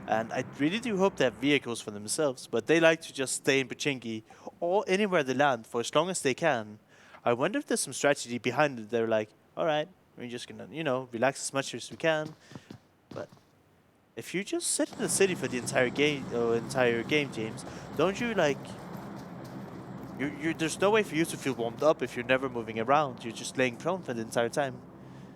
and I really do hope they have vehicles for themselves, but they like to just stay in Vikendi or anywhere they land for as long as they can. I wonder if there's some strategy behind it. They're like, alright, we're just going to, you know, relax as much as we can. But if you just sit in the city for the entire game, James, don't you like... There's no way for you to feel warmed up if you're never moving around. You're just laying prone for the entire time.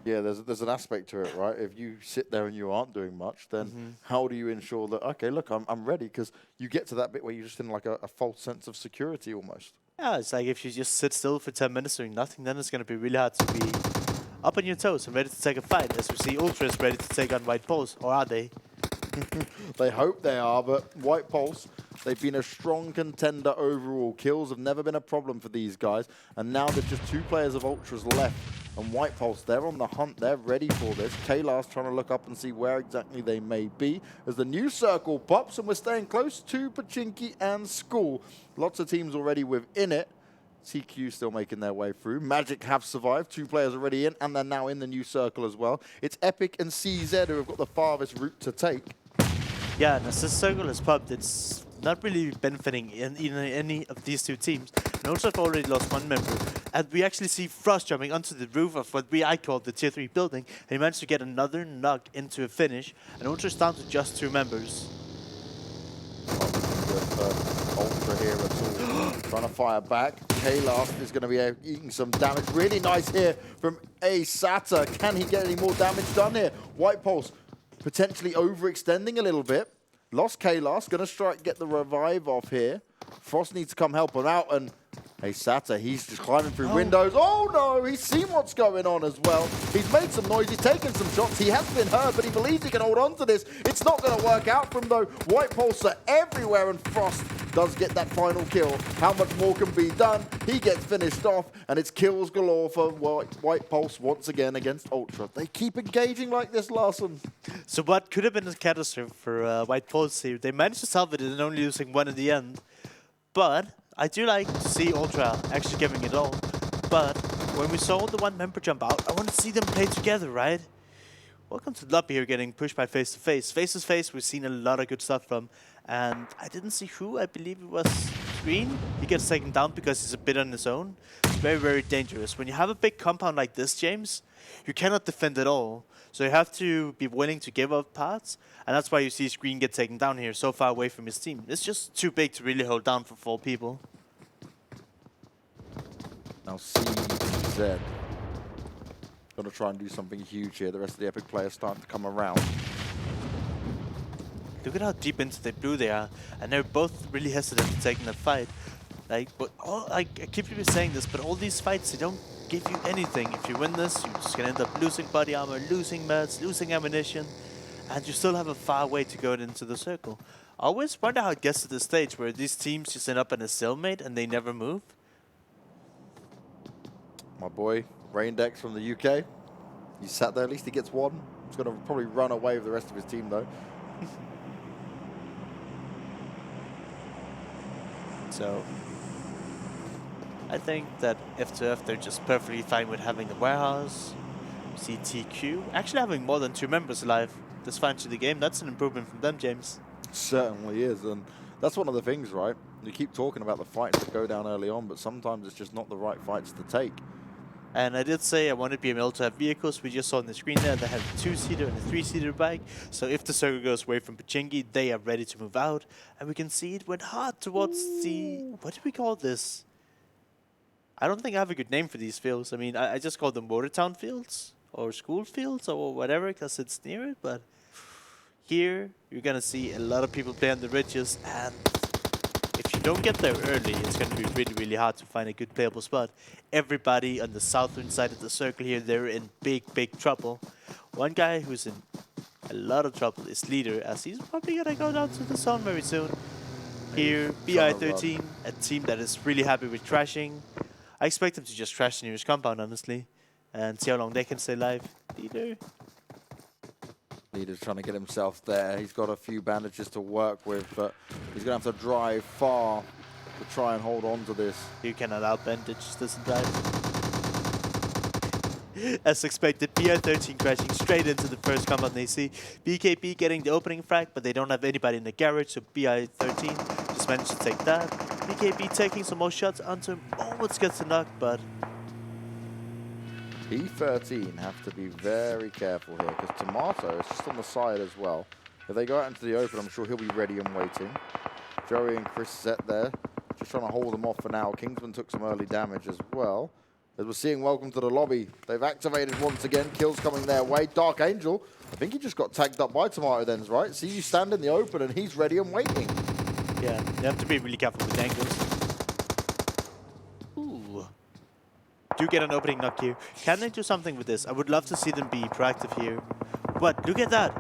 Yeah, there's an aspect to it, right? If you sit there and you aren't doing much, then how do you ensure that, okay, look, I'm ready? Because you get to that bit where you're just in like a false sense of security almost. Yeah, it's like if you just sit still for 10 minutes doing nothing, then it's going to be really hard to be up on your toes and ready to take a fight. As we see Ultra is ready to take on White Pulse, or are they? They hope they are, but White Pulse, they've been a strong contender overall. Kills have never been a problem for these guys, and now there's just 2 players of Ultras left. And White Pulse, they're on the hunt, they're ready for this. Kayla's trying to look up and see where exactly they may be. As the new circle pops, and we're staying close to Pachinki and School. Lots of teams already within it. TQ still making their way through. Magic have survived. 2 players already in, and they're now in the new circle as well. It's Epic and CZ who have got the farthest route to take. Yeah, and as this circle has popped, it's not really benefiting in any of these 2 teams. And also have already lost 1 member. And we actually see Frost jumping onto the roof of what I call the tier 3 building. And he managed to get another knock into a finish. And Ultra's down to just 2 members. Ultra here at all. Trying to fire back. Kayla is going to be eating some damage. Really nice here from Asata. Can he get any more damage done here? White Pulse potentially overextending a little bit. Lost Kayla. Going to get the revive off here. Frost needs to come help him out. And Hey, Sata, he's just climbing through windows. Oh, no, he's seen what's going on as well. He's made some noise, he's taken some shots. He has been hurt, but he believes he can hold on to this. It's not going to work out for him, though. White Pulse are everywhere, and Frost does get that final kill. How much more can be done? He gets finished off, and it's kills galore for White Pulse once again against Ultra. They keep engaging like this, Larson. So what could have been a catastrophe for White Pulse here? They managed to salvage it and only losing one in the end. But I do like to see Ultra actually giving it all. But when we saw the one member jump out, I want to see them play together, right? Welcome to the lobby here, getting pushed by Face to Face. Face to Face, we've seen a lot of good stuff from. And I didn't see who, I believe it was Green. He gets taken down because he's a bit on his own. It's very, very dangerous. When you have a big compound like this, James, you cannot defend at all. So you have to be willing to give up parts. And that's why you see Screen get taken down here so far away from his team. It's just too big to really hold down for 4 people. Now CZ. Gonna try and do something huge here. The rest of the Epic players starting to come around. Look at how deep into the blue they are, and they're both really hesitant to taking the fight. Like, but I keep saying this, but all these fights, they don't give you anything. If you win this, you're just gonna end up losing body armor, losing meds, losing ammunition, and you still have a far way to go into the circle. I always wonder how it gets to this stage where these teams just end up in a stalemate and they never move. My boy, Raindex from the UK. He sat there, at least he gets one. He's gonna probably run away with the rest of his team though. So I think that F2F, they're just perfectly fine with having the warehouse. CTQ actually having more than 2 members alive this far into the game. That's an improvement from them, James. Certainly is, and that's one of the things, right? You keep talking about the fights that go down early on, but sometimes it's just not the right fights to take. And I did say I wanted PML to have vehicles. We just saw on the screen there they have a 2-seater and a 3-seater bike. So if the circle goes away from Vikendi, they are ready to move out. And we can see it went hard towards the... What do we call this? I don't think I have a good name for these fields. I mean, I just call them Motortown fields or school fields or whatever because it's near it. But here you're going to see a lot of people play on the ridges. And if you don't get there early, it's going to be really, really hard to find a good playable spot. Everybody on the southern side of the circle here, they're in big, big trouble. One guy who's in a lot of trouble is Leader, as he's probably going to go down to the zone very soon. Here, BI13, a team that is really happy with crashing. I expect them to just crash near his compound, honestly, and see how long they can stay alive. Leader's trying to get himself there. He's got a few bandages to work with, but he's going to have to drive far to try and hold on to this. You cannot outbandage, doesn't drive. As expected, BI13 crashing straight into the first compound they see. BKB getting the opening frag, but they don't have anybody in the garage, so BI13 just managed to take that. BKB taking some more shots onto him, almost gets a knock, but... B13 have to be very careful here, because Tomato is just on the side as well. If they go out into the open, I'm sure he'll be ready and waiting. Joey and Chris set there, just trying to hold them off for now. Kingsman took some early damage as well. As we're seeing Welcome to the Lobby, they've activated once again. Kills coming their way. Dark Angel, I think he just got tagged up by Tomato then, right? See you stand in the open and he's ready and waiting. Yeah, you have to be really careful with angles. Ooh. Do get an opening knock here. Can they do something with this? I would love to see them be proactive here. But look at that.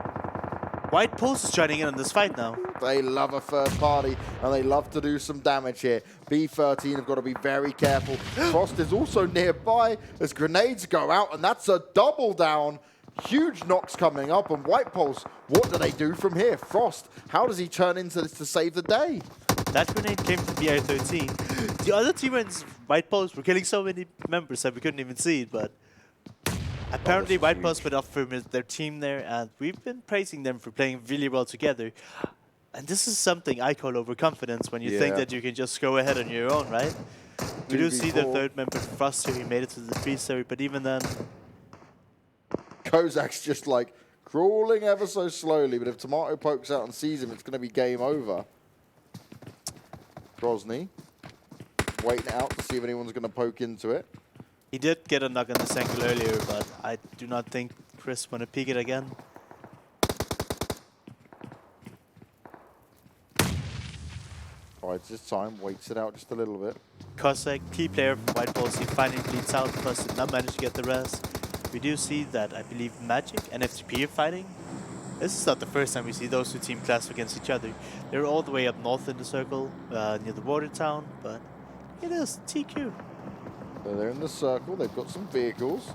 White Pulse is joining in on this fight now. They love a third party, and they love to do some damage here. B13 have got to be very careful. Frost is also nearby as grenades go out, and that's a double down. Huge knocks coming up, and White Pulse, what do they do from here? Frost, how does he turn into this to save the day? That grenade came from BI13. The other teammates, White Pulse, were killing so many members that we couldn't even see it, but... Apparently, White Pulse put up for their team there, and we've been praising them for playing really well together. And this is something I call overconfidence, when you think that you can just go ahead on your own, right? We do see the third member, Frost, here. He made it to the 3-story, but even then... Kozak's just like crawling ever so slowly, but if Tomato pokes out and sees him, it's going to be game over. Grozny waiting it out to see if anyone's going to poke into it. He did get a knock on this angle earlier, but I do not think Chris want to peek it again. Bides his time, waits it out just a little bit. Cossack, key player from White Balls, he finally bleeds out because did not manage to get the rest. We do see that, I believe, Magic and FTP are fighting. This is not the first time we see those two teams clash against each other. They're all the way up north in the circle, near the water town, but it is TQ. So they're in the circle, they've got some vehicles.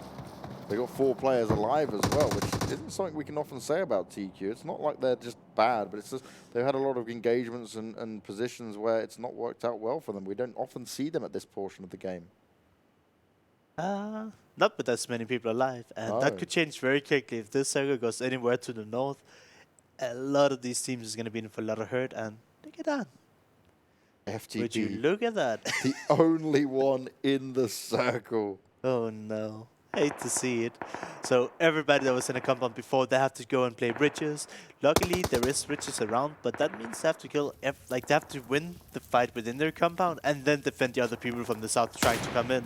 They've got 4 players alive as well, which isn't something we can often say about TQ. It's not like they're just bad, but it's just they've had a lot of engagements and positions where it's not worked out well for them. We don't often see them at this portion of the game. Not with as many people alive, and that could change very quickly. If this circle goes anywhere to the north, a lot of these teams is going to be in for a lot of hurt, and look at that. FTP. Would you look at that? The only one in the circle. Oh no. Hate to see it. So everybody that was in a compound before, they have to go and play bridges. Luckily, there is bridges around, but that means they have to kill, they have to win the fight within their compound and then defend the other people from the south trying to come in.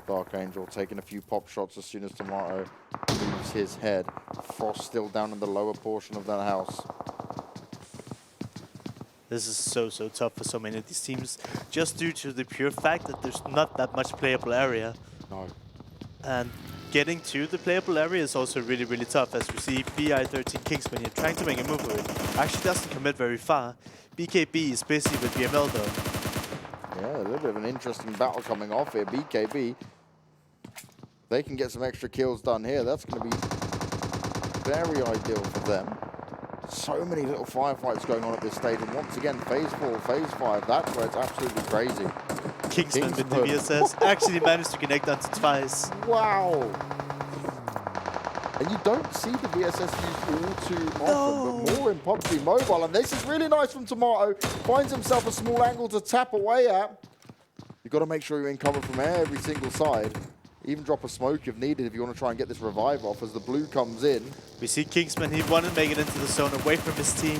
Dark Angel taking a few pop shots as soon as Tomato moves his head. Frost still down in the lower portion of that house. This is so tough for so many of these teams, just due to the pure fact that there's not that much playable area. No. And getting to the playable area is also really tough, as we see BI13 Kingsman here trying to make a move with it. Actually doesn't commit very far. BKB is busy with BML though. Yeah, a little bit of an interesting battle coming off here. BKB, they can get some extra kills done here. That's going to be very ideal for them. So many little firefights going on at this stage, and once again, phase 4, phase 5, that's where it's absolutely crazy. Kingsman with the VSS actually managed to connect onto twice. Wow! And you don't see the VSS used all too often, but more in PUBG Mobile, and this is really nice from Tomato. Finds himself a small angle to tap away at. You've got to make sure you're in cover from every single side. Even drop a smoke if needed if you want to try and get this revive off as the blue comes in. We see Kingsman, he wanted to make it into the zone away from his team.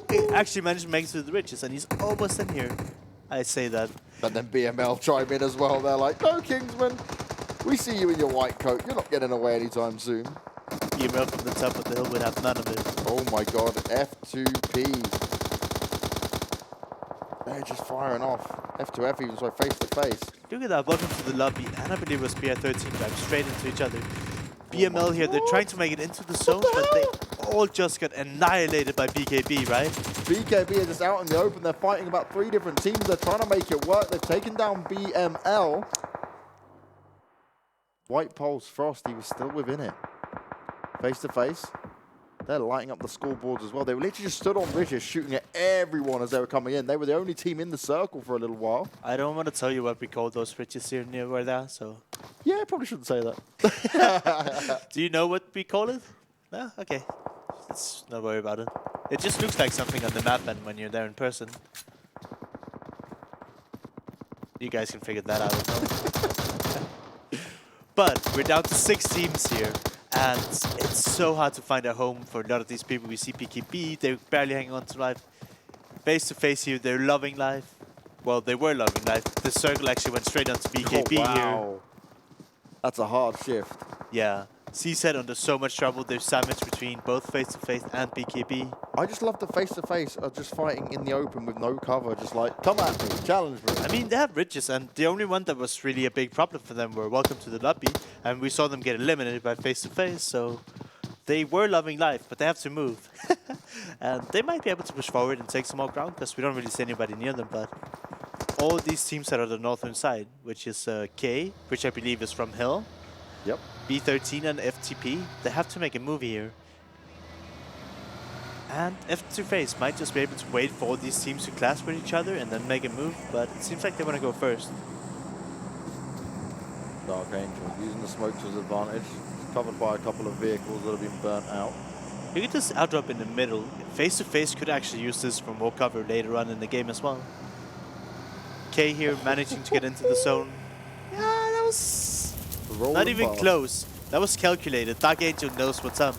He actually managed to make it to the riches, and he's almost in here. I say that. But then BML chime in as well. They're like, no, Kingsman, we see you in your white coat. You're not getting away anytime soon. BML from the top of the hill would have none of it. Oh my god, F2P. They're just firing off. F2F even, so face to face. Look at that, welcome to the lobby, and I believe it was BI13 drive straight into each other. BML here, they're trying to make it into the zone, but they all just got annihilated by BKB, right? BKB is just out in the open. They're fighting about 3 different teams. They're trying to make it work. They've taken down BML. White Pulse, Frost, he was still within it. Face to face. They're lighting up the scoreboards as well. They literally just stood on bridges shooting at everyone as they were coming in. They were the only team in the circle for a little while. I don't want to tell you what we call those bridges here near where they are, so... Yeah, I probably shouldn't say that. Do you know what we call it? No? Okay. Let's not worry about it. It just looks like something on the map and when you're there in person. You guys can figure that out. But we're down to 6 teams here. And it's so hard to find a home for a lot of these people. We see PKB, they're barely hanging on to life. Face to face here, they're loving life. Well, they were loving life. The circle actually went straight onto BKB here. That's a hard shift. Yeah. CZ under so much trouble. There's sandwich between both face to face and BKB. I just love the face to face of just fighting in the open with no cover. Just like, come at me, challenge me. I mean, they have riches, and the only one that was really a big problem for them were welcome to the lobby. And we saw them get eliminated by face to face. So they were loving life, but they have to move. And they might be able to push forward and take some more ground because we don't really see anybody near them. But all these teams that are on the northern side, which is K, which I believe is from Hill. Yep. B13 and FTP, they have to make a move here. And F2Face might just be able to wait for all these teams to clash with each other and then make a move, but it seems like they want to go first. Dark Angel using the smoke to his advantage. Covered by a couple of vehicles that have been burnt out. You could just outdrop in the middle. Face2Face could actually use this for more cover later on in the game as well. K here managing to get into the zone. Yeah, that was not even close. That was calculated. Dark Angel knows what's up.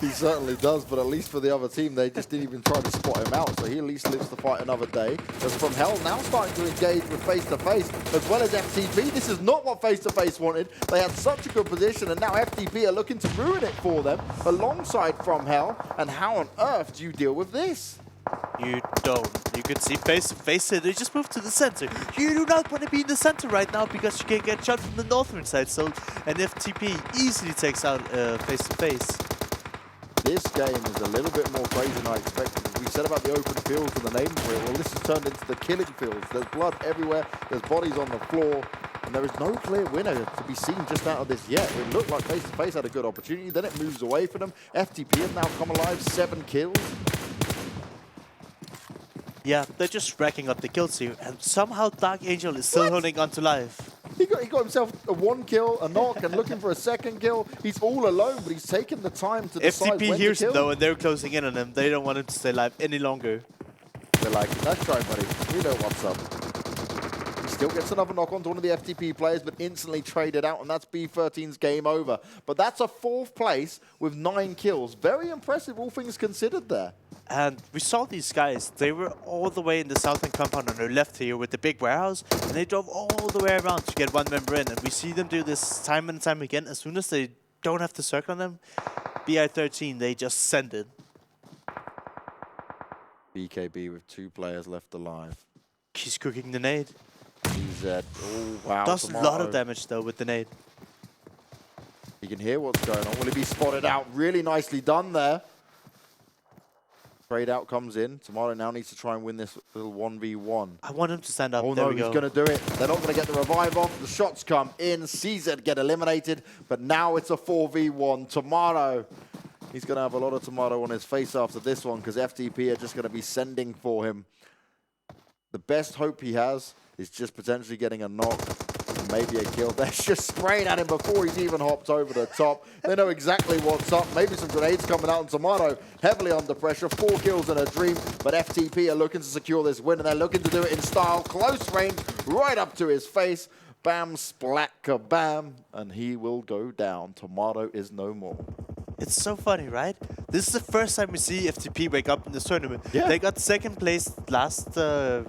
He certainly does, but at least for the other team, they just didn't even try to spot him out, so he at least lives to fight another day. As From Hell now starting to engage with face-to-face, as well as FTP. This is not what face-to-face wanted. They had such a good position, and now FTP are looking to ruin it for them, alongside From Hell. And how on earth do you deal with this? You don't. You can see face-to-face here. They just moved to the center. You do not want to be in the center right now because you can get shot from the northern side. So an FTP easily takes out face-to-face. This game is a little bit more crazy than I expected. We said about the open fields and the name for it. Well, this has turned into the killing fields. There's blood everywhere. There's bodies on the floor. And there is no clear winner to be seen just out of this yet. It looked like face-to-face had a good opportunity. Then it moves away from them. FTP have now come alive. 7 kills. Yeah, they're just racking up the kills here. And somehow Dark Angel is still holding on to life. He got himself a 1 kill, a knock, and looking for a 2nd kill. He's all alone, but he's taken the time to decide FTP when hears to him kill. though, and they're closing in on him. They don't want him to stay alive any longer. They're like, nice try, buddy. We know what's up. He still gets another knock onto one of the FTP players, but instantly traded out, and that's B13's game over. But that's a 4th place with 9 kills. Very impressive, all things considered there. And we saw these guys, they were all the way in the southern compound on their left here with the big warehouse, and they drove all the way around to get 1 member in. And we see them do this time and time again. As soon as they don't have to circle on them, BI13, they just send it. BKB with 2 players left alive. He's cooking the nade. He's at, oh wow. Does a lot of damage though with the nade. You can hear what's going on. Will he be spotted out? Really nicely done there. Trade out comes in. Tomato now needs to try and win this little 1v1. I want him to stand up. Oh no, he's going to do it. They're not going to get the revive off. The shots come in. CZ get eliminated. But now it's a 4v1. Tomato. He's going to have a lot of tomato on his face after this one because FTP are just going to be sending for him. The best hope he has is just potentially getting a knock. Maybe a kill. They're just spraying at him before he's even hopped over the top. They know exactly what's up. Maybe some grenades coming out, and Tomato heavily under pressure. 4 kills in a dream, but FTP are looking to secure this win, and they're looking to do it in style. Close range, right up to his face. Bam, splat, kabam, and he will go down. Tomato is no more. It's so funny, right? This is the first time we see FTP wake up in this tournament. Yeah. They got 2nd place last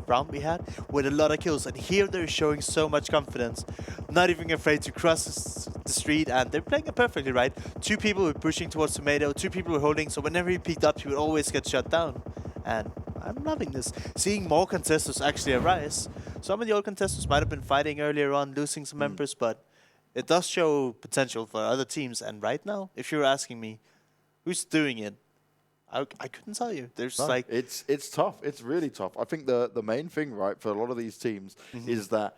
round we had with a lot of kills, and here they're showing so much confidence. Not even afraid to cross the street, and they're playing it perfectly, right? 2 people were pushing towards Tomato, 2 people were holding, so whenever he picked up, he would always get shut down. And I'm loving this. Seeing more contestants actually arise. Some of the old contestants might have been fighting earlier on, losing some members, but it does show potential for other teams. And right now, if you're asking me, who's doing it? I couldn't tell you. There's like it's tough. It's really tough. I think the main thing, right, for a lot of these teams is that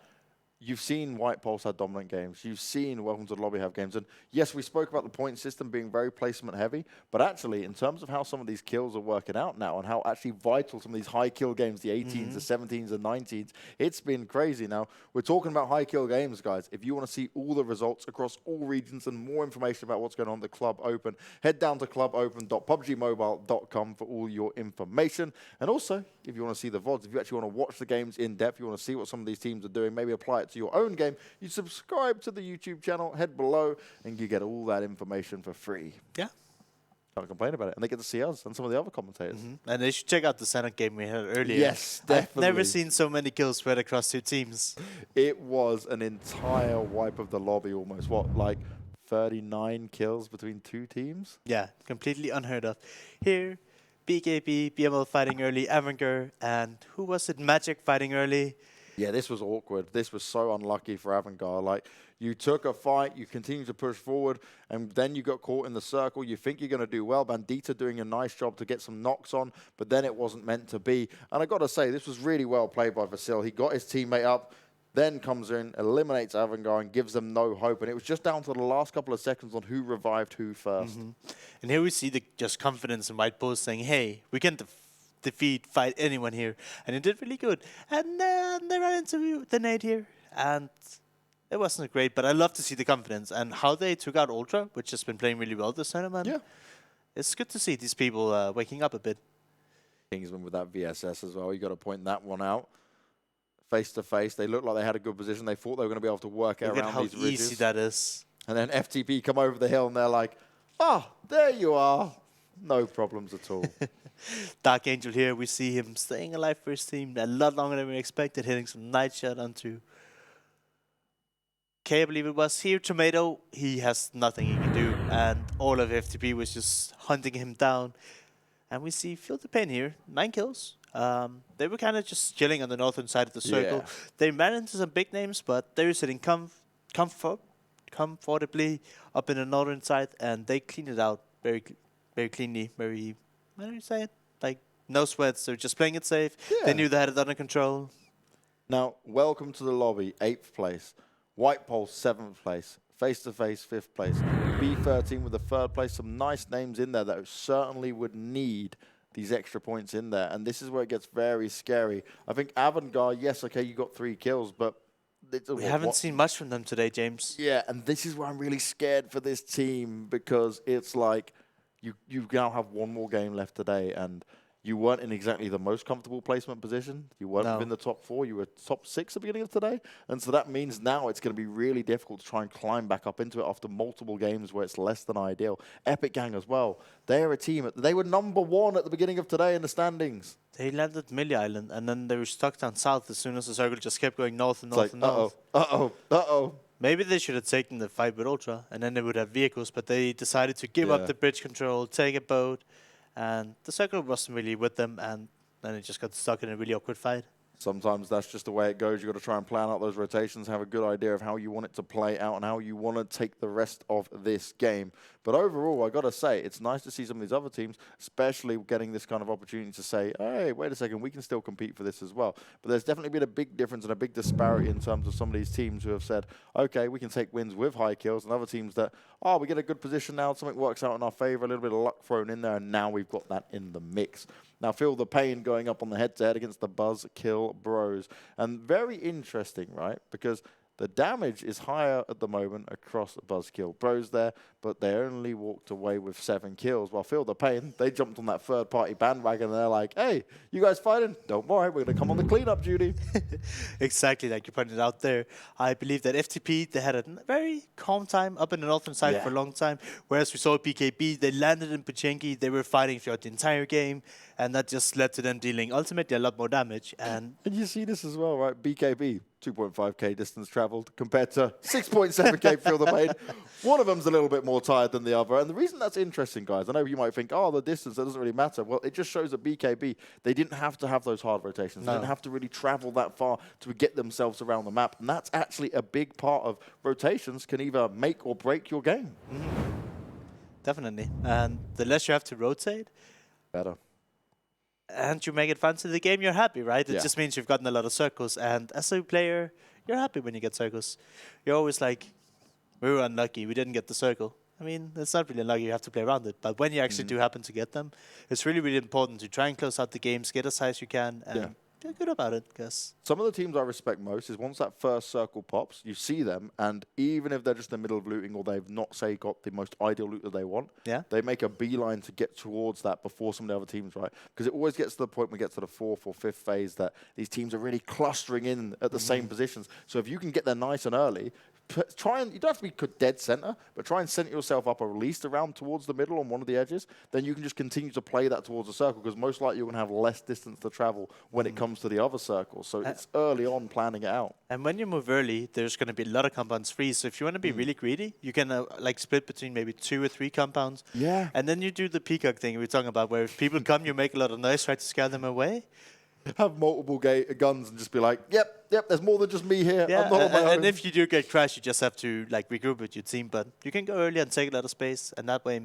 you've seen White Pulse have dominant games. You've seen Welcome to the Lobby have games. And yes, we spoke about the point system being very placement heavy, but actually in terms of how some of these kills are working out now and how actually vital some of these high kill games, the 18s, the 17s, the 19s, it's been crazy. Now, we're talking about high kill games, guys. If you want to see all the results across all regions and more information about what's going on at the Club Open, head down to clubopen.pubgmobile.com for all your information. And also, if you want to see the VODs, if you actually want to watch the games in depth, you want to see what some of these teams are doing, maybe apply it to your own game, you subscribe to the YouTube channel, head below, and you get all that information for free. Yeah. Can't complain about it. And they get to see us and some of the other commentators. And they should check out the Sanhok game we had earlier. Yes, definitely. I've never seen so many kills spread across 2 teams. It was an entire wipe of the lobby almost. What, like 39 kills between 2 teams? Yeah, completely unheard of. Here, BKB, BML fighting early, Erangel, and who was it? Magic fighting early. Yeah, this was awkward. This was so unlucky for Erangel. Like, you took a fight, you continued to push forward, and then you got caught in the circle. You think you're going to do well. Bandita doing a nice job to get some knocks on, but then it wasn't meant to be. And I got to say, this was really well played by Vasil. He got his teammate up, then comes in, eliminates Erangel, and gives them no hope. And it was just down to the last couple of seconds on who revived who first. And here we see the just confidence in White Pulse saying, hey, we can fight anyone here. And it did really good. And then they ran into the nade here. And it wasn't great, but I love to see the confidence and how they took out Ultra, which has been playing really well this tournament. Yeah. It's good to see these people waking up a bit. Kingsman with that VSS as well. You got to point that one out. Face to face, they looked like they had a good position. They thought they were going to be able to work Look around at how these ridges. easy that is. And then FTP come over the hill and they're like, oh, there you are. No problems at all. Dark Angel here, we see him staying alive for his team a lot longer than we expected, hitting some nice shot onto K, I believe it was. Here, Tomato, he has nothing he can do, and all of FTP was just hunting him down. And we see Feel the Pain here, 9 kills. They were kind of just chilling on the northern side of the circle. Yeah. They ran into some big names, but they were sitting comfortably up in the northern side, and they cleaned it out very cleanly, very, how do you say it? Like, no sweats, they're just playing it safe. Yeah. They knew they had it under control. Now, welcome to the lobby, 8th place. White Pole, 7th place. Face to Face, 5th place. B13 with the 3rd place. Some nice names in there that certainly would need these extra points in there. And this is where it gets very scary. I think Avantgarde, yes, okay, you got 3 kills, but... We haven't seen much from them today, James. Yeah, and this is why I'm really scared for this team, because it's like you now have one more game left today, and you weren't in exactly the most comfortable placement position. You weren't within the top 4. You were top 6 at the beginning of today. And so that means now it's going to be really difficult to try and climb back up into it after multiple games where it's less than ideal. Epic Gang as well. They're a team. They were number 1 at the beginning of today in the standings. They landed Millie Island, and then they were stuck down south as soon as the circle just kept going north and It's north like, and north. uh-oh. Maybe they should have taken the fight with Ultra, and then they would have vehicles, but they decided to give up the bridge control, take a boat, and the circle wasn't really with them, and then it just got stuck in a really awkward fight. Sometimes that's just the way it goes. You've got to try and plan out those rotations, have a good idea of how you want it to play out and how you want to take the rest of this game. But overall, I got to say, it's nice to see some of these other teams, especially getting this kind of opportunity to say, hey, wait a second, we can still compete for this as well. But there's definitely been a big difference and a big disparity in terms of some of these teams who have said, okay, we can take wins with high kills, and other teams that, oh, we get a good position now, something works out in our favor, a little bit of luck thrown in there, and now we've got that in the mix. Now, Feel the Pain going up on the head-to-head against the Buzz Kill Bros. And very interesting, right? Because the damage is higher at the moment across Buzz Kill Bros there, but they only walked away with 7 kills. While Feel the Pain, they jumped on that third-party bandwagon, and they're like, hey, you guys fighting? Don't worry, we're going to come on the cleanup duty. Exactly, like you pointed out there. I believe that FTP, they had a very calm time up in the northern side for a long time, whereas we saw BKB, they landed in Pochenki, they were fighting throughout the entire game, and that just led to them dealing ultimately a lot more damage. And you see this as well, right? BKB, 2.5k distance traveled compared to 6.7k Feel the Pain. One of them's a little bit more tired than the other. And the reason that's interesting, guys, I know you might think, oh, the distance, that doesn't really matter. Well, it just shows that BKB, they didn't have to have those hard rotations. They didn't have to really travel that far to get themselves around the map. And that's actually a big part of rotations can either make or break your game. Definitely. And the less you have to rotate, better. And you make it fun to the game, you're happy, right? It just means you've gotten a lot of circles. And as a player, you're happy when you get circles. You're always like, we were unlucky, we didn't get the circle. I mean, it's not really unlucky, you have to play around it. But when you actually do happen to get them, it's really, really important to try and close out the games, get as high as you can, and feel good about it. Cause some of the teams I respect most is once that first circle pops, you see them, and even if they're just in the middle of looting or they've not, say, got the most ideal loot that they want, they make a beeline to get towards that before some of the other teams, right? Because it always gets to the point when we get to the 4th or 5th phase that these teams are really clustering in at the same positions. So if you can get there nice and early, try and, you don't have to be dead center, but try and center yourself up at least around towards the middle on one of the edges. Then you can just continue to play that towards the circle, because most likely you're going to have less distance to travel when it comes to the other circles. So it's early on planning it out. And when you move early, there's going to be a lot of compounds free. So if you want to be really greedy, you can like split between maybe 2 or 3 compounds. Yeah. And then you do the peacock thing we were talking about, where if people come, you make a lot of noise, try to scare them away. Have multiple guns and just be like, yep, there's more than just me here. Yeah, I'm not on my own. And if you do get crashed, you just have to like regroup with your team. But you can go early and take a lot of space, and that way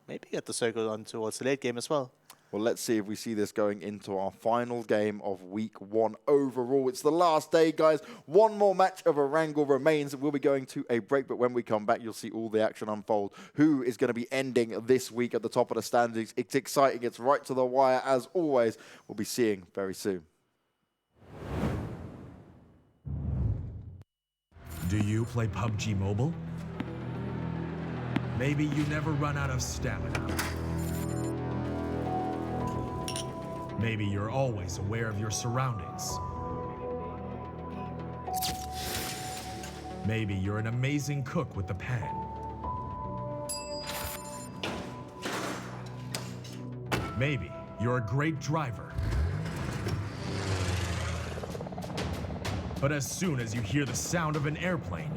maybe get the circle on towards the late game as well. Well, let's see if we see this going into our final game of week 1 overall. It's the last day, guys. One more match of Erangel remains. We'll be going to a break, but when we come back, you'll see all the action unfold. Who is going to be ending this week at the top of the standings? It's exciting. It's right to the wire, as always. We'll be seeing very soon. Do you play PUBG Mobile? Maybe you never run out of stamina. Maybe you're always aware of your surroundings. Maybe you're an amazing cook with the pan. Maybe you're a great driver. But as soon as you hear the sound of an airplane,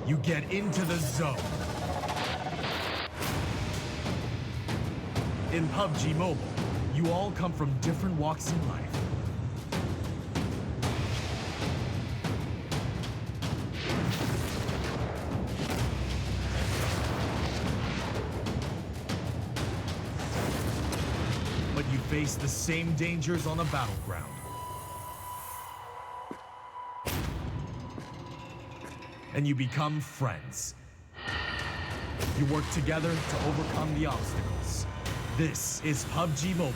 you get into the zone. In PUBG Mobile, you all come from different walks in life. But you face the same dangers on the battleground. And you become friends. You work together to overcome the obstacles. This is PUBG Mobile.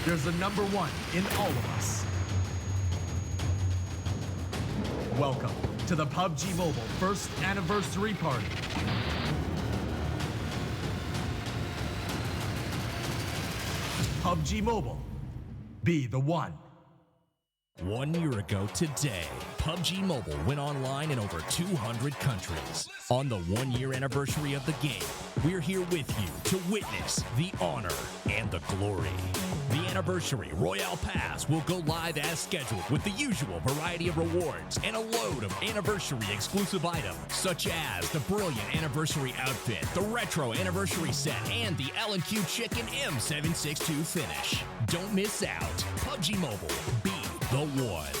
There's a number one in all of us. Welcome to the PUBG Mobile first anniversary party. PUBG Mobile. Be the one. 1 year ago today, PUBG Mobile went online in over 200 countries. On the 1 year anniversary of the game, we're here with you to witness the honor and the glory. The anniversary Royale Pass will go live as scheduled with the usual variety of rewards and a load of anniversary exclusive items, such as the brilliant anniversary outfit, the retro anniversary set, and the L&Q Chicken M762 finish. Don't miss out. PUBG Mobile, be the one.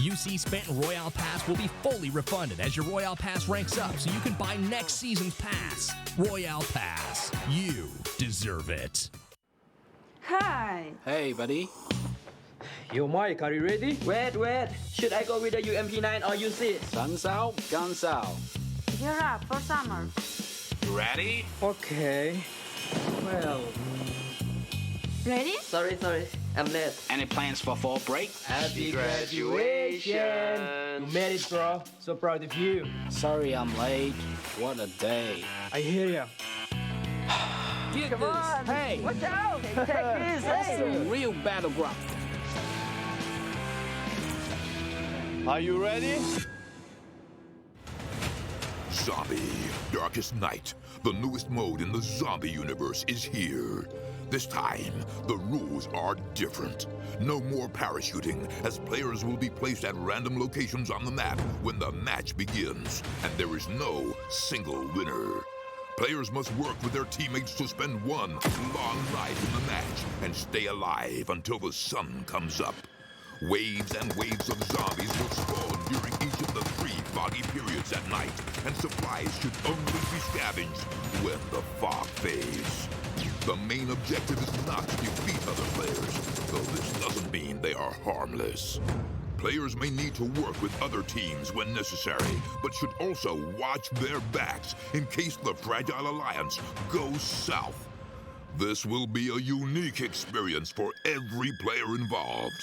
UC spent in Royale Pass will be fully refunded as your Royale Pass ranks up so you can buy next season's pass. Royale Pass. You deserve it. Hi. Hey, buddy. Yo, Mike, are you ready? Wait. Should I go with the UMP9 or use it? Sun's out, guns out. Gear up for summer. You ready? Okay. Well, Ready? Sorry. I'm late. Any plans for fall break? happy graduation! You made it, bro. So proud of you. Sorry I'm late. What a day. I hear ya. Get Come this. on. Hey, Watch out. Take this. that's Hey. some real battleground. Are you ready? Zombie, Darkest Night, the newest mode in the zombie universe, is here. This time, the rules are different. No more parachuting, as players will be placed at random locations on the map when the match begins, and there is no single winner. Players must work with their teammates to spend one long night in the match and stay alive until the sun comes up. Waves and waves of zombies will spawn during each of the 3 foggy periods at night, and supplies should only be scavenged when the fog fades. The main objective is not to defeat other players, though this doesn't mean they are harmless. Players may need to work with other teams when necessary, but should also watch their backs in case the Fragile Alliance goes south. This will be a unique experience for every player involved.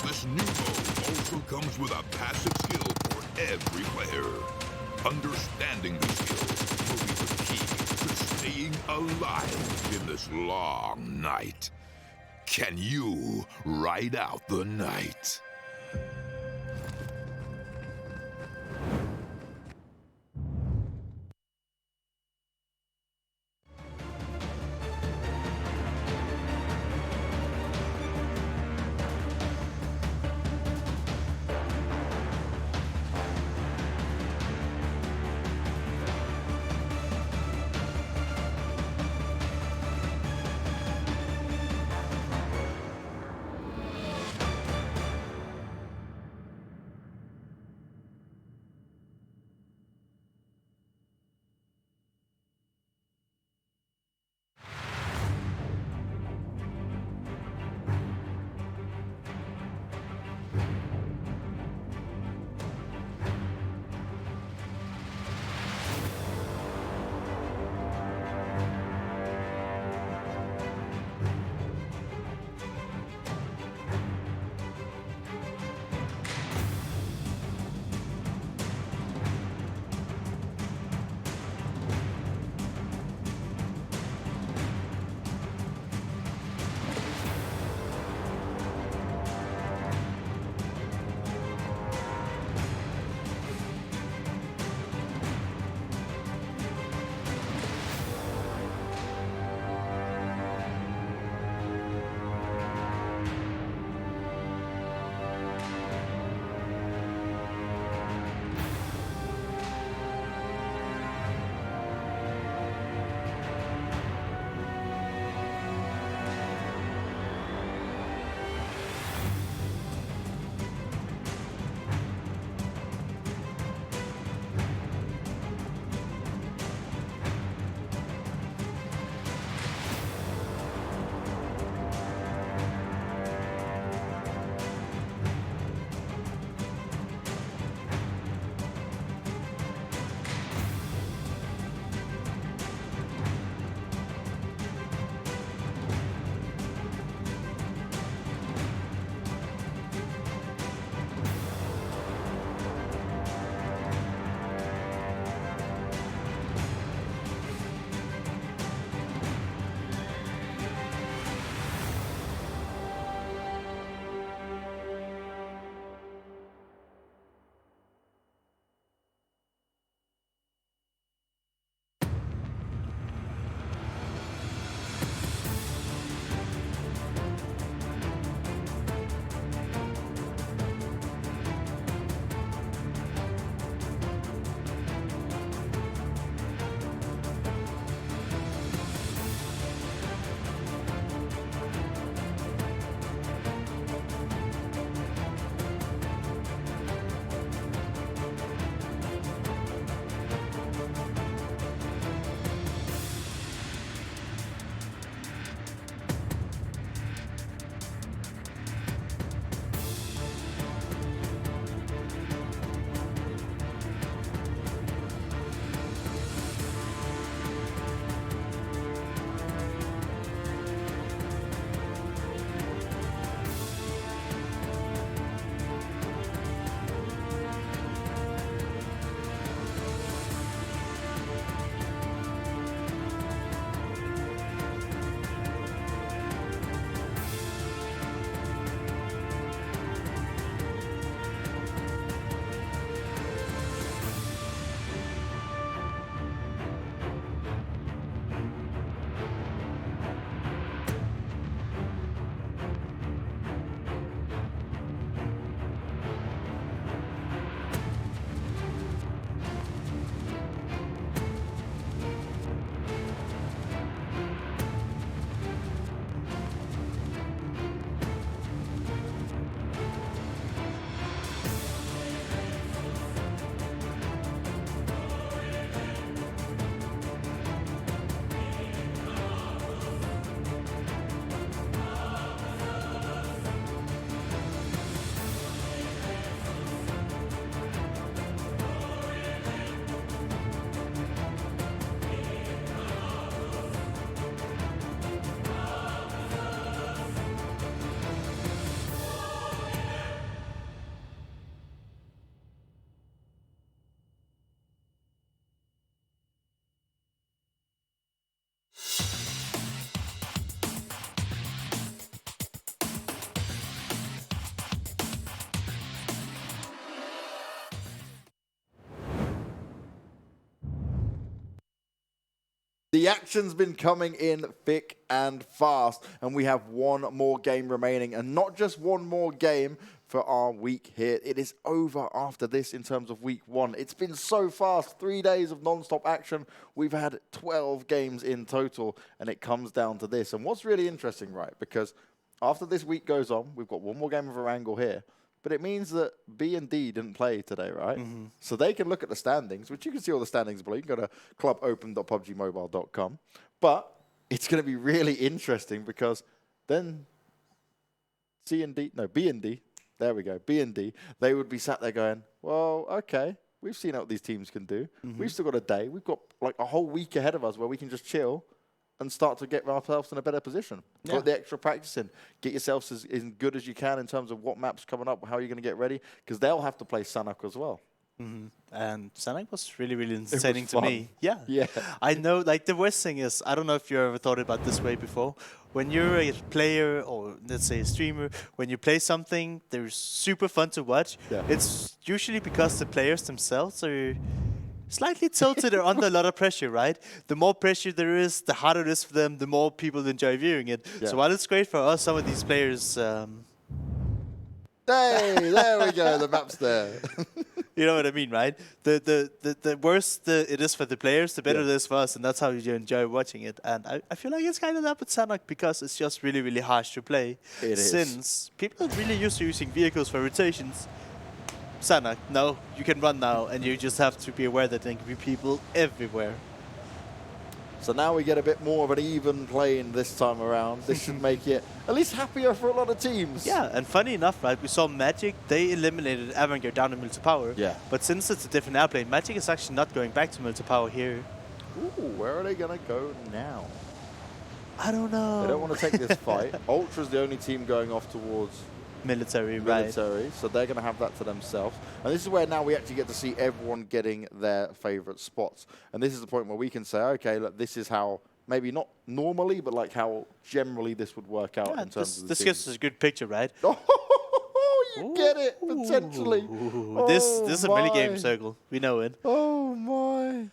This new mode also comes with a passive skill for every player. Understanding the skill will be the key to staying alive in this long night. Can you ride out the night? The action's been coming in thick and fast, and we have one more game remaining, and not just one more game for our week here. It is over after this in terms of week 1. It's been so fast, 3 days of non-stop action. We've had 12 games in total, and it comes down to this. And what's really interesting, right, because after this week goes on, we've got one more game of Erangel here, but it means that B and D didn't play today, right? So they can look at the standings, which you can see all the standings below. You can go to clubopen.pubgmobile.com. But it's going to be really interesting because then B and D, there we go, B and D, they would be sat there going, well, okay, we've seen what these teams can do. We've still got a day. We've got like a whole week ahead of us where we can just chill and start to get ourselves in a better position. Put the extra practice in. Get yourselves as good as you can in terms of what map's coming up, how you're going to get ready, because they'll have to play Sanhok as well. And Sanhok was really, really entertaining to me. Yeah. I know, like, the worst thing is, I don't know if you ever thought about this way before. When you're a player, or let's say a streamer, when you play something, they're super fun to watch. It's usually because the players themselves are slightly tilted or under a lot of pressure, right? The more pressure there is, the harder it is for them, the more people enjoy viewing it. So while it's great for us, some of these players... Hey, there we go, the map's there. You know what I mean, right? The worse it is for the players, the better it is for us, and that's how you enjoy watching it. And I feel like it's kind of that with Sanhok because it's just really, really harsh to play. It is. Since people are really used to using vehicles for rotations. Sanhok, no, you can run now, and you just have to be aware that there can be people everywhere. So now we get a bit more of an even playing this time around. This should make it at least happier for a lot of teams. Yeah, and funny enough, right, we saw Magic, they eliminated Erangel down to multi-power. Yeah. But since it's a different airplane, Magic is actually not going back to multi-power here. Ooh, where are they going to go now? I don't know. They don't want to take this fight. Ultra's the only team going off towards military, so they're going to have that to themselves. And this is where now we actually get to see everyone getting their favorite spots. And this is the point where we can say, okay, look, this is how, maybe not normally, but like how generally this would work out in terms of the this gives us a good picture, right? Oh, you get it, potentially. This is a mini-game circle. We know it. Oh, my.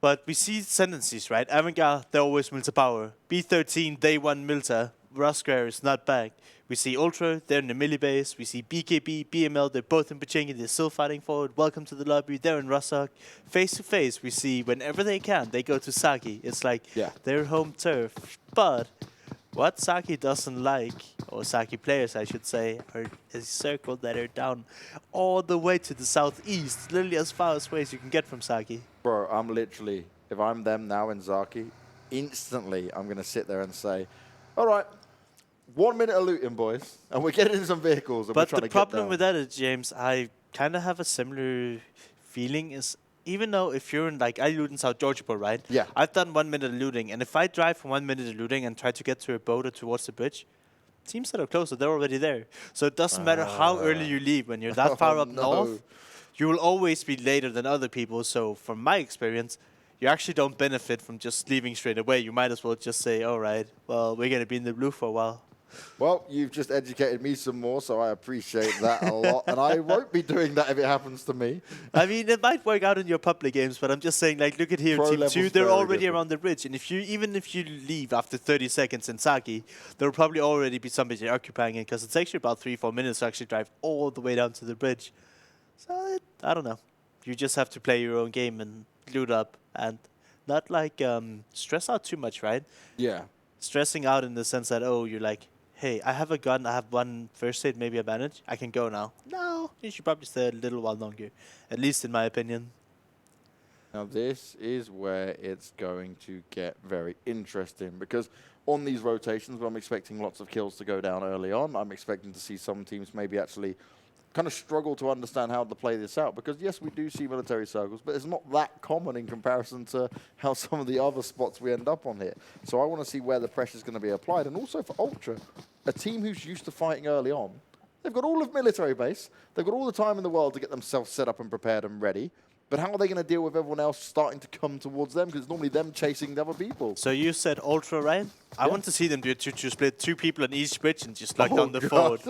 But we see tendencies, right? Erangel, they're always multi-power. B13, day 1 Milta. Rosquare is not back. We see Ultra, they're in the melee base. We see BKB, BML, they're both in Vikendi, they're still fighting forward. Welcome to the lobby, they're in Rosok. Face to face, we see whenever they can, they go to Saki. It's like their home turf. But what Saki doesn't like, or Saki players I should say, are a circle that are down all the way to the southeast, literally as far away as you can get from Saki. Bro, I'm literally, if I'm them now in Zaki, instantly I'm going to sit there and say, all right, 1 minute of looting, boys, and we're getting in some vehicles. And but we're trying the to problem get down. with that is, James, I kind of have a similar feeling. Is even though if you're in, like, I loot in South Georgia, right? Yeah. I've done 1 minute of looting, and if I drive from 1 minute of looting and try to get to a boat or towards the bridge, teams that are closer, they're already there. So it doesn't matter how early you leave. When you're that far up north, you will always be later than other people. So from my experience, you actually don't benefit from just leaving straight away. You might as well just say, all right, well, we're going to be in the blue for a while. Well, you've just educated me some more, so I appreciate that a lot. And I won't be doing that if it happens to me. I mean, it might work out in your public games, but I'm just saying, like, look at here, Team 2, they're already around the bridge. And if you, even if you leave after 30 seconds in Saki, there will probably already be somebody occupying it, because it takes you about 3-4 minutes to actually drive all the way down to the bridge. So, I don't know. You just have to play your own game and loot up and not, like, stress out too much, right? Yeah. Stressing out in the sense that, oh, you're like, hey, I have a gun, I have 1 first aid, maybe a bandage, I can go now. No, you should probably stay a little while longer, at least in my opinion. Now this is where it's going to get very interesting, because on these rotations where I'm expecting lots of kills to go down early on, I'm expecting to see some teams maybe actually kind of struggle to understand how to play this out, because yes, we do see military circles, but it's not that common in comparison to how some of the other spots we end up on here. So I want to see where the pressure is going to be applied. And also for Ultra, a team who's used to fighting early on, they've got all of military base, they've got all the time in the world to get themselves set up and prepared and ready. But how are they going to deal with everyone else starting to come towards them? Because it's normally them chasing the other people. So you said Ultra, right? I want to see them do to split 2 people on each bridge and just lock down the forward.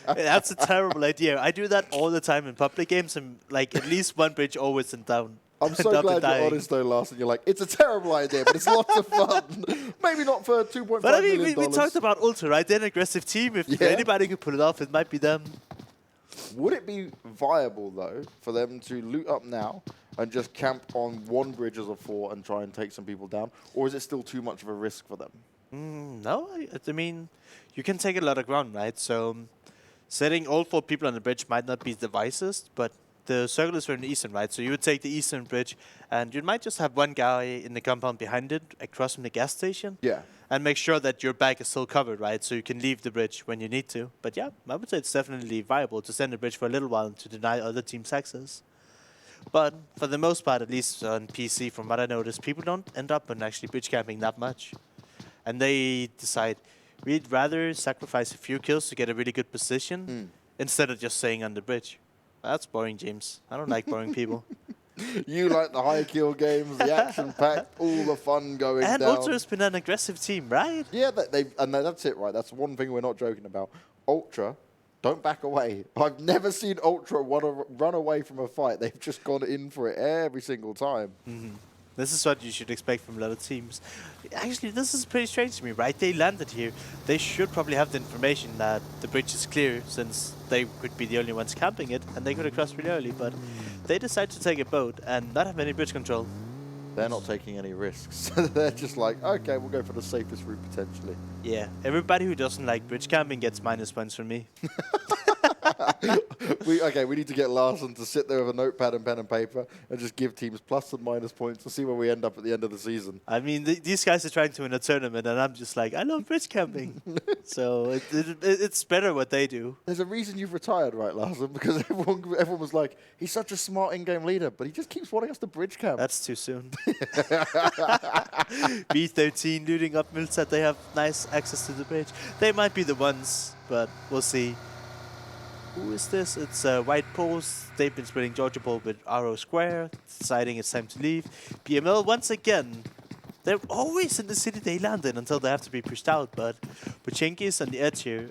That's a terrible idea. I do that all the time in public games, and like at least 1 bridge always in down. I'm so glad you're honest though, Lars, and you're like, it's a terrible idea, but it's lots of fun. Maybe not for $2.5 But I mean, million. we talked about Ultra, right? They're an aggressive team. If anybody could pull it off, it might be them. Would it be viable, though, for them to loot up now and just camp on one bridge as a fort and try and take some people down? Or is it still too much of a risk for them? No, I mean, you can take a lot of ground, right? So setting all 4 people on the bridge might not be the wisest, but the circle is on the eastern, right? So you would take the eastern bridge, and you might just have one guy in the compound behind it, across from the gas station. Yeah. And make sure that your back is still covered, right? So you can leave the bridge when you need to. But yeah, I would say it's definitely viable to send the bridge for a little while to deny other teams access. But for the most part, at least on PC, from what I noticed, people don't end up on actually bridge camping that much. And they decide, we'd rather sacrifice a few kills to get a really good position instead of just staying on the bridge. That's boring, James. I don't like boring people. You like the high kill games, the action-packed, all the fun going down. And Ultra's been an aggressive team, right? Yeah, that's it, right? That's one thing we're not joking about. Ultra, don't back away. I've never seen Ultra run away from a fight. They've just gone in for it every single time. This is what you should expect from a lot of teams. Actually, this is pretty strange to me, right? They landed here. They should probably have the information that the bridge is clear, since they could be the only ones camping it, and they could have crossed really early, but they decide to take a boat and not have any bridge control. They're not taking any risks. They're just like, okay, we'll go for the safest route potentially. Yeah, everybody who doesn't like bridge camping gets -points from me. we need to get Larson to sit there with a notepad and pen and paper and just give teams plus and minus points and see where we end up at the end of the season. I mean, these guys are trying to win a tournament, and I'm just like, I love bridge camping. So it's better what they do. There's a reason you've retired, right, Larson? Because everyone was like, he's such a smart in-game leader, but he just keeps wanting us to bridge camp. That's too soon. B13 looting up mid set, they have nice access to the bridge. They might be the ones, but we'll see. Who is this? It's White Post. They've been splitting Georgia Pole with RO Square, deciding it's time to leave. PML once again. They're always in the city they landed until they have to be pushed out, but Puchenkis on the edge here.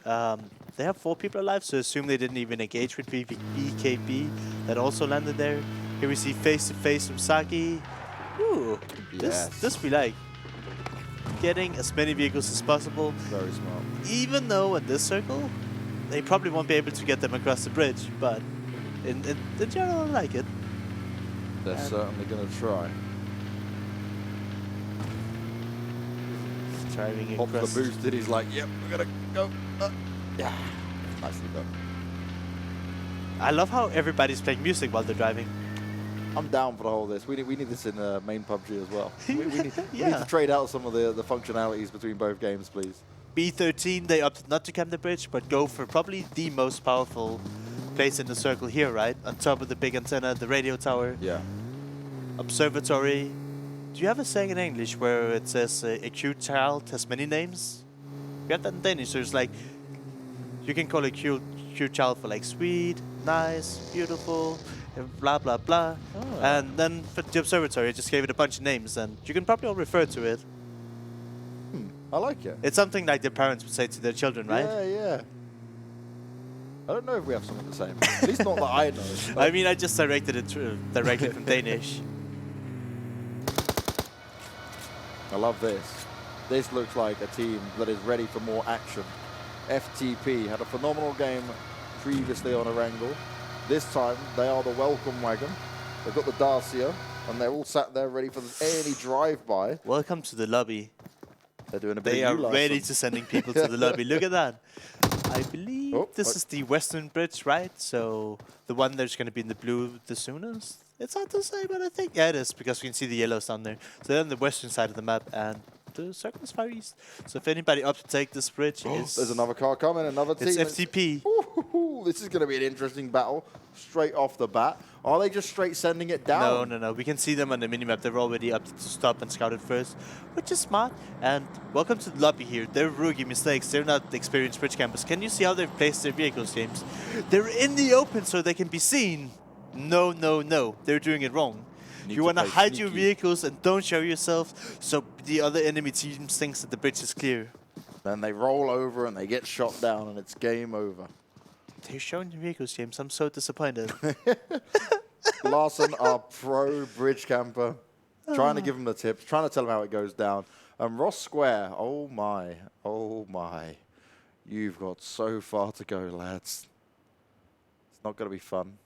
They have 4 people alive, so assume they didn't even engage with BKB that also landed there. Here we see face-to-face from Saki. Ooh, this we like. Getting as many vehicles as possible. Very smart. Even though in this circle, they probably won't be able to get them across the bridge, but in general, I like it. They're certainly going to try. Driving Pops across. the boosted, he's like, yep, we're going to go. Yeah, nicely done. I love how everybody's playing music while they're driving. I'm down for the whole this. We need this in main PUBG as well. we need to trade out some of the functionalities between both games, please. B13, they opted not to camp the bridge, but go for probably the most powerful place in the circle here, right? On top of the big antenna, the radio tower. Yeah. Observatory. Do you have a saying in English where it says a cute child has many names? We have that in Danish, so it's like, you can call a cute child for like sweet, nice, beautiful, blah, blah, blah. Oh. And then for the observatory, I just gave it a bunch of names, and you can probably all refer to it. I like it. It's something like their parents would say to their children, right? Yeah, yeah. I don't know if we have something the same. At least not that I know. I mean, I just directed it directly from Danish. I love this. This looks like a team that is ready for more action. FTP had a phenomenal game previously on Erangel. This time, they are the welcome wagon. They've got the Dacia, and they're all sat there ready for any drive-by. Welcome to the lobby. They're doing a bit They of are U-license. ready to sending people to the lobby. Look at that. I believe this is the western bridge, right? So the one that's going to be in the blue the soonest. It's hard to say, but I think, yeah, it is, because we can see the yellows down there. So they're on the western side of the map, and the circle is far east. So if anybody up to take this bridge, there's another car coming, another team. It's FTP. This is going to be an interesting battle straight off the bat. Are they just straight sending it down? No. We can see them on the minimap. They're already up to stop and scout it first, which is smart. And welcome to the lobby here. They're rookie mistakes. They're not experienced bridge campers. Can you see how they've placed their vehicles, James? They're in the open so they can be seen. No. They're doing it wrong. You want to hide your vehicles and don't show yourself so the other enemy team thinks that the bridge is clear. Then they roll over and they get shot down and it's game over. They're showing the vehicles, James. I'm so disappointed. Larson, our pro bridge camper, trying to give him the tips, trying to tell him how it goes down. And Ross Square, oh my. You've got so far to go, lads. It's not going to be fun.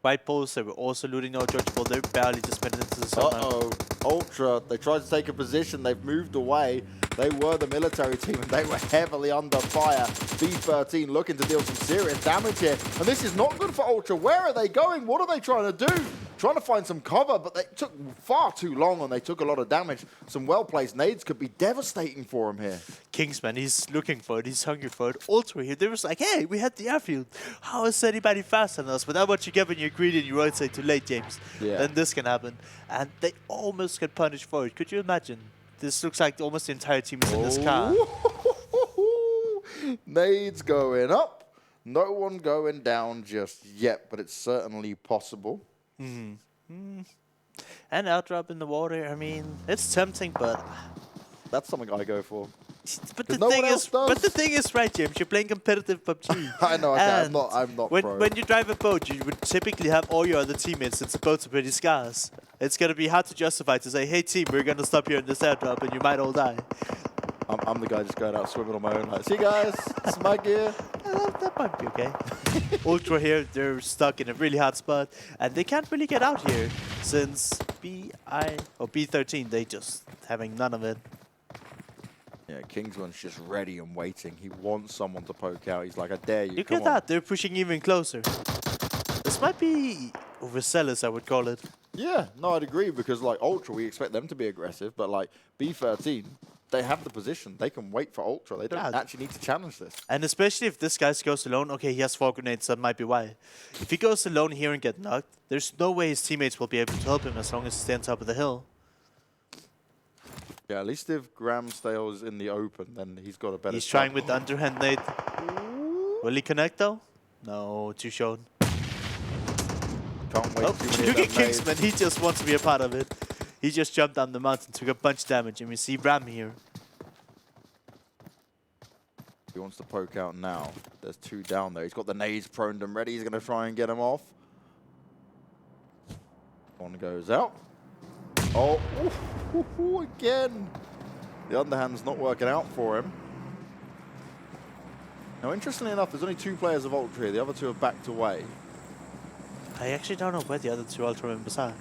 White poles, they were also looting no judgeable. They're barely just made it into the zone. Uh-oh. Ultra, they tried to take a position. They've moved away. They were the military team, and they were heavily under fire. B13 looking to deal some serious damage here. And this is not good for Ultra. Where are they going? What are they trying to do? Trying to find some cover, but they took far too long, and they took a lot of damage. Some well-placed nades could be devastating for him here. Kingsman, he's looking for it. He's hungry for it. Ultra here, they was like, hey, we had the airfield. How is anybody faster than us? But that's what you get when you're greedy and you rotate too late, James. Yeah. Then this can happen. And they almost get punished for it. Could you imagine? This looks like almost the entire team is in this car. Nades going up. No one going down just yet, but it's certainly possible. And outdrop in the water, I mean, it's tempting, but... That's something I go for. But the thing is, right, James, you're playing competitive PUBG. I know, I'm not pro. When you drive a boat, you would typically have all your other teammates since the boats are pretty scarce. It's going to be hard to justify to say, hey team, we're going to stop here in this airdrop and you might all die. I'm the guy just going out swimming on my own. Like, see you guys, it's my gear. That might be okay. Ultra here, they're stuck in a really hard spot and they can't really get out here since B13, they just having none of it. Yeah, Kingsman's just ready and waiting. He wants someone to poke out. He's like, I dare you. Look at that, they're pushing even closer. This might be overzealous, I would call it. Yeah, no, I'd agree because like Ultra, we expect them to be aggressive, but like B13, they have the position. They can wait for Ultra. They don't actually need to challenge this. And especially if this guy goes alone, okay, he has 4 grenades, that might be why. If he goes alone here and get knocked, there's no way his teammates will be able to help him as long as he stays on top of the hill. Yeah, at least if Graham stays in the open, then he's got a better He's trying with the underhand nade. Will he connect though? No, too short. Can't wait. Look at Kingsman, he just wants to be a part of it. He just jumped down the mountain, took a bunch of damage, and we see Ram here. He wants to poke out now. There's 2 down there. He's got the nades proned and ready. He's going to try and get him off. One goes out. Oh, again. The underhand's not working out for him. Now, interestingly enough, there's only 2 players of Ultra here. The other 2 have backed away. I actually don't know where the other 2 Ultra members are.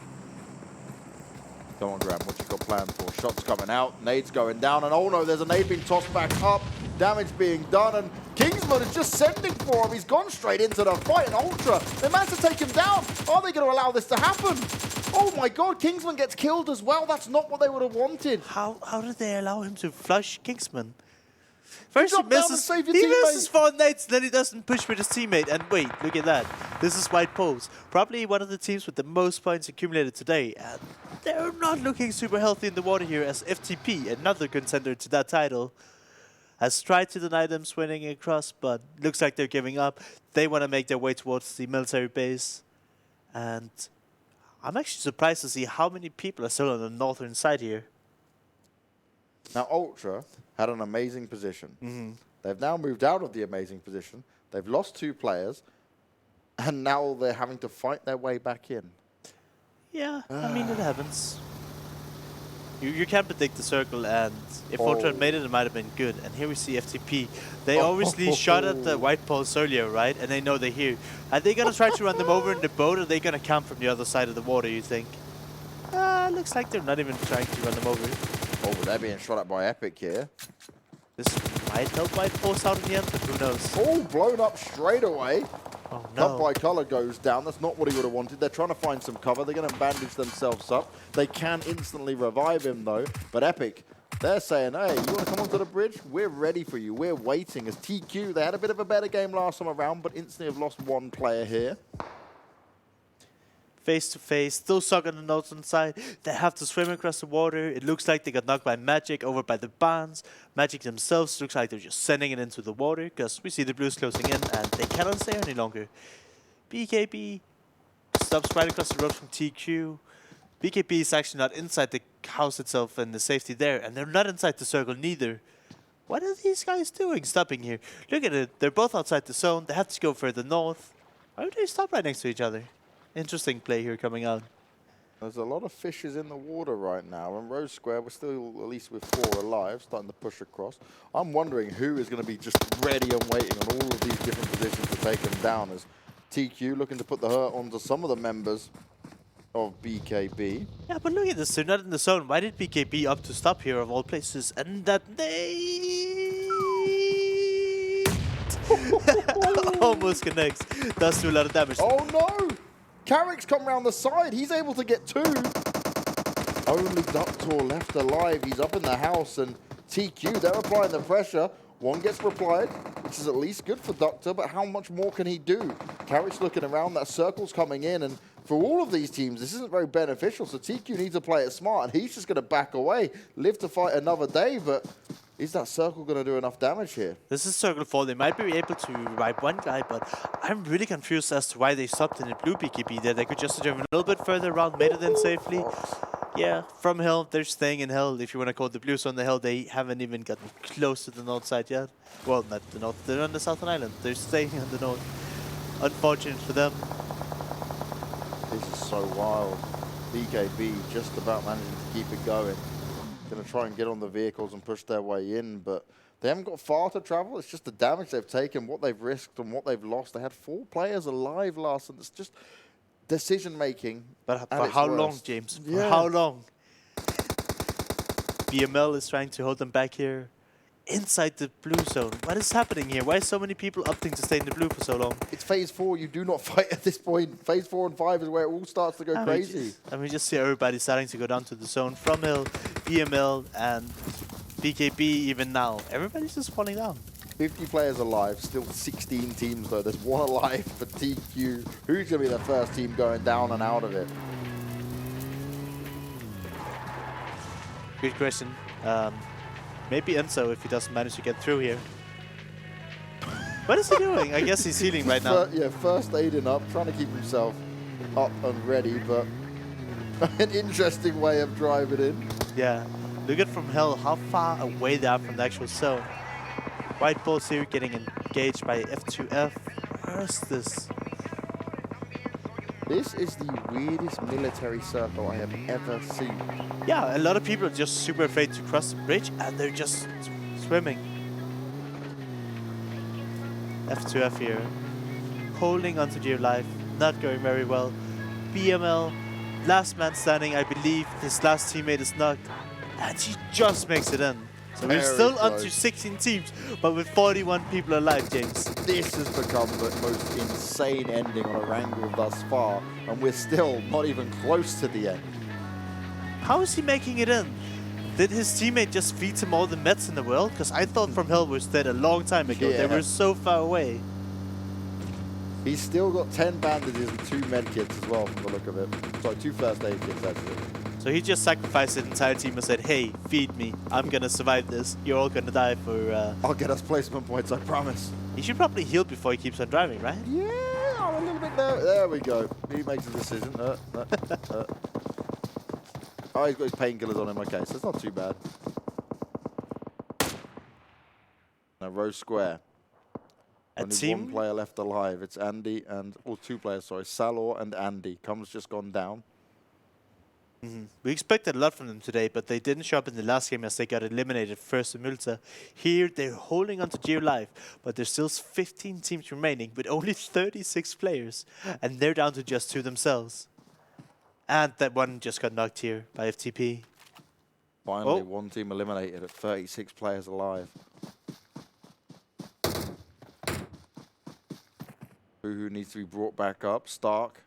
Come on, Graham, what you got planned for? Shots coming out, nades going down, and oh no, there's a nade being tossed back up. Damage being done, and Kingsman is just sending for him. He's gone straight into the fight, and Ultra, they managed to take him down. Are they going to allow this to happen? Oh my god, Kingsman gets killed as well. That's not what they would have wanted. How did they allow him to flush Kingsman? First he misses 4 nades, then he doesn't push with his teammate. And wait, look at that. This is White Poles. Probably one of the teams with the most points accumulated today. And they're not looking super healthy in the water here as FTP, another contender to that title, has tried to deny them swinging across, but looks like they're giving up. They want to make their way towards the military base. And I'm actually surprised to see how many people are still on the northern side here. Now, Ultra had an amazing position. They've now moved out of the amazing position. They've lost 2 players, and now they're having to fight their way back in. Yeah, I mean, it happens. You can't predict the circle, and if Ultra had made it, it might have been good. And here we see FTP. They obviously shot at the White Poles earlier, right? And they know they're here. Are they going to try to run them over in the boat, or are they going to camp from the other side of the water, you think? Looks like they're not even trying to run them over. Oh, they're being shot at by Epic here. This might help White Poles out in the end, but who knows? Oh, blown up straight away. Oh, no. Cut by Color goes down. That's not what he would have wanted. They're trying to find some cover. They're going to bandage themselves up. They can instantly revive him, though. But Epic, they're saying, hey, you want to come onto the bridge? We're ready for you. We're waiting. As TQ, they had a bit of a better game last time around, but instantly have lost 1 player here. Face to face, still stuck on the northern side. They have to swim across the water. It looks like they got knocked by Magic over by the barns. Magic themselves looks like they're just sending it into the water because we see the blues closing in and they cannot stay any longer. BKB stops right across the road from TQ. BKB is actually not inside the house itself and the safety there, and they're not inside the circle neither. What are these guys doing stopping here? Look at it, they're both outside the zone. They have to go further north. Why would they stop right next to each other? Interesting play here coming out. There's a lot of fishes in the water right now. And Rose Square, we're still at least with 4 alive, starting to push across. I'm wondering who is going to be just ready and waiting on all of these different positions to take them down. As TQ looking to put the hurt onto some of the members of BKB. Yeah, but look at this. They're not in the zone. Why did BKB up to stop here of all places? And that they almost connects. Does do a lot of damage. Oh no! Carrick's come around the side. He's able to get 2. Only Ductor left alive. He's up in the house, and TQ, they're applying the pressure. 1 gets replied, which is at least good for Ductor, but how much more can he do? Carrick's looking around, that circle's coming in, and for all of these teams, this isn't very beneficial, so TQ needs to play it smart, and he's just going to back away, live to fight another day, but is that circle going to do enough damage here? This is circle 4. They might be able to revive 1 guy, but I'm really confused as to why they stopped in the blue BKB there. They could just have driven a little bit further around, made it in safely. Yeah, from Hell, they're staying in Hell. If you want to call the blue zone the Hell, they haven't even gotten close to the north side yet. Well, not the north. They're on the southern island. They're staying on the north. Unfortunate for them. This is so wild. BKB just about managing to keep it going. Going to try and get on the vehicles and push their way in, but they haven't got far to travel. It's just the damage they've taken, what they've risked, and what they've lost. They had 4 players alive last, and it's just decision-making. But for how long, James? For how long? BML is trying to hold them back here. Inside the blue zone. What is happening here? Why are so many people opting to stay in the blue for so long? It's phase 4. You do not fight at this point. Phase 4 and 5 is where it all starts to go crazy. And we just see everybody starting to go down to the zone. From Hill, BML, and BKB even now. Everybody's just falling down. 50 players alive. Still 16 teams, though. There's 1 alive for TQ. Who's going to be the first team going down and out of it? Good question. Maybe Enzo if he doesn't manage to get through here. What is he doing? I guess he's healing right now. Yeah, first aiding up, trying to keep himself up and ready, but an interesting way of driving in. Yeah, look at from Hell how far away they are from the actual zone. White Bulls here getting engaged by F2F. Where's this? This is the weirdest military circle I have ever seen. Yeah, a lot of people are just super afraid to cross the bridge and they're just swimming. F2F here, holding onto dear life, not going very well. BML, last man standing, I believe his last teammate is knocked, and he just makes it in. So we're still up to 16 teams, but with 41 people alive, James. This has become the most insane ending on Erangel thus far, and we're still not even close to the end. How is he making it in? Did his teammate just feed him all the meds in the world? Because I thought From Hell was dead a long time ago. Yeah. They were so far away. He's still got 10 bandages and 2 med kits as well from the look of it. Sorry, 2 first aid kits actually. So he just sacrificed the entire team and said, hey, feed me. I'm gonna survive this. You're all gonna die for... I'll get us placement points, I promise. He should probably heal before he keeps on driving, right? Yeah, a little bit there. There we go. He makes a decision. Oh, he's got his painkillers on him. Okay, so it's not too bad. Now, Rose Square. Only 1 player left alive. It's Andy and... Oh, 2 players, sorry. Salor and Andy. Com's just gone down. We expected a lot from them today, but they didn't show up in the last game as they got eliminated first in Multa. Here, they're holding on to Geo Life, but there's still 15 teams remaining with only 36 players, and they're down to just 2 themselves. And that one just got knocked here by FTP. Finally, 1 team eliminated at 36 players alive. Who needs to be brought back up? Stark.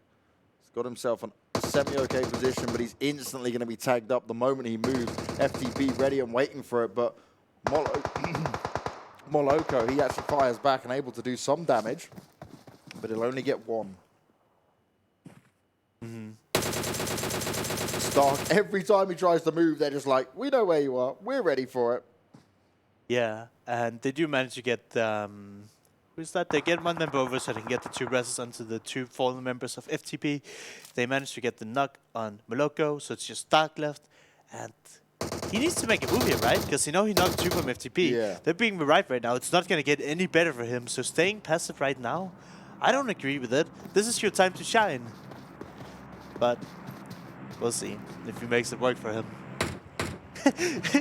He's got himself an semi-okay position, but he's instantly going to be tagged up the moment he moves. FTP ready and waiting for it, but Moloko, he actually fires back and able to do some damage, but he'll only get 1. Stark, every time he tries to move, they're just like, we know where you are, we're ready for it. Yeah, and they do manage to get... who's that? They get 1 member over so they can get the 2 rests onto the 2 fallen members of FTP. They managed to get the knock on Moloko, so it's just Stark left. And he needs to make a move here, right? Because you know he knocked 2 from FTP. Yeah. They're being revived right now. It's not going to get any better for him. So staying passive right now, I don't agree with it. This is your time to shine. but we'll see if he makes it work for him.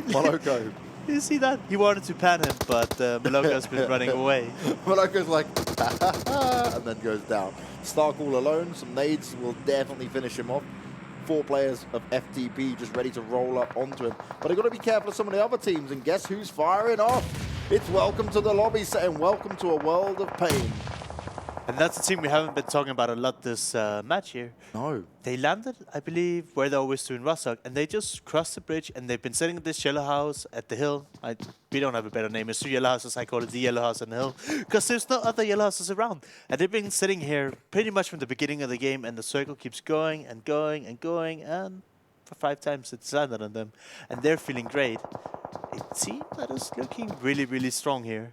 Moloko. You see that? He wanted to pan him, but Moloko's been running away. Moloko's like, and then goes down. Stark all alone. Some nades will definitely finish him off. 4 players of FTP just ready to roll up onto him. But they've got to be careful of some of the other teams. And guess who's firing off? It's Welcome to the Lobby saying, welcome to a world of pain. And that's a team we haven't been talking about a lot this match here. No. They landed, I believe, where they always do in Rostock, and they just crossed the bridge, and they've been sitting at this yellow house at the hill. We don't have a better name. It's 2 yellow houses. I call it the yellow house on the hill, because there's no other yellow houses around. And they've been sitting here pretty much from the beginning of the game, and the circle keeps going and going and going, and for 5 times it's landed on them. And they're feeling great. A team that is looking really, really strong here.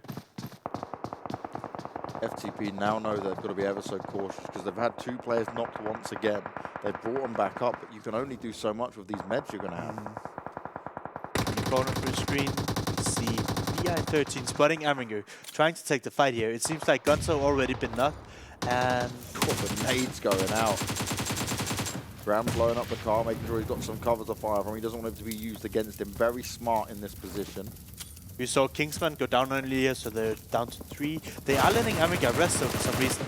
FTP now know they've got to be ever so cautious because they've had 2 players knocked once again. They've brought them back up, but you can only do so much with these meds you're going to have. In the corner for the screen, see PI13 spotting Erangel, trying to take the fight here. It seems like Gonzo already been knocked, and the nades going out. Graham blowing up the car, making sure he's got some cover to fire from. He doesn't want it to be used against him. Very smart in this position. We saw Kingsman go down earlier, so they're down to 3. They are letting Erangel rest though for some reason.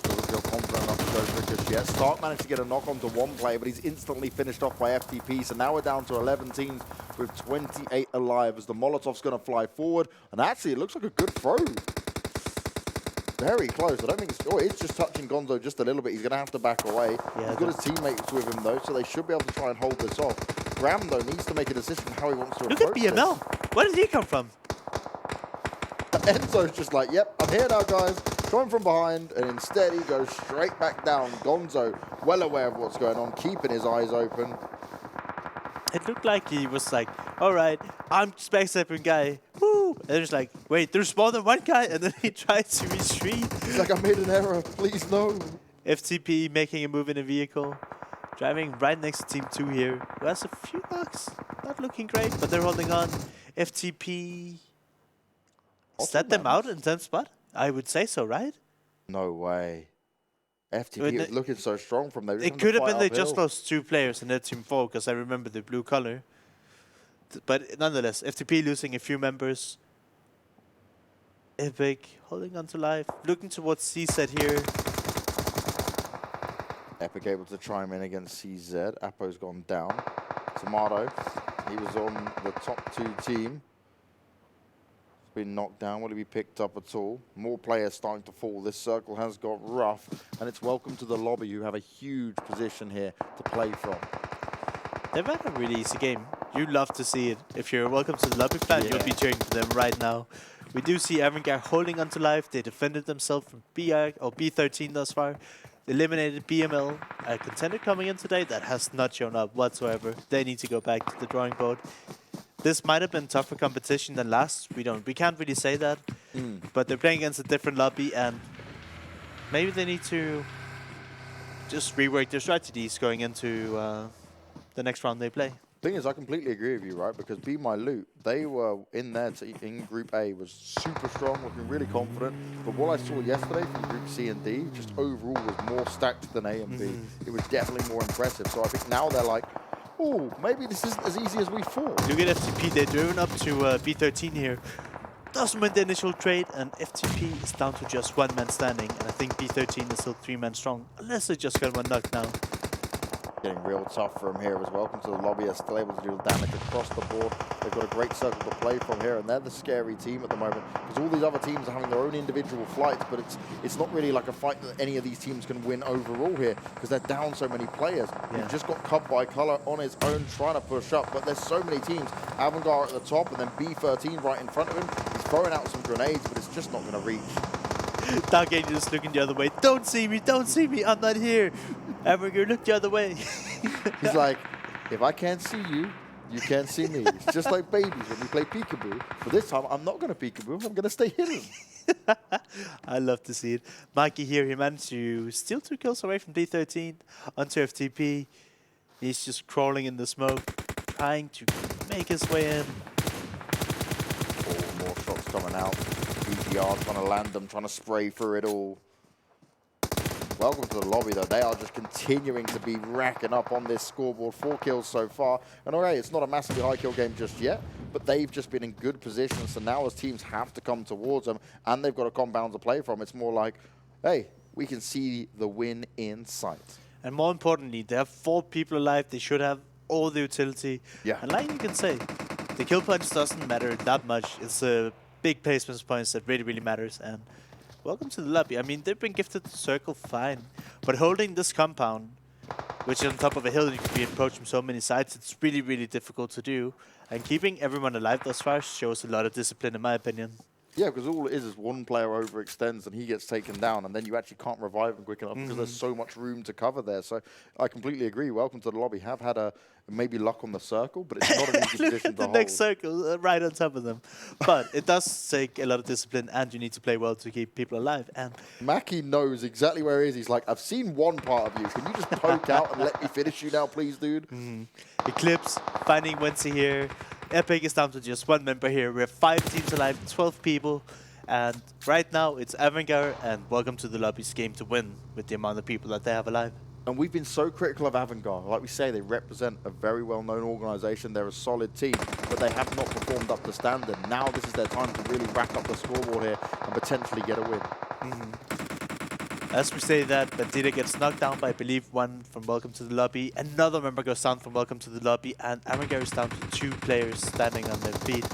Doesn't feel confident enough to go for this yet. Stark managed to get a knock onto 1 player, but he's instantly finished off by FTP. So now we're down to 11 teams with 28 alive as the Molotov's going to fly forward. And actually, it looks like a good throw. Very close. I don't think it's... Oh, it's just touching Gonzo just a little bit. He's going to have to back away. Yeah, he's got his teammates with him, though, so they should be able to try and hold this off. Graham, though, needs to make a decision how he wants to approach Look at BML. This. Where did he come from? Enzo's just like, yep, I'm here now, guys. Coming from behind, and instead he goes straight back down. Gonzo, well aware of what's going on, keeping his eyes open. It looked like he was like, all right, I'm spec-stepping guy. Woo! And then he's like, wait, there's more than 1 guy? And then he tried to retreat. He's like, I made an error. Please, no. FTP making a move in a vehicle. Driving right next to Team 2 here, who has a few knocks. Not looking great, but they're holding on. FTP... Set them out in 10th spot? I would say so, right? No way. FTP was looking so strong from there. It could have been they just lost 2 players in their Team 4, because I remember the blue color. But nonetheless, FTP losing a few members. Epic holding on to life. Looking towards CZ here. Epic able to chime in against CZ. Apo's gone down. Tomato, he was on the top 2 team. He's been knocked down. Will he be picked up at all? More players starting to fall. This circle has got rough. And it's Welcome to the Lobby, who have a huge position here to play from. They've had a really easy game. You love to see it. If you're Welcome to the Lobby fan, you'll be cheering for them right now. We do see Erangel holding onto life. They defended themselves from B13 thus far. Eliminated BML, a contender coming in today that has not shown up whatsoever. They need to go back to the drawing board. This might have been tougher competition than last. We can't really say that. But they're playing against a different lobby, and maybe they need to just rework their strategies going into the next round they play. Thing is, I completely agree with you, right? Because Be My Loot, they were in there in Group A, was super strong, looking really confident. But what I saw yesterday from Group C and D, just overall was more stacked than A and B. It was definitely more impressive. So I think now they're like, oh, maybe this isn't as easy as we thought. Look at FTP, they're driven up to B13 here. Doesn't win the initial trade, and FTP is down to just 1 man standing. And I think B13 is still 3 men strong, unless they just got 1 knock now. Getting real tough for him here as Welcome to the Lobby are still able to do damage across the board. They've got a great circle to play from here, and they're the scary team at the moment because all these other teams are having their own individual fights, but it's not really like a fight that any of these teams can win overall here because they're down so many players. You've just got Cub by Color on his own trying to push up, but there's so many teams. Avangar at the top and then B13 right in front of him. He's throwing out some grenades, but it's just not going to reach. Dark Angel is looking the other way. Don't see me, I'm not here. Erangel, look the other way. He's like, if I can't see you, you can't see me. It's just like babies when we play peekaboo. But this time, I'm not going to peekaboo. I'm going to stay hidden. I love to see it. Mikey here, he managed to steal 2 kills away from D13 onto FTP. He's just crawling in the smoke, trying to make his way in. Oh, more shots coming out. BGR trying to land them, trying to spray through it all. Welcome to the lobby, though. They are just continuing to be racking up on this scoreboard. 4 kills so far. And alright, it's not a massively high kill game just yet, but they've just been in good position. So now as teams have to come towards them and they've got a compound to play from, it's more like, hey, we can see the win in sight. And more importantly, they have 4 people alive. They should have all the utility. Yeah. And like you can say, the kill points doesn't matter that much. It's the big placement points that really, really matters. And welcome to the lobby. I mean, they've been gifted the circle fine, but holding this compound, which is on top of a hill, you can be approached from so many sides, it's really, really difficult to do. And keeping everyone alive thus far shows a lot of discipline, in my opinion. Yeah, because all it is one player overextends and he gets taken down, and then you actually can't revive him quick enough because there's so much room to cover there. So I completely agree. Welcome to the lobby. Have had a maybe luck on the circle, but it's not an easy position to hold. The next circle, right on top of them. But it does take a lot of discipline, and you need to play well to keep people alive. And Mackie knows exactly where he is. He's like, I've seen one part of you. Can you just poke out and let me finish you now, please, dude? Eclipse, finding Wency here. Epic is down to just 1 member here. We have 5 teams alive, 12 people. And right now, it's Erangel, and welcome to the lobby's game to win with the amount of people that they have alive. And we've been so critical of Erangel. Like we say, they represent a very well-known organization. They're a solid team, but they have not performed up to standard. Now this is their time to really rack up the scoreboard here and potentially get a win. As we say that, Bandita gets knocked down by, I believe, 1 from Welcome to the Lobby. Another member goes down from Welcome to the Lobby, and Erangel is down to 2 players standing on their feet.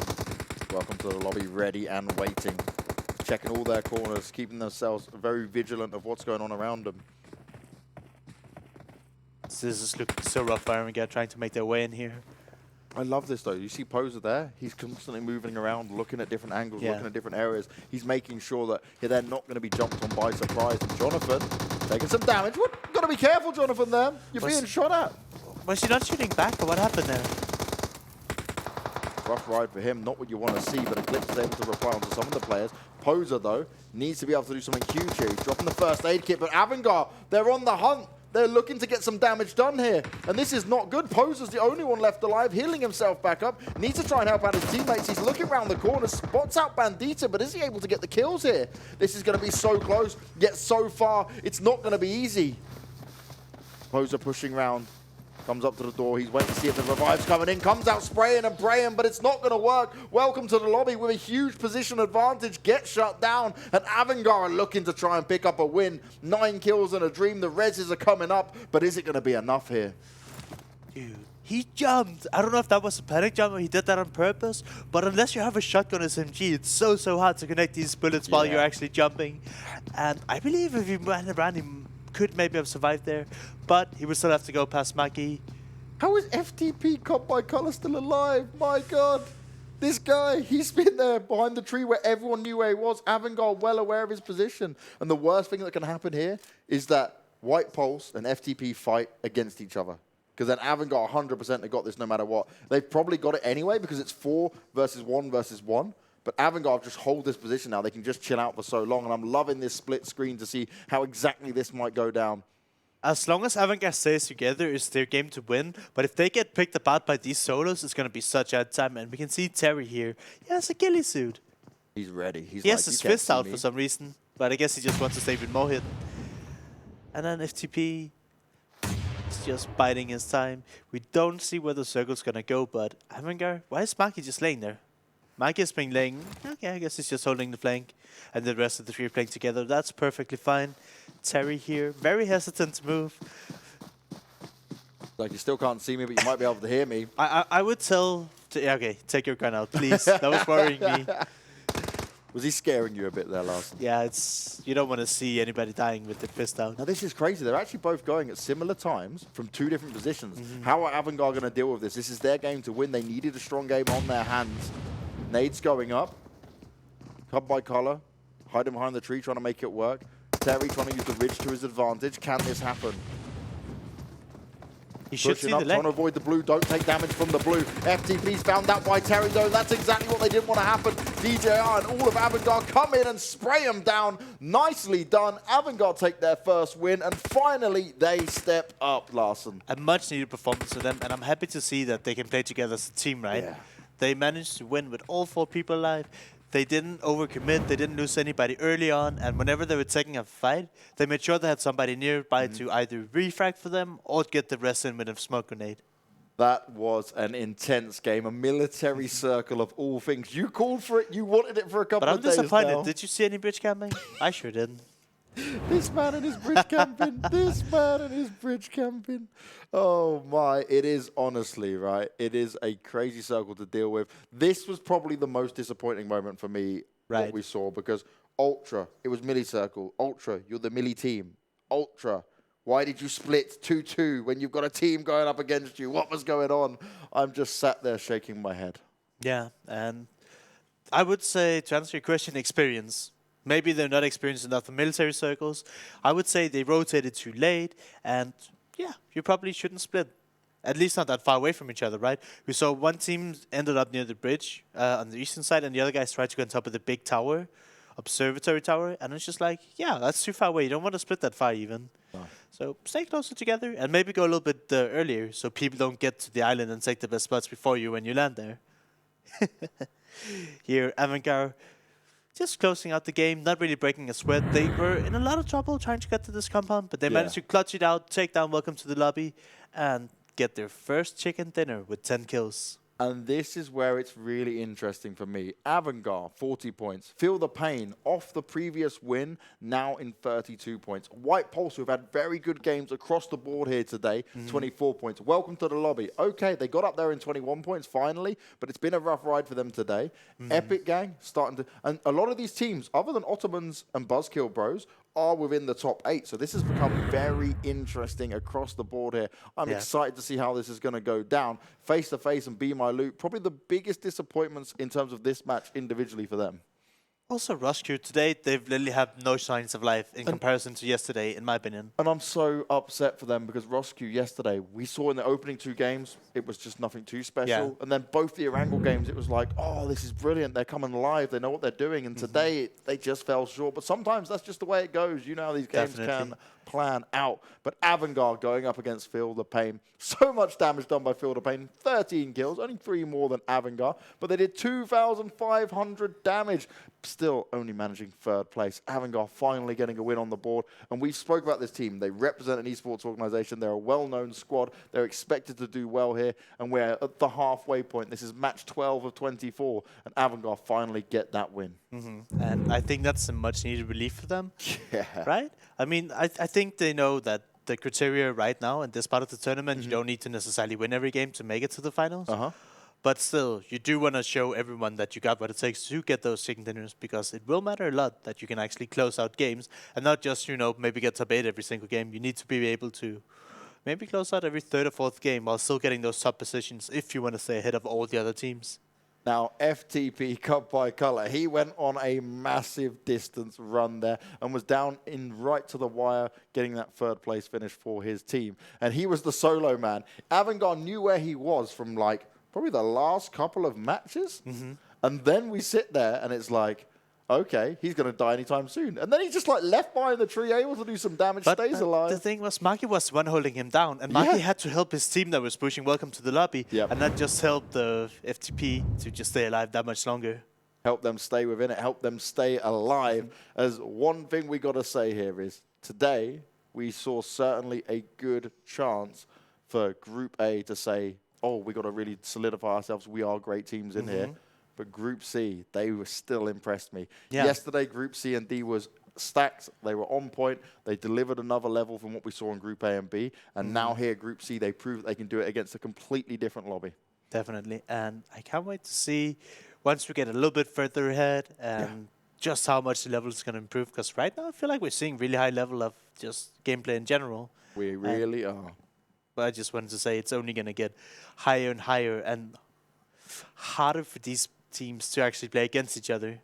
Welcome to the lobby, ready and waiting. Checking all their corners, keeping themselves very vigilant of what's going on around them. This is looking so rough for Erangel, trying to make their way in here. I love this, though. You see Poser there? He's constantly moving around, looking at different angles, looking at different areas. He's making sure that they're not going to be jumped on by surprise. And Jonathan taking some damage. What? Got to be careful, Jonathan, there. You're being shot at. Was he not shooting back, or what happened there? Rough ride for him. Not what you want to see, but Eclipse is able to reply onto some of the players. Poser, though, needs to be able to do something huge here. He's dropping the first aid kit, but Erangel, they're on the hunt. They're looking to get some damage done here. And this is not good. Poser's the only one left alive, healing himself back up. Needs to try and help out his teammates. He's looking around the corner, spots out Bandita, but is he able to get the kills here? This is going to be so close, yet so far, it's not going to be easy. Poser pushing round. Comes up to the door. He's waiting to see if the revive's coming in. Comes out spraying and praying, but it's not going to work. Welcome to the lobby with a huge position advantage. Gets shut down. And Erangel are looking to try and pick up a win. 9 kills and a dream. The reses are coming up, but is it going to be enough here? Dude, he jumped. I don't know if that was a panic jump or he did that on purpose, but unless you have a shotgun SMG, it's so hard to connect these bullets while you're actually jumping. And I believe if he ran around, he could maybe have survived there, but he would still have to go past Mackie. How is FTP Caught by Color still alive? My God. This guy, he's been there behind the tree where everyone knew where he was. Erangel well aware of his position. And the worst thing that can happen here is that White Pulse and FTP fight against each other. Because then Erangel 100% have got this no matter what. They've probably got it anyway because it's 4 versus 1 versus 1. But Erangel just hold this position now. They can just chill out for so long. And I'm loving this split screen to see how exactly this might go down. As long as Erangel stays together, it's their game to win. But if they get picked apart by these solos, it's going to be such a time. And we can see Terry here. He has a ghillie suit. He's ready. He has his fist out for some reason. But I guess he just wants to stay with Mohit. And then FTP is just biding his time. We don't see where the circle's going to go. But Erangel, why is Mackie just laying there? Mackie has been laying. Okay, I guess he's just holding the flank. And the rest of the 3 are playing together. That's perfectly fine. Terry here, very hesitant to move. Like, you still can't see me, but you might be able to hear me. I would tell... okay, take your gun out, please. That was worrying me. Was he scaring you a bit there, Larson? Yeah, it's... You don't want to see anybody dying with their fist out. Now, this is crazy. They're actually both going at similar times from 2 different positions. How are Erangel going to deal with this? This is their game to win. They needed a strong game on their hands. Nades going up. Cut by collar. Hiding behind the tree, trying to make it work. Terry trying to use the ridge to his advantage. Can this happen? He should Pushing see up, the leg. trying to avoid the blue. Don't take damage from the blue. FTP's found out by Terry, though. That's exactly what they didn't want to happen. DJR and all of Erangel come in and spray him down. Nicely done. Erangel take their first win, and finally they step up, Larson. A much-needed performance for them, and I'm happy to see that they can play together as a team, right? Yeah. They managed to win with all 4 people alive. they didn't overcommit, they didn't lose anybody early on, and whenever they were taking a fight, they made sure they had somebody nearby to either refrag for them or get the rest in with a smoke grenade. That was an intense game, a military circle of all things. You called for it, you wanted it for a couple of days now. But I'm disappointed. Did you see any bridge camping? I sure didn't. This man and his bridge camping. This man and his bridge camping. Oh my, it is honestly, right? It is a crazy circle to deal with. This was probably the most disappointing moment for me that we saw because Ultra, it was Millie Circle. Ultra, you're the Millie team. Ultra, why did you split 2-2 when you've got a team going up against you? What was going on? I'm just sat there shaking my head. Yeah, and I would say, to answer your question, experience. Maybe they're not experienced enough for military circles. I would say they rotated too late, and yeah, you probably shouldn't split. At least not that far away from each other, right? We saw one team ended up near the bridge on the eastern side, and the other guys tried to go on top of the big tower, observatory tower, and it's just like, yeah, that's too far away. You don't want to split that far even. No. So stay closer together, and maybe go a little bit earlier, so people don't get to the island and take the best spots before you when you land there. Here, Erangel just closing out the game, not really breaking a sweat. They were in a lot of trouble trying to get to this compound, but they managed to clutch it out, take down Welcome to the Lobby, and get their first chicken dinner with 10 kills. And this is where it's really interesting for me. Erangel, 40 points. Feel the Pain, off the previous win, now in 32 points. White Pulse, who've had very good games across the board here today, 24 points. Welcome to the Lobby. Okay, they got up there in 21 points finally, but it's been a rough ride for them today. Epic Gang, starting to... And a lot of these teams, other than Ottomans and Buzzkill Bros, are within the top 8. So this has become very interesting across the board here. I'm excited to see how this is going to go down. Face to face and Be My Loot, probably the biggest disappointments in terms of this match individually for them. Also, Rescue today, they've literally have no signs of life in comparison to yesterday, in my opinion. And I'm so upset for them because Rescue yesterday, we saw in the opening 2 games, it was just nothing too special. Yeah. And then both the Erangel games, it was like, oh, this is brilliant. They're coming live. They know what they're doing. And today, they just fell short. But sometimes that's just the way it goes. You know how these games can plan out. But Erangel going up against Feel the Pain. So much damage done by Feel the Pain. 13 kills, only 3 more than Erangel. But they did 2,500 damage. Still only managing 3rd place. Erangel finally getting a win on the board. And we spoke about this team. They represent an esports organization. They're a well-known squad. They're expected to do well here. And we're at the halfway point. This is match 12 of 24. And Erangel finally get that win. And I think that's a much-needed relief for them. Right? I mean, I think they know that the criteria right now in this part of the tournament, you don't need to necessarily win every game to make it to the finals. But still, you do want to show everyone that you got what it takes to get those chicken dinners, because it will matter a lot that you can actually close out games and not just, you know, maybe get top 8 every single game. You need to be able to maybe close out every 3rd or 4th game while still getting those top positions if you want to stay ahead of all the other teams. Now, FTP cut by color. He went on a massive distance run there and was down in right to the wire, getting that 3rd place finish for his team. And he was the solo man. Erangel knew where he was from, like, probably the last couple of matches. And then we sit there and it's like, okay, he's going to die anytime soon. And then he's just like left behind the tree, able to do some damage, stays alive. The thing was, Maki was the one holding him down. And Maki had to help his team that was pushing Welcome to the Lobby. And that just helped the FTP to just stay alive that much longer. Help them stay within it, help them stay alive. As one thing we got to say here is, today we saw certainly a good chance for Group A to say, oh, we got to really solidify ourselves. We are great teams in here. But Group C, they were still impressed me. Yesterday, Group C and D was stacked. They were on point. They delivered another level from what we saw in Group A and B. And now here, Group C, they proved they can do it against a completely different lobby. Definitely. And I can't wait to see, once we get a little bit further ahead, just how much the level is going to improve. Because right now, I feel like we're seeing really high level of just gameplay in general. We really are. But I just wanted to say it's only going to get higher and higher and harder for these teams to actually play against each other.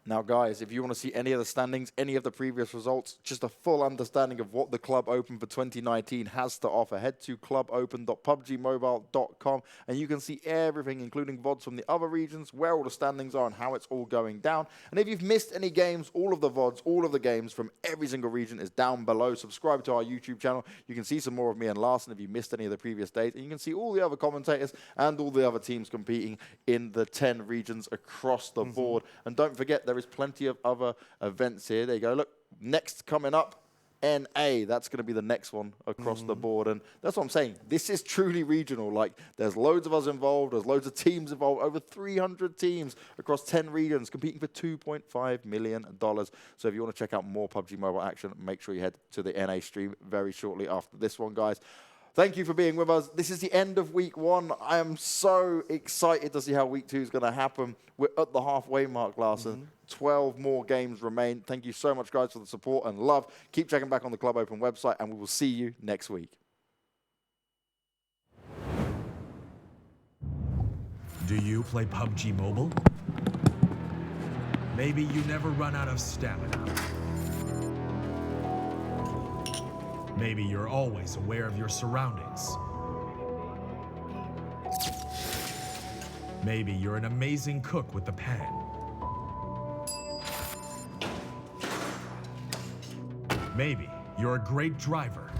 Now, guys, if you want to see any of the standings, any of the previous results, just a full understanding of what the Club Open for 2019 has to offer, head to clubopen.pubgmobile.com and you can see everything, including VODs from the other regions, where all the standings are and how it's all going down. And if you've missed any games, all of the VODs, all of the games from every single region is down below. Subscribe to our YouTube channel. You can see some more of me and Larson if you missed any of the previous days. And you can see all the other commentators and all the other teams competing in the 10 regions across the board. And don't forget, there is plenty of other events here. There you go. Look, next coming up, NA. That's going to be the next one across the board. And that's what I'm saying. This is truly regional. Like, there's loads of us involved. There's loads of teams involved. Over 300 teams across 10 regions competing for $2.5 million. So if you want to check out more PUBG Mobile action, make sure you head to the NA stream very shortly after this one, guys. Thank you for being with us. This is the end of week 1. I am so excited to see how week 2 is going to happen. We're at the halfway mark, Larson. 12 more games remain. Thank you so much, guys, for the support and love. Keep checking back on the Club Open website, and we will see you next week. Do you play PUBG Mobile? Maybe you never run out of stamina. Maybe you're always aware of your surroundings. Maybe you're an amazing cook with the pan. Maybe you're a great driver.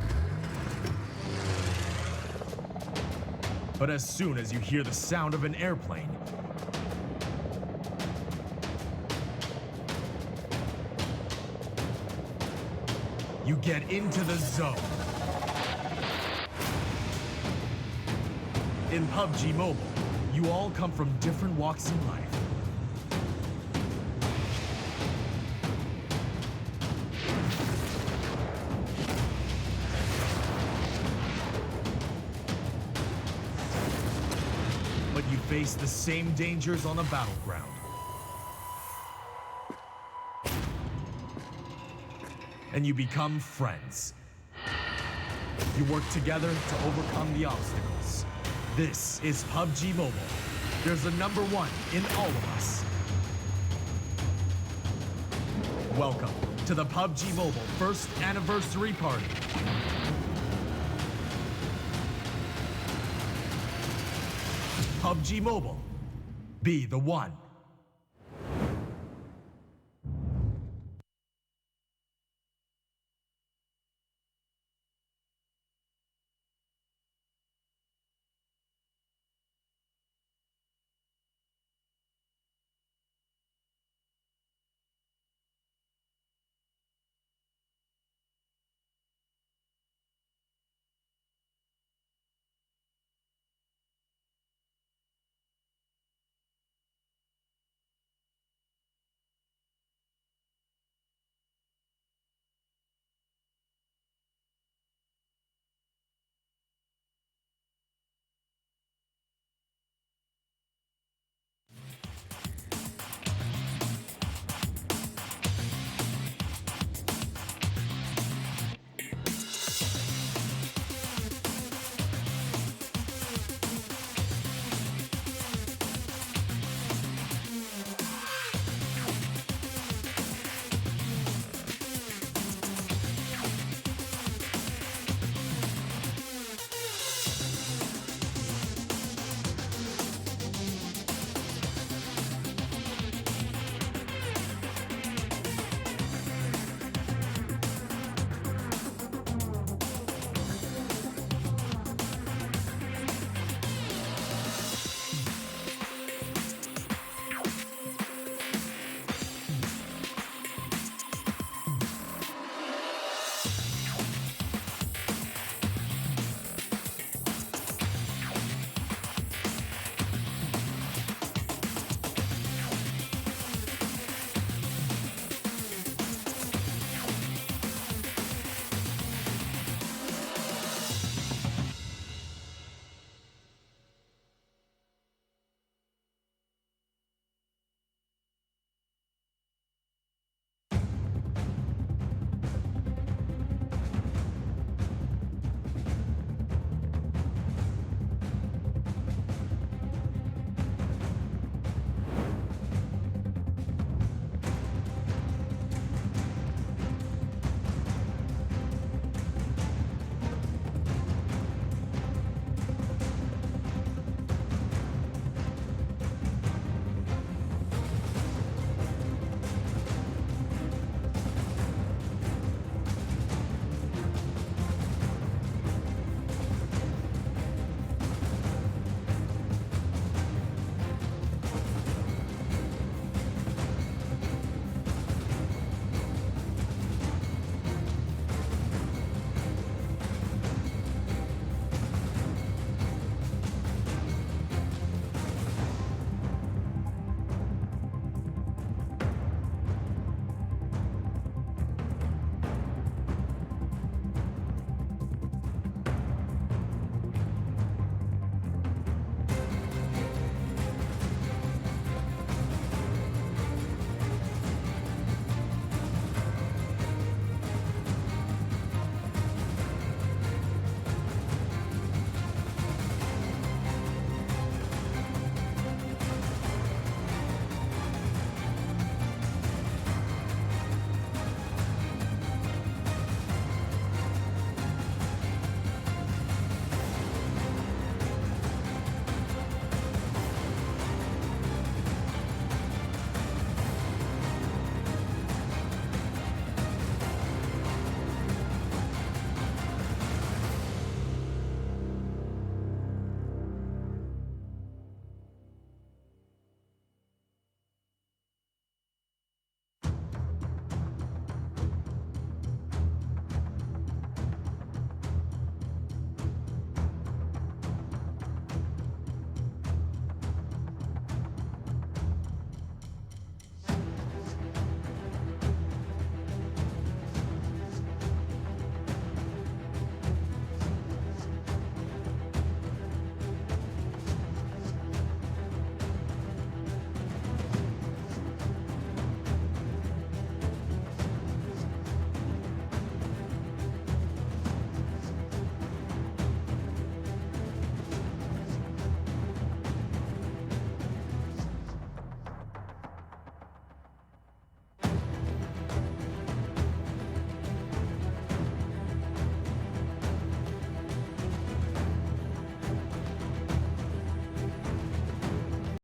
But as soon as you hear the sound of an airplane, you get into the zone. In PUBG Mobile, you all come from different walks in life. But you face the same dangers on the battleground. And you become friends. You work together to overcome the obstacles. This is PUBG Mobile. There's a #1 in all of us. Welcome to the PUBG Mobile first anniversary party. PUBG Mobile. Be the one.